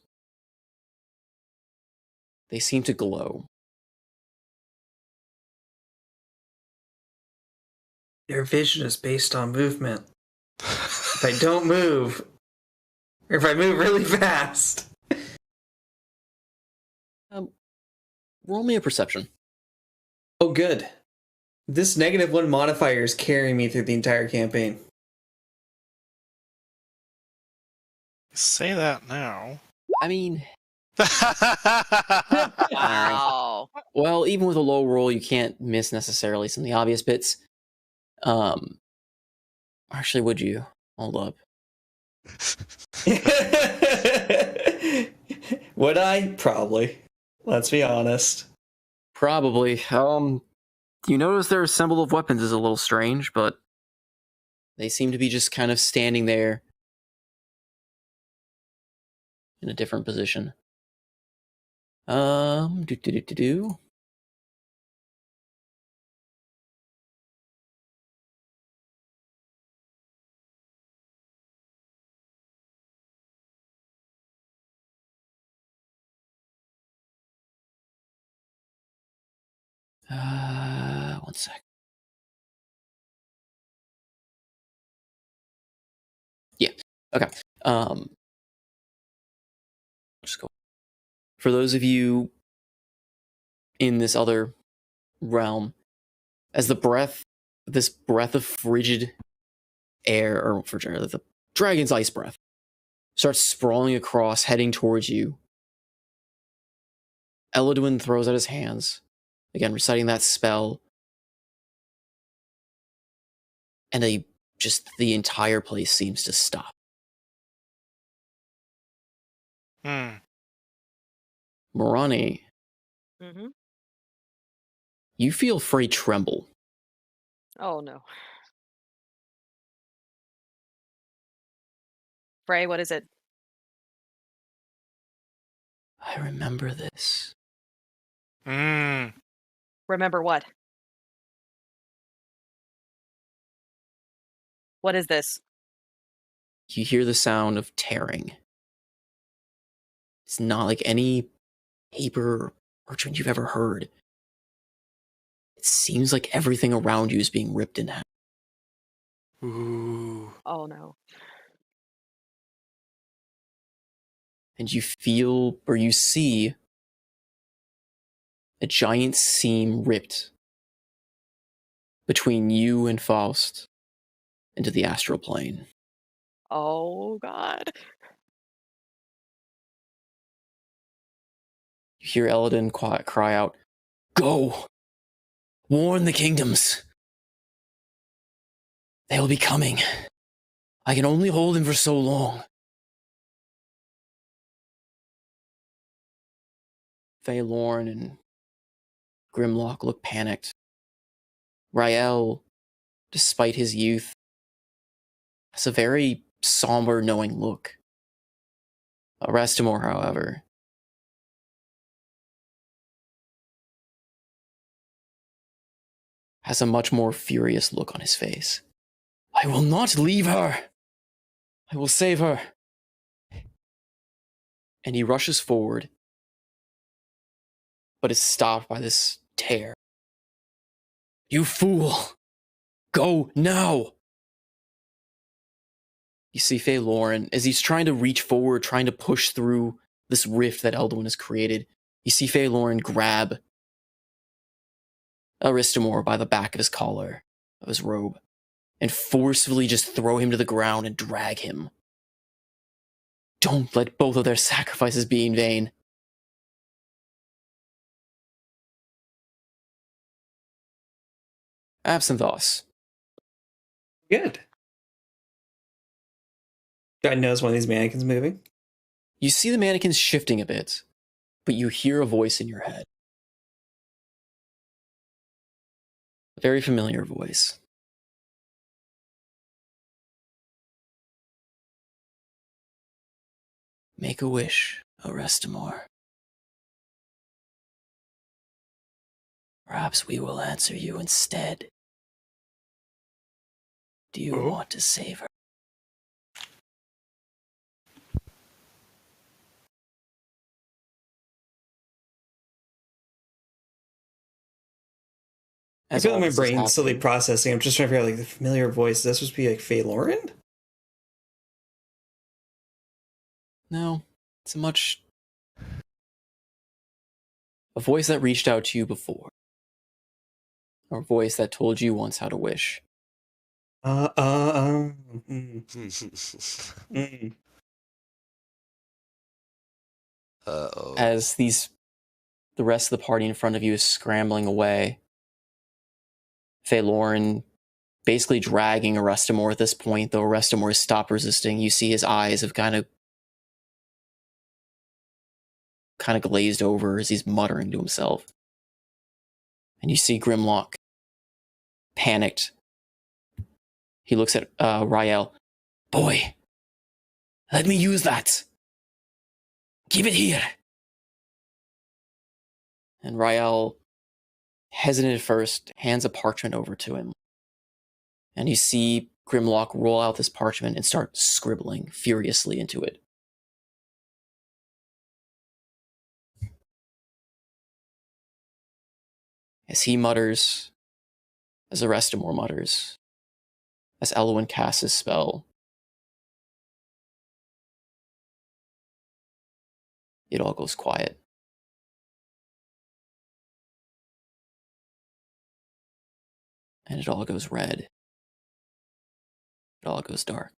They seem to glow. Their vision is based on movement. If I don't move, or if I move really fast. Roll me a perception. Oh, good. This -1 modifier is carrying me through the entire campaign. Say that now. I mean, Wow. well, even with a low roll, you can't miss necessarily some of the obvious bits. Actually, would you? Hold up. Would I? Probably. Let's be honest. Probably. You notice their symbol of weapons is a little strange, but they seem to be just kind of standing there in a different position. Do. One sec. Yeah. Okay. Just go. For those of you in this other realm, as this breath of frigid air, or frigid air, the dragon's ice breath, starts sprawling across, heading towards you. Eladwin throws out his hands, again reciting that spell, and the entire place seems to stop. Morani, Mm-hmm. you feel Frey tremble. Oh, no. Frey, what is it? I remember this. Remember what? What is this? You hear the sound of tearing. It's not like any paper or parchment you've ever heard. It seems like everything around you is being ripped in half. Ooh. Oh, no. And you feel, or you see, a giant seam ripped between you and Faust into the astral plane. Oh, God. You hear Eladin cry out, "Go! Warn the kingdoms! They will be coming. I can only hold him for so long. Lorne and Grimlock look panicked. Rael, despite his youth, has a very somber, knowing look. Restimore, however, has a much more furious look on his face. I will not leave her! I will save her! And he rushes forward, but is stopped by this tear. You fool! Go now! You see Faye Lauren, as he's trying to reach forward, trying to push through this rift that Elduin has created, you see Faye Lauren grab Aristamore by the back of his collar, of his robe, and forcefully just throw him to the ground and drag him. Don't let both of their sacrifices be in vain. Absinthoss. Good. I notice one of these mannequins moving. You see the mannequins shifting a bit, but you hear a voice in your head. A very familiar voice. Make a wish, Arestamore. Perhaps we will answer you instead. Do you want to save her? I feel like my brain's slowly processing. I'm just trying to figure out, like, the familiar voice. Is that supposed to be, like, Faye Lauren? No, it's a voice that reached out to you before. Or a voice that told you once how to wish. Mm. Uh-oh. As the rest of the party in front of you is scrambling away, Faye Lauren basically dragging Arestamore at this point, though Arestamore has stopped resisting. You see his eyes have kind of glazed over as he's muttering to himself. And you see Grimlock, panicked. He looks at Rael. Boy, let me use that. Give it here. And Rael, hesitant at first, hands a parchment over to him. And you see Grimlock roll out this parchment and start scribbling furiously into it. As he mutters, as Arestamore mutters, as Elwyn casts his spell, it all goes quiet. And it all goes red. It all goes dark.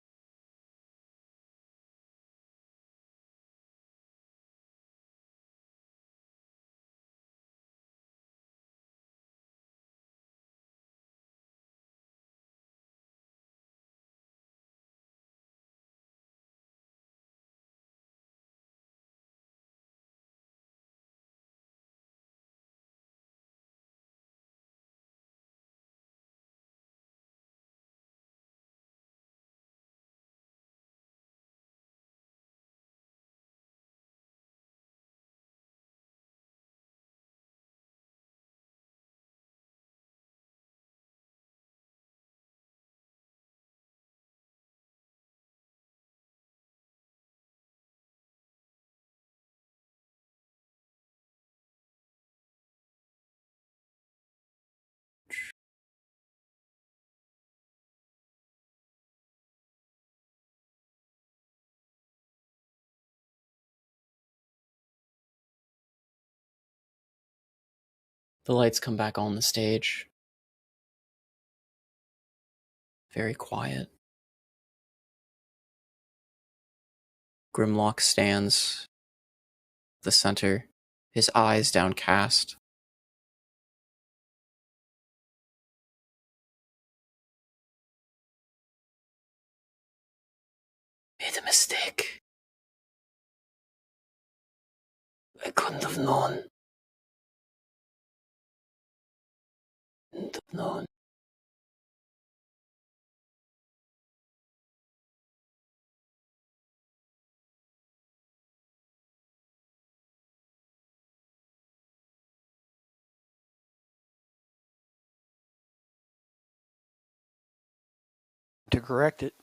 The lights come back on the stage. Very quiet. Grimlock stands at the center, his eyes downcast. made a mistake. I couldn't have known. Couldn't have known. To correct it.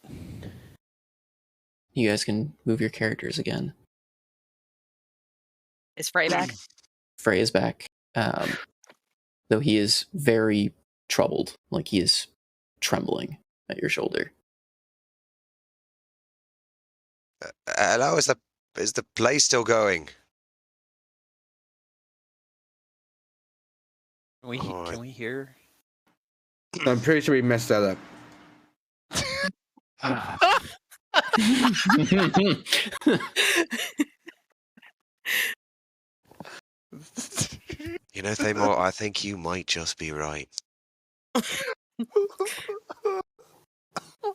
You guys can move your characters again. Is Frey back? Frey is back, though he is very troubled, like he is trembling at your shoulder. Hello, is the play still going? Can we hear? I'm pretty sure we messed that up. You know, Thamor, I think you might just be right. Oh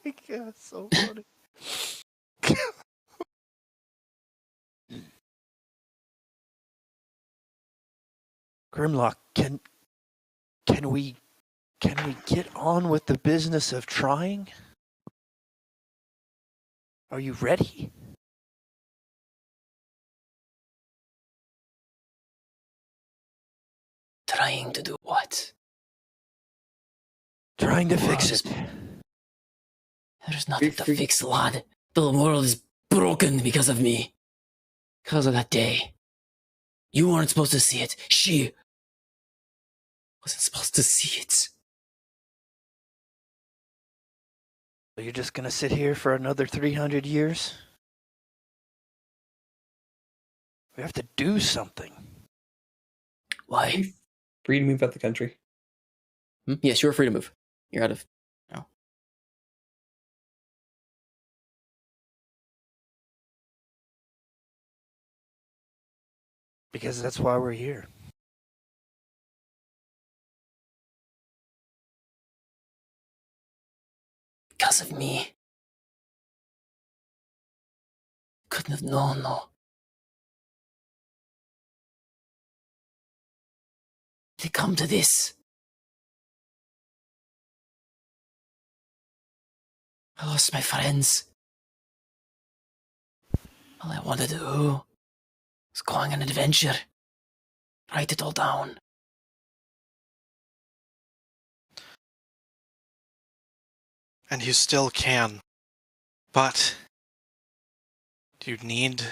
my god, so funny. Grimlock, can we get on with the business of trying? Are you ready? Trying to do what? Trying to fix it. There's nothing to fix, lad. The world is broken because of me. Because of that day. You weren't supposed to see it. She wasn't supposed to see it. So you're just gonna sit here for another 300 years? We have to do something. Why? Free to move out the country. Yes, you're free to move. You're out of... No. Because that's why we're here. Because of me. Couldn't have known, no. To come to this. I lost my friends. All I wanted to do was go on an adventure. Write it all down. And you still can. But you need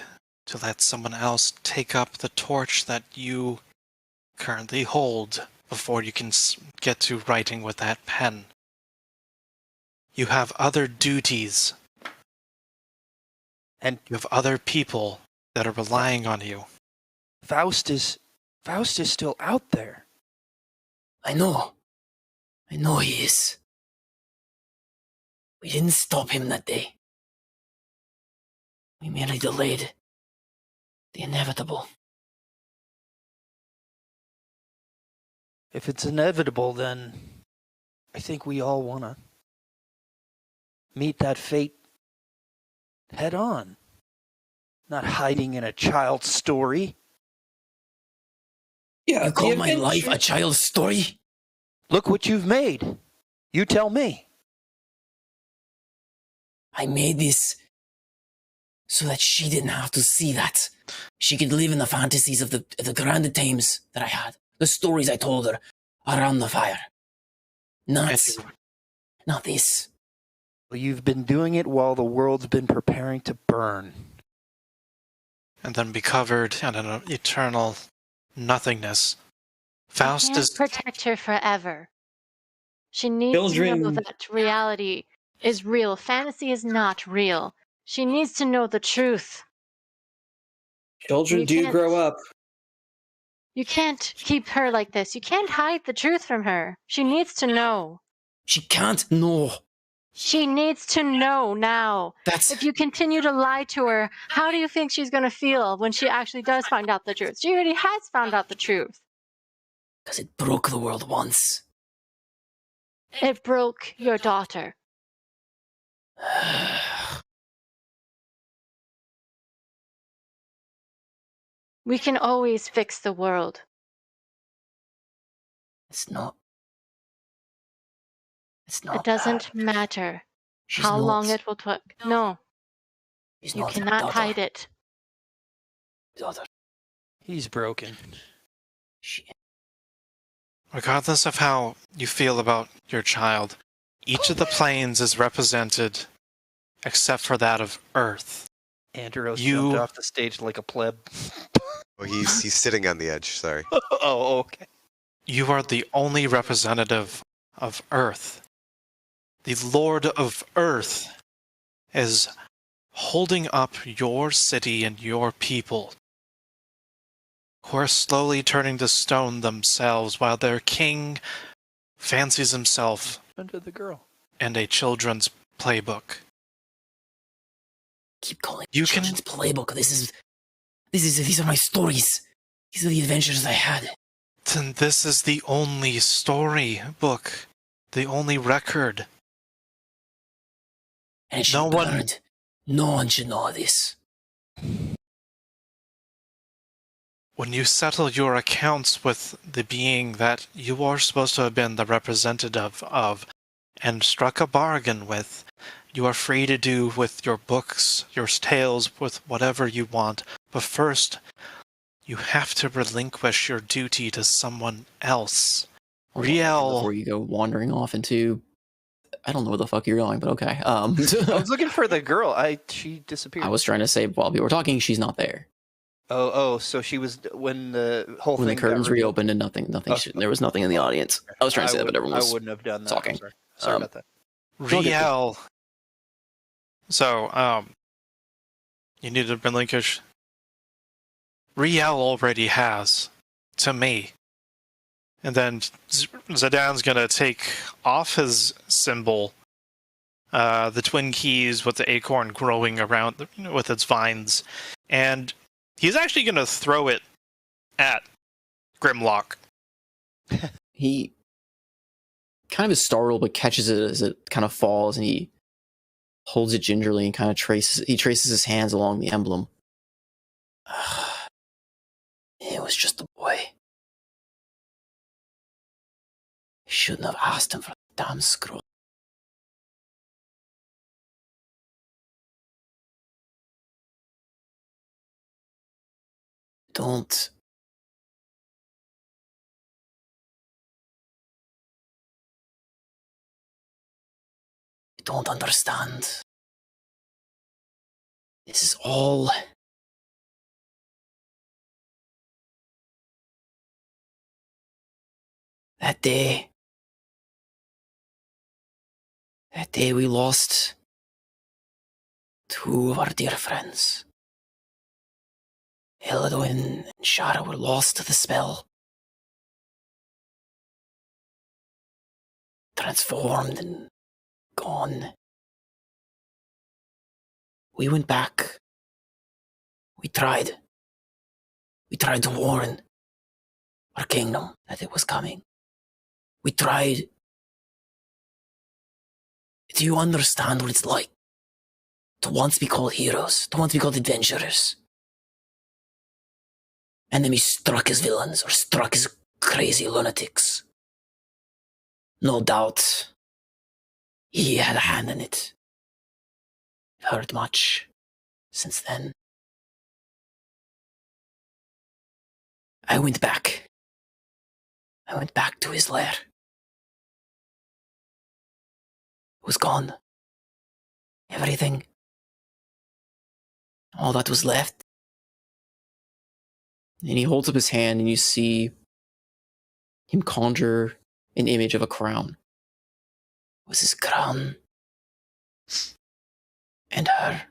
to let someone else take up the torch that you currently hold before you can get to writing with that pen. You have other duties. And you have other people that are relying on you. Faust is still out there. I know. I know he is. We didn't stop him that day. We merely delayed the inevitable. If it's inevitable, then I think we all want to meet that fate head on. Not hiding in a child's story. Yeah, you call my life a child's story? Look what you've made. You tell me. I made this so that she didn't have to see that. She could live in the fantasies of the grand times that I had. The stories I told her around the fire. Not this. Well, you've been doing it while the world's been preparing to burn. And then be covered in an eternal nothingness. Faust You can't is... protect her forever. She needs to know that reality is real. Fantasy is not real. She needs to know the truth. Children do grow up. You can't keep her like this. You can't hide the truth from her. She needs to know. She can't know. She needs to know now. If you continue to lie to her, how do you think she's going to feel when she actually does find out the truth? She already has found out the truth. Because it broke the world once. It broke your daughter. We can always fix the world. It's not. It's not. It doesn't matter She's how not. long it will take. No, She's you not cannot daughter. hide it. Daughter. He's broken. She. Regardless of how you feel about your child, each of the planes is represented except for that of Earth. Andros You- jumped off the stage like a pleb. Oh, he's sitting on the edge. Sorry. Oh, okay. You are the only representative of Earth. The Lord of Earth is holding up your city and your people, who are slowly turning to stone themselves while their king fancies himself Under the girl. in a children's playbook. Keep calling You it can- children's playbook. These are my stories. These are the adventures I had. Then this is the only story book, the only record. And it should No be one- burned. No one should know this. When you settle your accounts with the being that you are supposed to have been the representative of and struck a bargain with, you are free to do with your books, your tales, with whatever you want. But first, you have to relinquish your duty to someone else. Riel, Before you go wandering off into, I don't know where the fuck you're going, but okay. I was looking for the girl. She disappeared. I was trying to say while we were talking, she's not there. Oh, so she was when the whole When the thing got curtains revealed. reopened and nothing, Oh, there was nothing in the audience. I was trying to say that, but everyone was. I wouldn't have done that. I'm talking. sorry about that. Riel. So, you need to relinquish. Riel already has to me. And then Zidane's gonna take off his symbol, the twin keys with the acorn growing around with its vines, and he's actually gonna throw it at Grimlock. He kind of is startled, but catches it as it kind of falls, and he holds it gingerly and kind of traces his hands along the emblem. It was just a boy. Shouldn't have asked him for the damn scroll. Don't. You don't understand. This is all. That day we lost two of our dear friends. Eladwin and Shara were lost to the spell. Transformed and gone. We went back. We tried. We tried to warn our kingdom that it was coming. We tried. Do you understand what it's like to once be called heroes, to once be called adventurers? And then be struck as villains or struck as crazy lunatics. No doubt, he had a hand in it. I've heard much since then. I went back. I went back to his lair. It was gone. Everything. All that was left. And he holds up his hand, and you see him conjure an image of a crown. It was his crown. And her.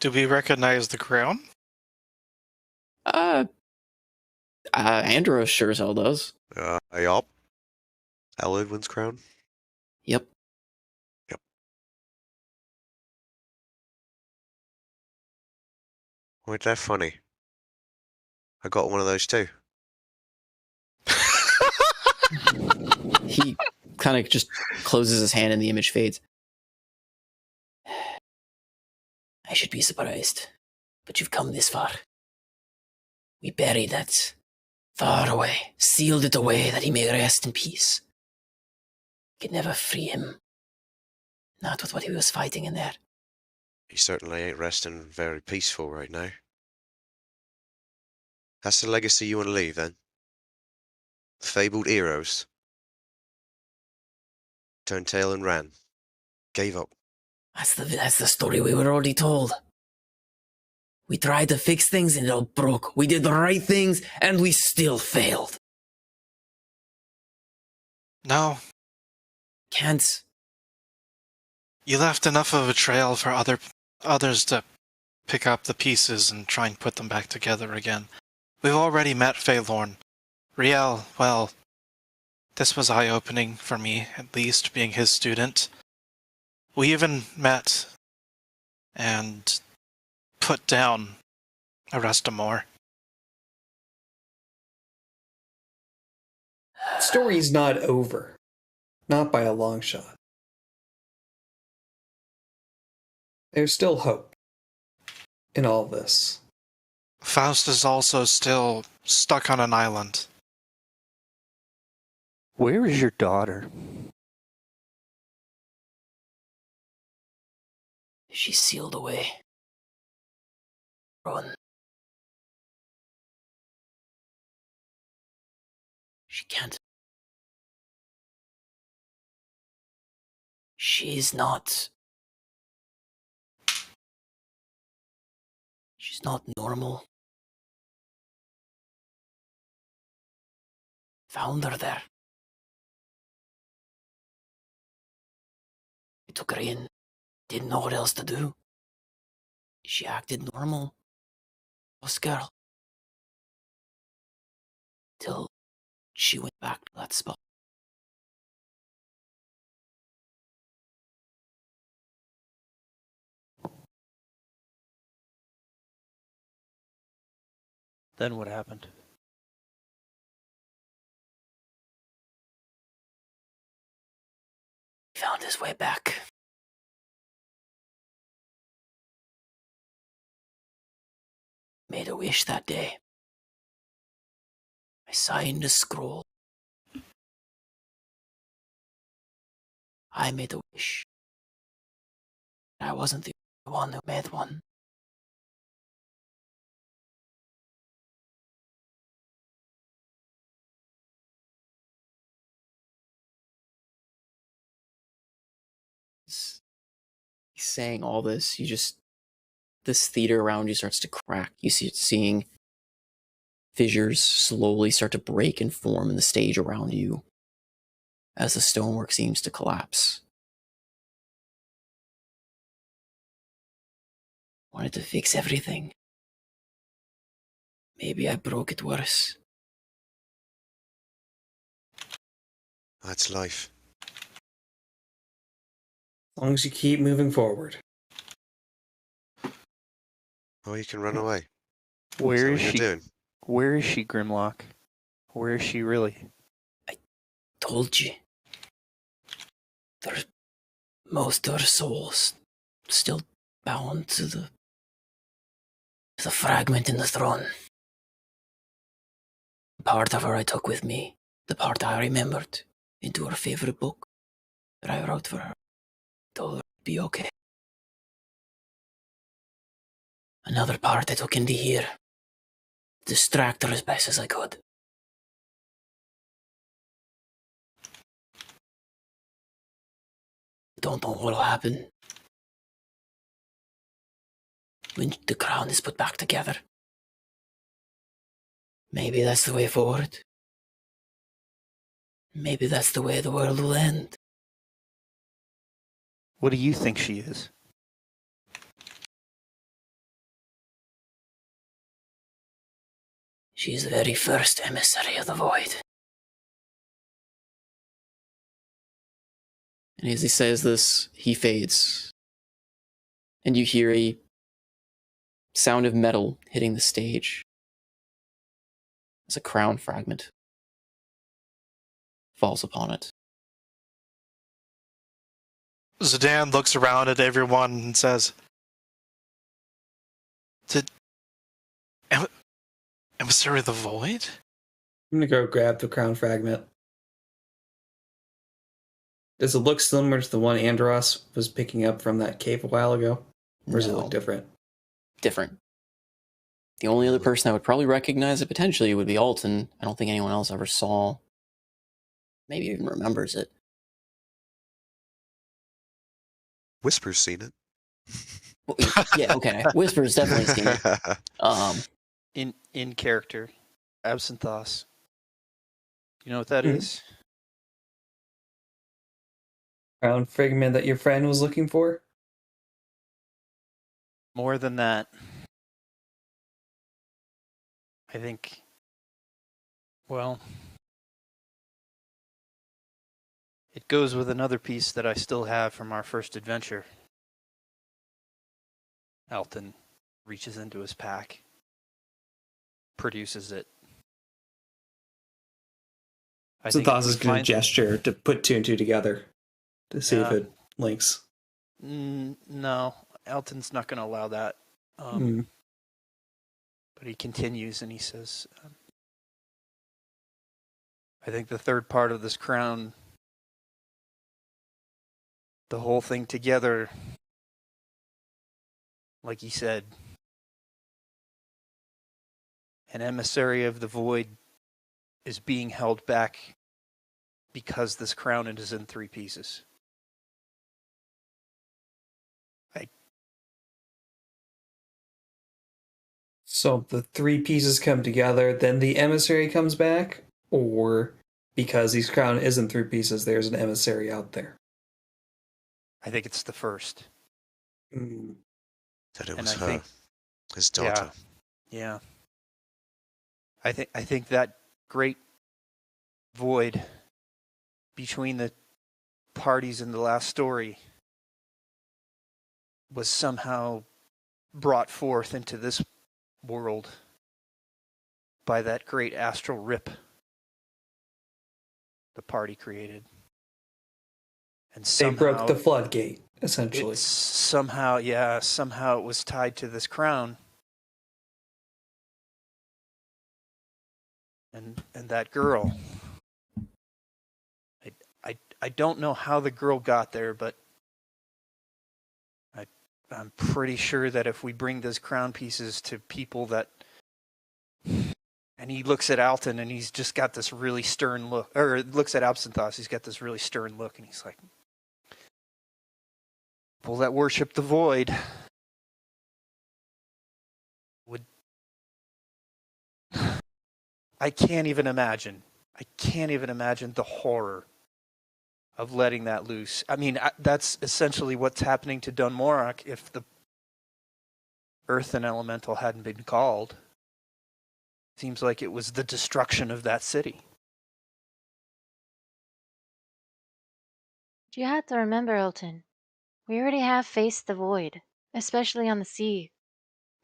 Do we recognize the crown? Andros sure as hell does. Yup. Eladwin's crown. Yep. Why that funny? I got one of those too. He kind of just closes his hand and the image fades. I should be surprised. But you've come this far. We buried that far away, sealed it away that he may rest in peace. Could never free him. Not with what he was fighting in there. He certainly ain't resting very peaceful right now. That's the legacy you want to leave, then? The fabled heroes. Turned tail and ran. Gave up. That's the story we were already told. We tried to fix things and it all broke. We did the right things and we still failed. No, Can't. you left enough of a trail for others to pick up the pieces and try and put them back together again. We've already met Phaelorn. Riel, well, this was eye-opening for me, at least, being his student. We even met and put down Arestamore. The story's not over. Not by a long shot. There's still hope in all this. Faust is also still stuck on an island. Where is your daughter? She's sealed away. Run. She can't. She's not. She's not normal. Found her there. We took her in. Didn't know what else to do. She acted normal. Lost girl. Till she went back to that spot. Then what happened? He found his way back. Made a wish that day. I signed a scroll. I made a wish. I wasn't the only one who made one. He's saying all this, this theater around you starts to crack. You see it seeing fissures slowly start to break and form in the stage around you as the stonework seems to collapse. Wanted to fix everything. Maybe I broke it worse. That's life. As long as you keep moving forward. Or you can run away. Where is What she? you're doing. Where is she, Grimlock? Where is she really? Told you. Most of her souls still bound to the fragment in the throne. Part of her I took with me, the part I remembered, into her favorite book that I wrote for her. Told her it'd be okay. Another part I took into here. Distract her as best as I could. Don't know what'll happen when the crown is put back together. Maybe that's the way forward. Maybe that's the way the world will end. What do you think she is? She's the very first emissary of the void. And as he says this, he fades. And you hear a sound of metal hitting the stage as a crown fragment falls upon it. Zidane looks around at everyone and says, Did Emissary of the Void? I'm gonna go grab the crown fragment. Does it look similar to the one Andros was picking up from that cave a while ago? Or does it No. look different? Different. The only other person I would probably recognize it potentially would be Alton. I don't think anyone else ever saw, maybe even remembers it. Whisper's seen it. Well, yeah, okay. Whisper's definitely seen it. In character, Absinthos. You know what that is? Crown fragment that your friend was looking for? More than that. I think, well, it goes with another piece that I still have from our first adventure. Alton reaches into his pack, produces it. So Thaz is going to gesture to put two and two together to see if it links. No, Alton's not going to allow that. But he continues and he says, I think the third part of this crown, the whole thing together, like he said, an emissary of the void is being held back because this crown is in three pieces. So the three pieces come together, then the emissary comes back? Or because these crown isn't three pieces, there's an emissary out there? I think it's the first. That it was her, his daughter. Yeah. I think that great void between the parties in the last story was somehow brought forth into this world by that great astral rip the party created. And they broke the floodgate, essentially. Somehow it was tied to this crown. And that girl. I don't know how the girl got there, but I'm pretty sure that if we bring those crown pieces to people that... And he looks at Alton and he's just got this really stern look. Or looks at Absinthos, he's got this really stern look and he's like... People that worship the void would... I can't even imagine the horror of letting that loose. I mean, that's essentially what's happening to Dunmorok if the Earthen Elemental hadn't been called. Seems like it was the destruction of that city. You have to remember, Elton, we already have faced the void, especially on the sea.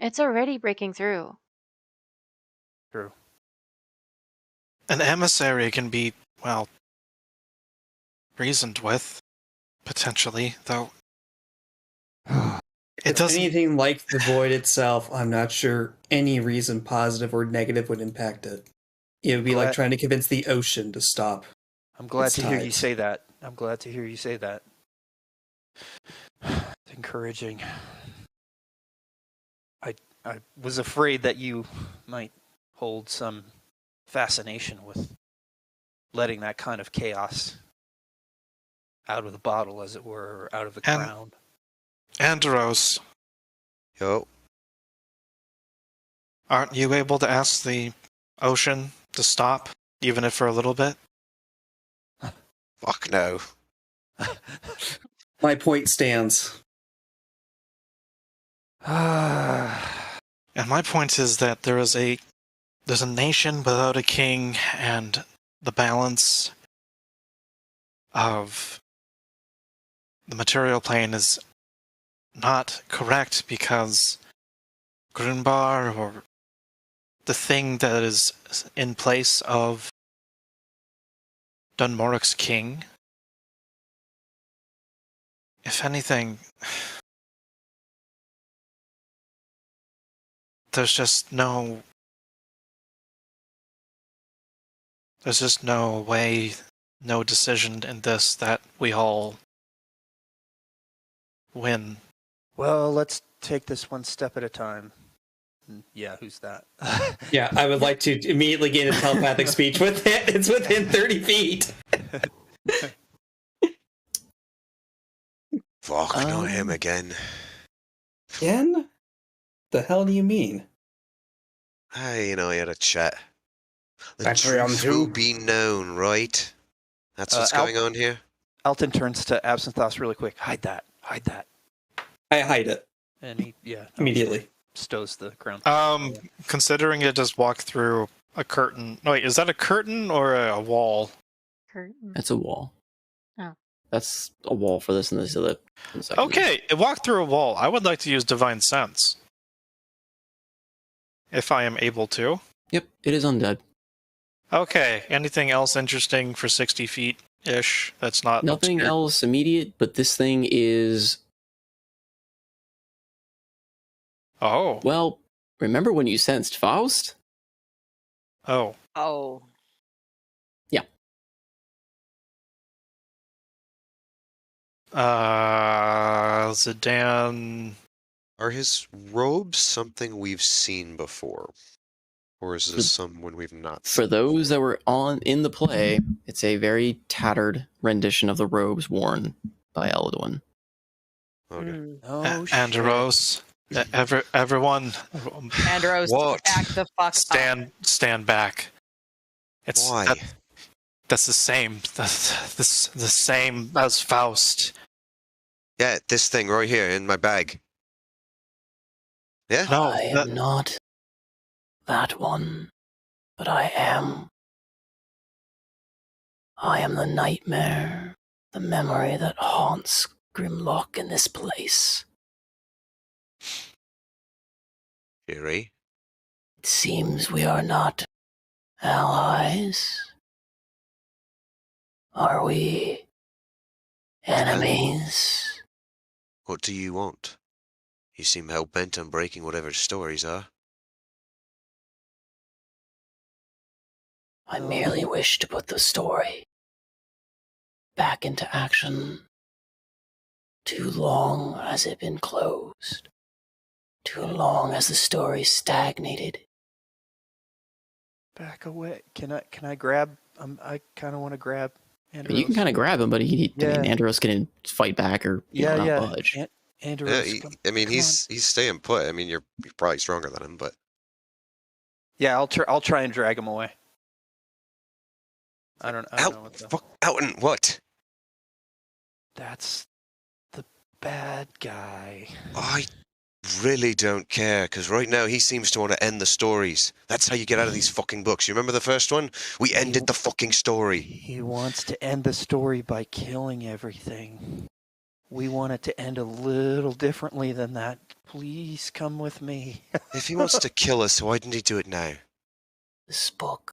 It's already breaking through. True. An emissary can be, well, reasoned with, potentially, though. It doesn't... anything like the void itself, I'm not sure any reason positive or negative would impact it. It would be like trying to convince the ocean to stop. I'm glad to hear you say that. It's encouraging. I was afraid that you might hold some fascination with letting that kind of chaos out of the bottle, as it were, or out of the ground. Andros. Yo. Aren't you able to ask the ocean to stop, even if for a little bit? Fuck no. My point stands. And my point is that there's a nation without a king, and the balance of the material plane is not correct because Grunbar, or the thing that is in place of Dunmorok's king, if anything, there's just no way, no decision in this that we all win. Well, let's take this one step at a time. Yeah, who's that? Yeah, I would like to immediately gain a telepathic speech with it. It's within 30 feet. Fuck, not him again. Again? The hell do you mean? Hey, I had a chat. The Factory on truth two? will be known, right? That's what's going on here? Alton turns to Absinthoth really quick. Hide that. Hide that. I hide it. And he, Immediately. stows the crown. Considering it just walked through a curtain. No, wait, is that a curtain or a wall? Curtain. That's a wall. Oh. That's a wall for this and this other. Okay, it walked through a wall. I would like to use Divine Sense. If I am able to. Yep, it is undead. Okay, anything else interesting for 60 feet-ish that's not Nothing obscure? else immediate, but this thing is... Oh. Well, remember when you sensed Faust? Oh. Oh. Yeah. Zidane... Are his robes something we've seen before? Or is this someone we've not For seen? those that were in the play, it's a very tattered rendition of the robes worn by Eladwin. Okay. Oh, shit. Andros. Everyone. Andros, What? back the fuck up. Stand back. It's Why? that's the same. That's the same as Faust. Yeah, this thing right here in my bag. Yeah? No, I am not that one, but I am. I am the nightmare, the memory that haunts Grimlock in this place. Fury? It seems we are not allies. Are we enemies? What do you want? You seem hell-bent on breaking whatever stories are. I merely wish to put the story back into action. Too long has it been closed. Too long has the story stagnated. Back away. Can I grab? I kind of want to grab Andros. You can kind of grab him, but Andros can fight back or not budge. Andros. He's staying put. I mean, you're probably stronger than him, but Yeah, I'll try and drag him away. I don't know what the... Fuck, Alton, what? That's the bad guy. I really don't care, because right now he seems to want to end the stories. That's how you get out of these fucking books. You remember the first one? We ended the fucking story. He wants to end the story by killing everything. We want it to end a little differently than that. Please come with me. If he wants to kill us, why didn't he do it now? This book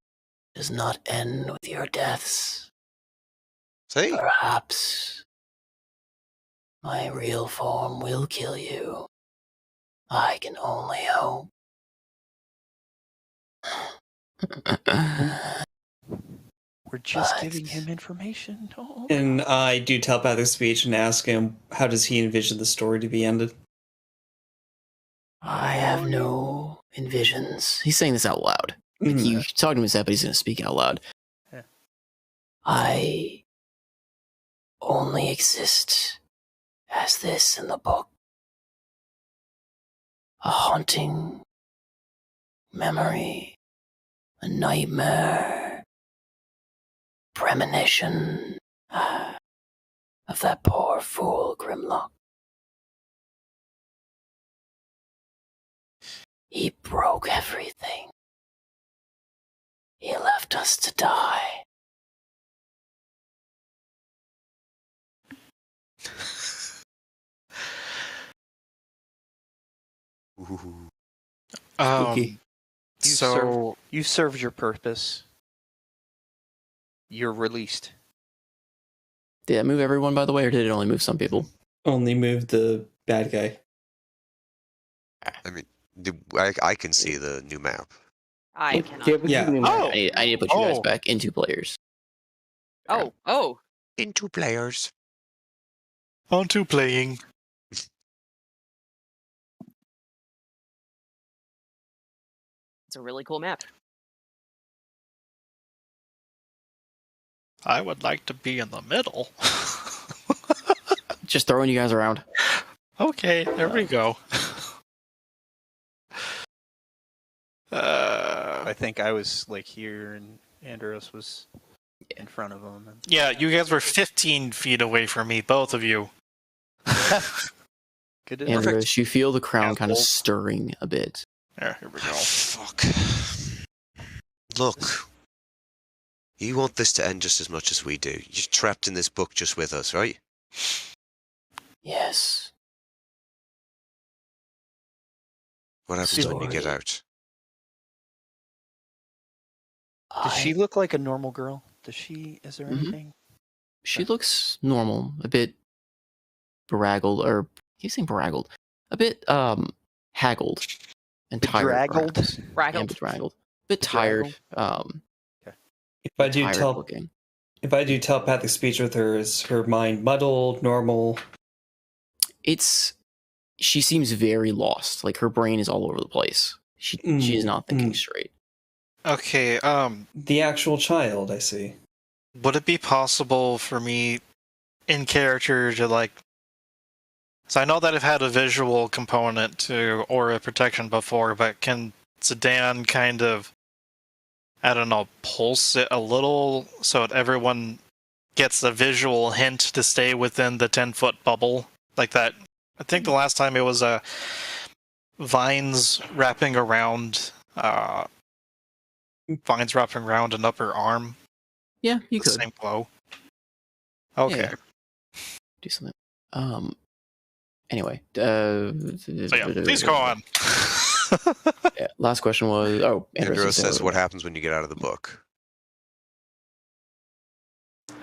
does not end with your deaths. See? Perhaps my real form will kill you. I can only hope. We're just giving him information. Oh. And I do telepathic speech and ask him, how does he envision the story to be ended? I have no envisions. He's saying this out loud. Like he's talking to himself, but he's going to speak out loud. Yeah. I only exist as this in the book. A haunting memory, a nightmare, premonition of that poor fool Grimlock. He broke everything. He left us to die. Ooh. Spooky. You served your purpose. You're released. Did that move everyone, by the way, or did it only move some people? Only move the bad guy. I mean, I can see the new map. I cannot. Yeah, Oh! I need to put you guys Oh. back into players. Oh. Into players. On to playing. It's a really cool map. I would like to be in the middle. Just throwing you guys around. Okay, there we go. I think I was like here, and Andros was in front of him. And... Yeah, you guys were 15 feet away from me, both of you. Good to know. Andros, you feel the crown kind of Assholes. stirring a bit. There, here we go. Fuck. Look. You want this to end just as much as we do. You're trapped in this book just with us, right? Yes. What happens when you get Sorry. out? Does she look like a normal girl? Is there Mhm. anything? She looks normal, a bit beraggled, or he's saying beraggled, a bit haggled and tired. Bedraggled? perhaps. Raggled. Yeah, bedraggled. A bit tired. If I do Tired looking. if I do telepathic speech with her, is her mind muddled, normal? She seems very lost. Like her brain is all over the place. She is not thinking straight. Okay, The actual child, I see. would it be possible for me in character to like... So I know that I've had a visual component to aura protection before, but can Zidane kind of, I don't know, pulse it a little so that everyone gets a visual hint to stay within the 10-foot bubble? Like that. I think the last time it was vines wrapping around an upper arm. Yeah, you The could same glow. Okay. Yeah. do something. Anyway. So yeah, please go on. Yeah, last question was. Andros says, what happens when you get out of the book?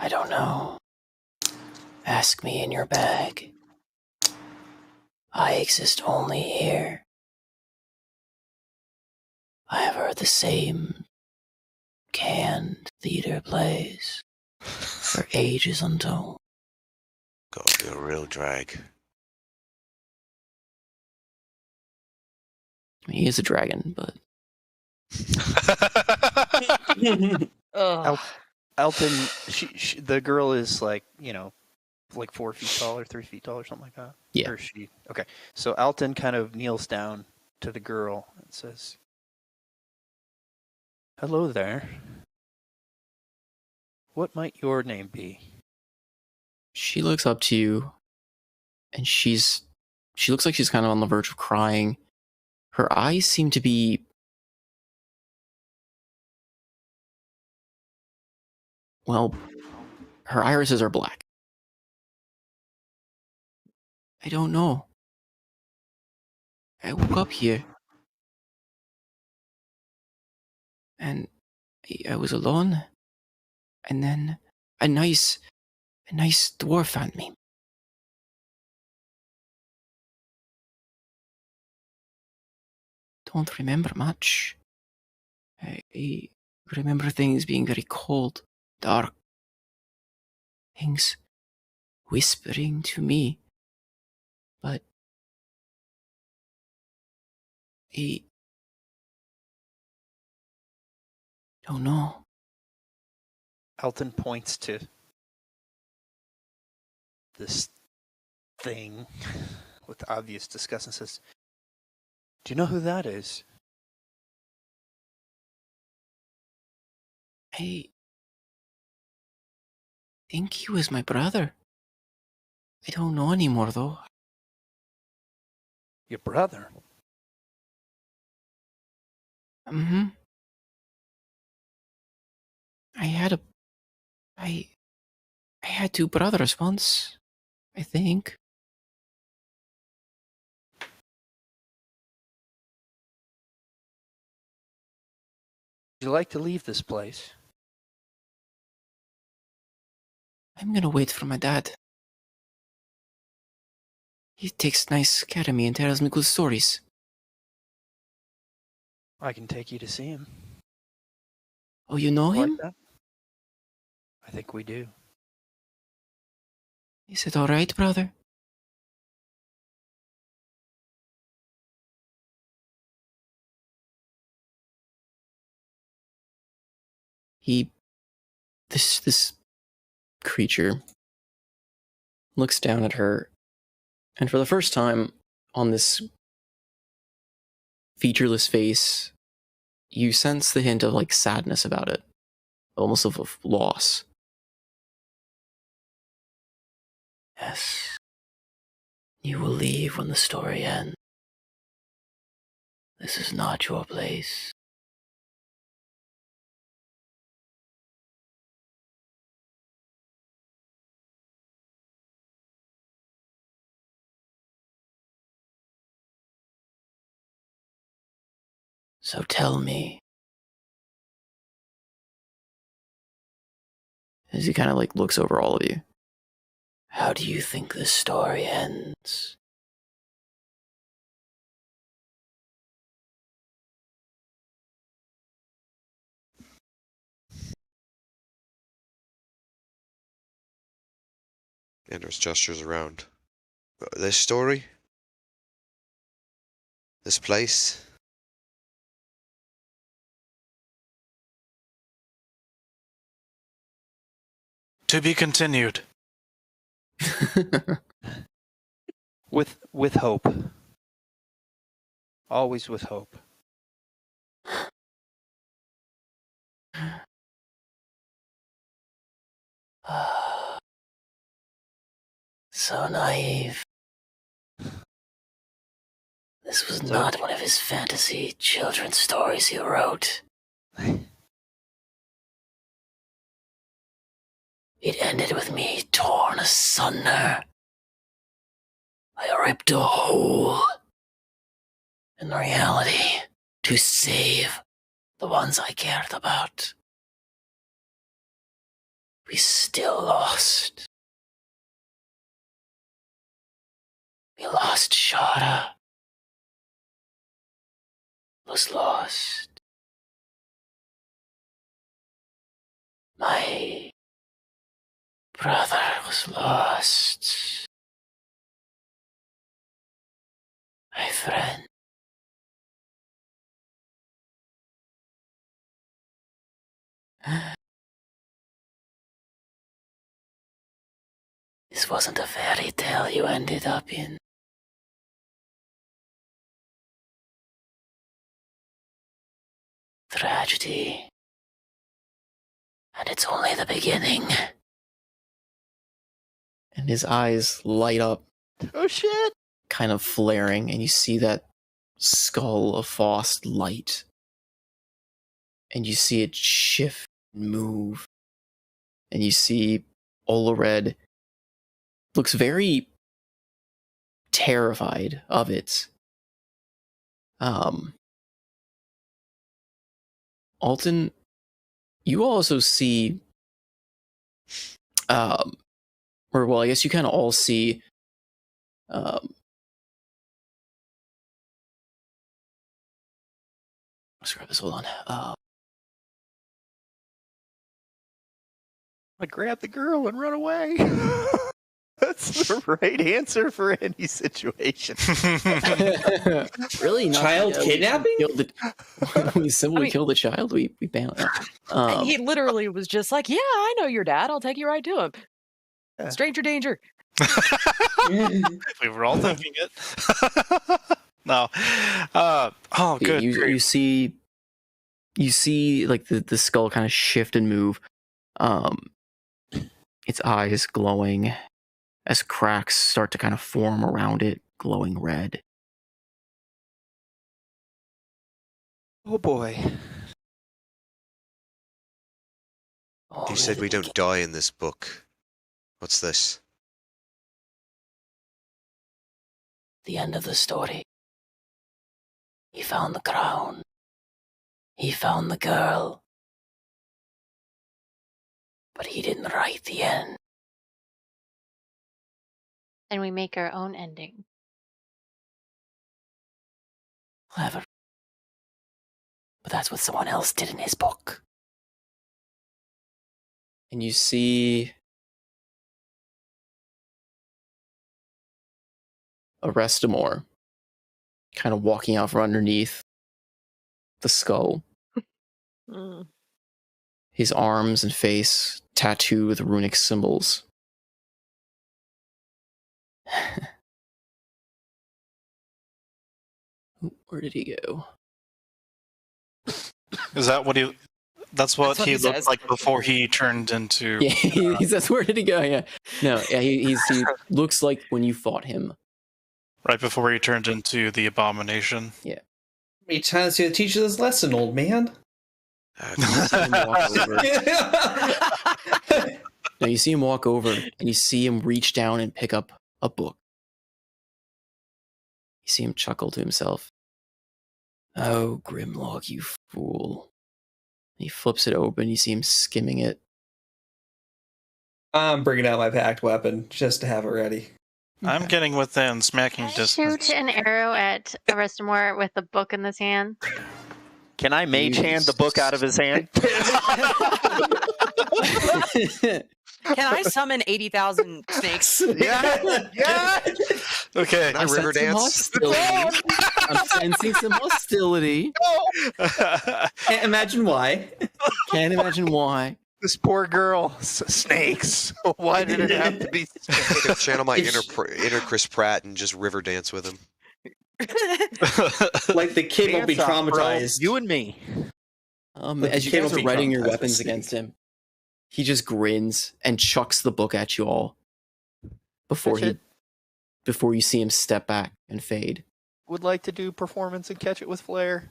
I don't know. Ask me in your bag. I exist only here. I have heard the same canned theater plays for ages untold. God, you're a real drag. I mean, he is a dragon, but Ugh. Elton, the girl is like 4 feet tall or 3 feet tall or something like that. Yeah. Or she? Okay. So Elton kind of kneels down to the girl and says, "Hello there. What might your name be?" she looks up to you, and she looks like she's kind of on the verge of crying. Her eyes seem to be her irises are black. I don't know. I woke up here, and I was alone, and then a nice dwarf found me. Don't remember much. I remember things being very cold, dark. Things whispering to me. But I don't know. Elton points to this thing with obvious disgust and says, "Do you know who that is?" I think he was my brother. I don't know anymore, though. Your brother? Mm-hmm. I had two brothers once, I think. Would you like to leave this place? I'm gonna wait for my dad. He takes nice care of me and tells me good stories. I can take you to see him. Oh, you know Like him? that? I think we do. Is it all right, brother? This creature looks down at her, and for the first time on this featureless face, you sense the hint of like sadness about it, almost of loss. Yes, you will leave when the story ends. This is not your place. So tell me, as he kind of like looks over all of you, how do you think this story ends? Anders gestures around. This story? This place? To be continued. With hope. Always with hope. So naive. This was not one of his fantasy children's stories he wrote. It ended with me torn asunder. I ripped a hole in reality to save the ones I cared about. We still lost. We lost Shara. Was lost. My brother was lost. My friend. This wasn't a fairy tale you ended up in. Tragedy. And it's only the beginning. And his eyes light up. Oh shit! Kind of flaring, and you see that skull of Faust light. And you see it shift and move. And you see Olared looks very terrified of it. Alton, you also see, or well, I guess you kind of all see, let's grab this, hold on. I grab the girl and run away. That's the right answer for any situation. Really? Not, Child kidnapping? We simply kill the child. We ban it. He literally was just like, "Yeah, I know your dad. I'll take you right to him." Yeah. Stranger danger. We were all thinking it. No. Oh, good. You see like the skull kind of shift and move. Its eyes glowing as cracks start to kind of form around it, glowing red. Oh boy. You said we don't die in this book. What's this? The end of the story. He found the crown. He found the girl. But he didn't write the end. And we make our own ending. Clever. But that's what someone else did in his book. And you see Arestamore kind of walking out from underneath the skull. Mm. His arms and face tattooed with runic symbols. Where did he go? Is that what he? That's what he looked says. like before he turned into. Yeah, he says, "Where did he go?" Yeah, no, yeah, he looks like when you fought him. Right before he turned into the abomination. Yeah. How many times do you teach you this lesson, old man? You see him walk over. No, you see him walk over, and you see him reach down and pick up a book. You see him chuckle to himself. Oh, Grimlock, you fool. He flips it open, you see him skimming it. I'm bringing out my packed weapon just to have it ready. I'm getting within smacking distance. Shoot an arrow at Arestamore with the book in his hand. Can I mage hand the book out of his hand? Can I summon 80,000 snakes? Yeah, yeah. Okay. Can I river dance? I'm sensing some hostility. Can't imagine why. Can't imagine why. This poor girl. Snakes. Why did it have to be snakes? I'm gonna channel my inner Chris Pratt and just river dance with him. Like the kid won't be Dance off, bro. traumatized. You and me. But As the you kid guys will are be writing your traumatized weapons with against him, he just grins and chucks the book at you all before Catch it. before you see him step back and fade. Would like to do performance and catch it with flair.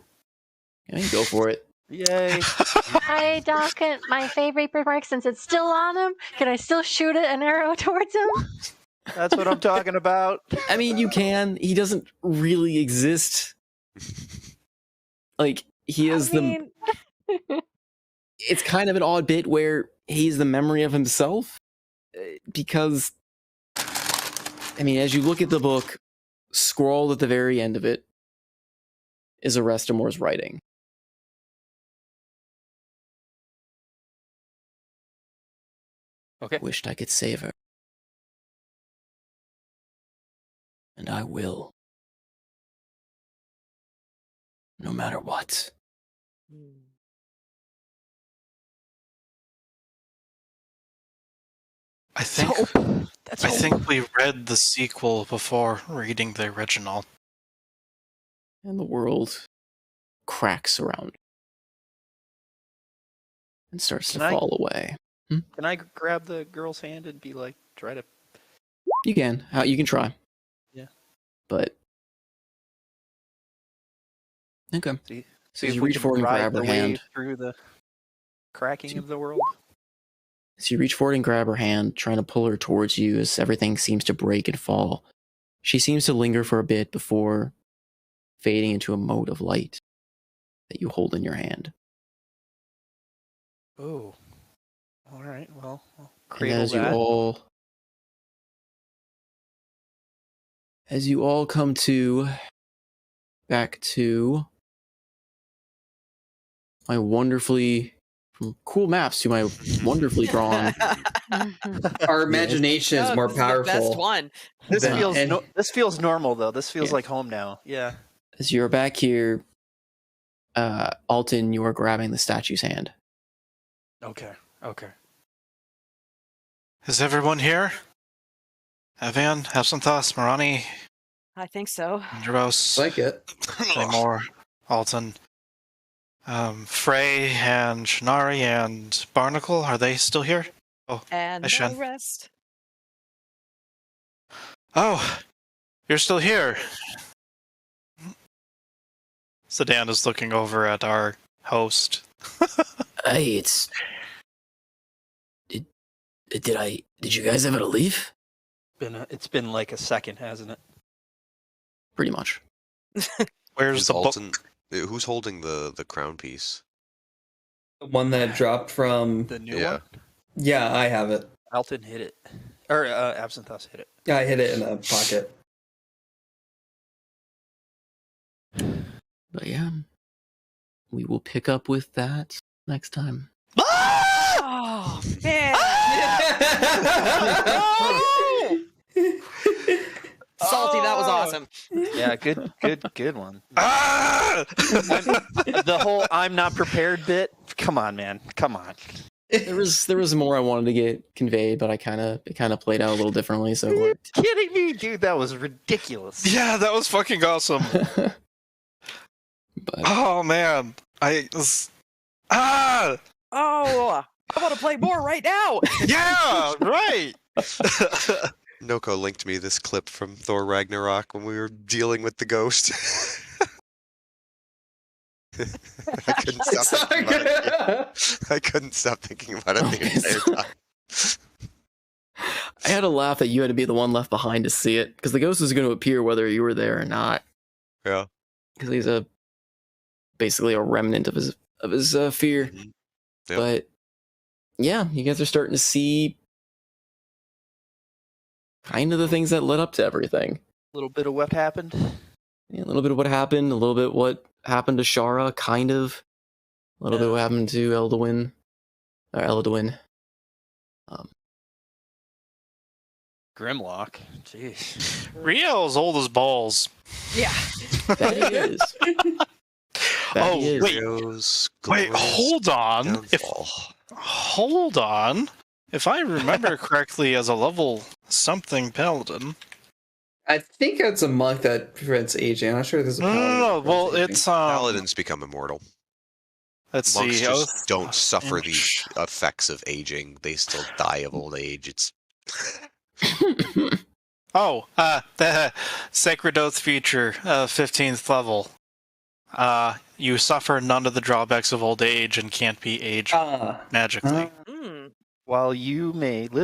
Yeah, you go for it. Yay. I dock it my favorite mark since it's still on him. Can I still shoot an arrow towards him? That's what I'm talking about. I mean, you can. He doesn't really exist. Like, he is it's kind of an odd bit where he's the memory of himself, because, I mean, as you look at the book, scrawled at the very end of it is Arestamore's writing. Okay. Wished I could save her. And I will. No matter what. I think we read the sequel before reading the original. And the world cracks around and starts to fall away. Can I grab the girl's hand and be like, try to... You can. You can try. Yeah. But... Okay. See So if you we reach can forward and ride grab her the wave hand. through the cracking of the world. So you reach forward and grab her hand, trying to pull her towards you as everything seems to break and fall. She seems to linger for a bit before fading into a mote of light that you hold in your hand. Oh. All right, well, I'll And cradle as that. as you all come back to my wonderfully, from cool maps to my wonderfully drawn. Our imagination is more This powerful. Is the best one. This feels normal though. This feels like home now. Yeah. As you're back here, Alton, you are grabbing the statue's hand. Okay. Is everyone here? Evan, Absinthe, Marani, I think so. Andros, Like it. Claymore, Alton, Frey, and Shinari, and Barnacle. Are they still here? Oh, And hi, Shen. the rest. Oh, you're still here. Sedan is looking over at our host. Hey, it's... Did you guys ever leave? It's been like a second, hasn't it? Pretty much. Where's Is the book? Alton? Who's holding the crown piece? The one that dropped from... The new Yeah. one? Yeah, I have it. Alton hit it. Or Absinthe hit it. Yeah, I hid it in a pocket. But yeah. we will pick up with that next time. Oh man! Salty, that was awesome. Yeah, good one. Ah! The whole "I'm not prepared" bit. Come on, man. Come on. There was more I wanted to get conveyed, but it kind of played out a little differently. So Are you kidding me, dude? That was ridiculous. Yeah, that was fucking awesome. but Oh man, Oh, I want to play more right now. yeah, right. Noko linked me this clip from Thor Ragnarok when we were dealing with the ghost. I couldn't stop thinking about it. I couldn't stop thinking about it the entire time. I had to laugh that you had to be the one left behind to see it, because the ghost is going to appear whether you were there or not. Yeah. Because he's basically a remnant of his fear. Mm-hmm. Yep. But yeah, you guys are starting to see kind of the things that led up to everything. A little bit of what happened. Yeah, a little bit of what happened, a little bit what happened to Shara, kind of. A little bit what happened to Elduin. Grimlock. Jeez. Rio's old as balls. Yeah. That he is. Oh, he is. wait. Rio's Wait, glorious hold on. downfall. Hold on. If I remember correctly, as a level something paladin. I think it's a monk that prevents aging. I'm not sure if there's a paladin that No. Well, prevents it's Paladins become immortal. Let's Monks see. just don't suffer the Image. effects of aging. They still die of old age. It's Oh, the Sacred Oath feature, 15th level. You suffer none of the drawbacks of old age and can't be aged magically. Mm. While you may live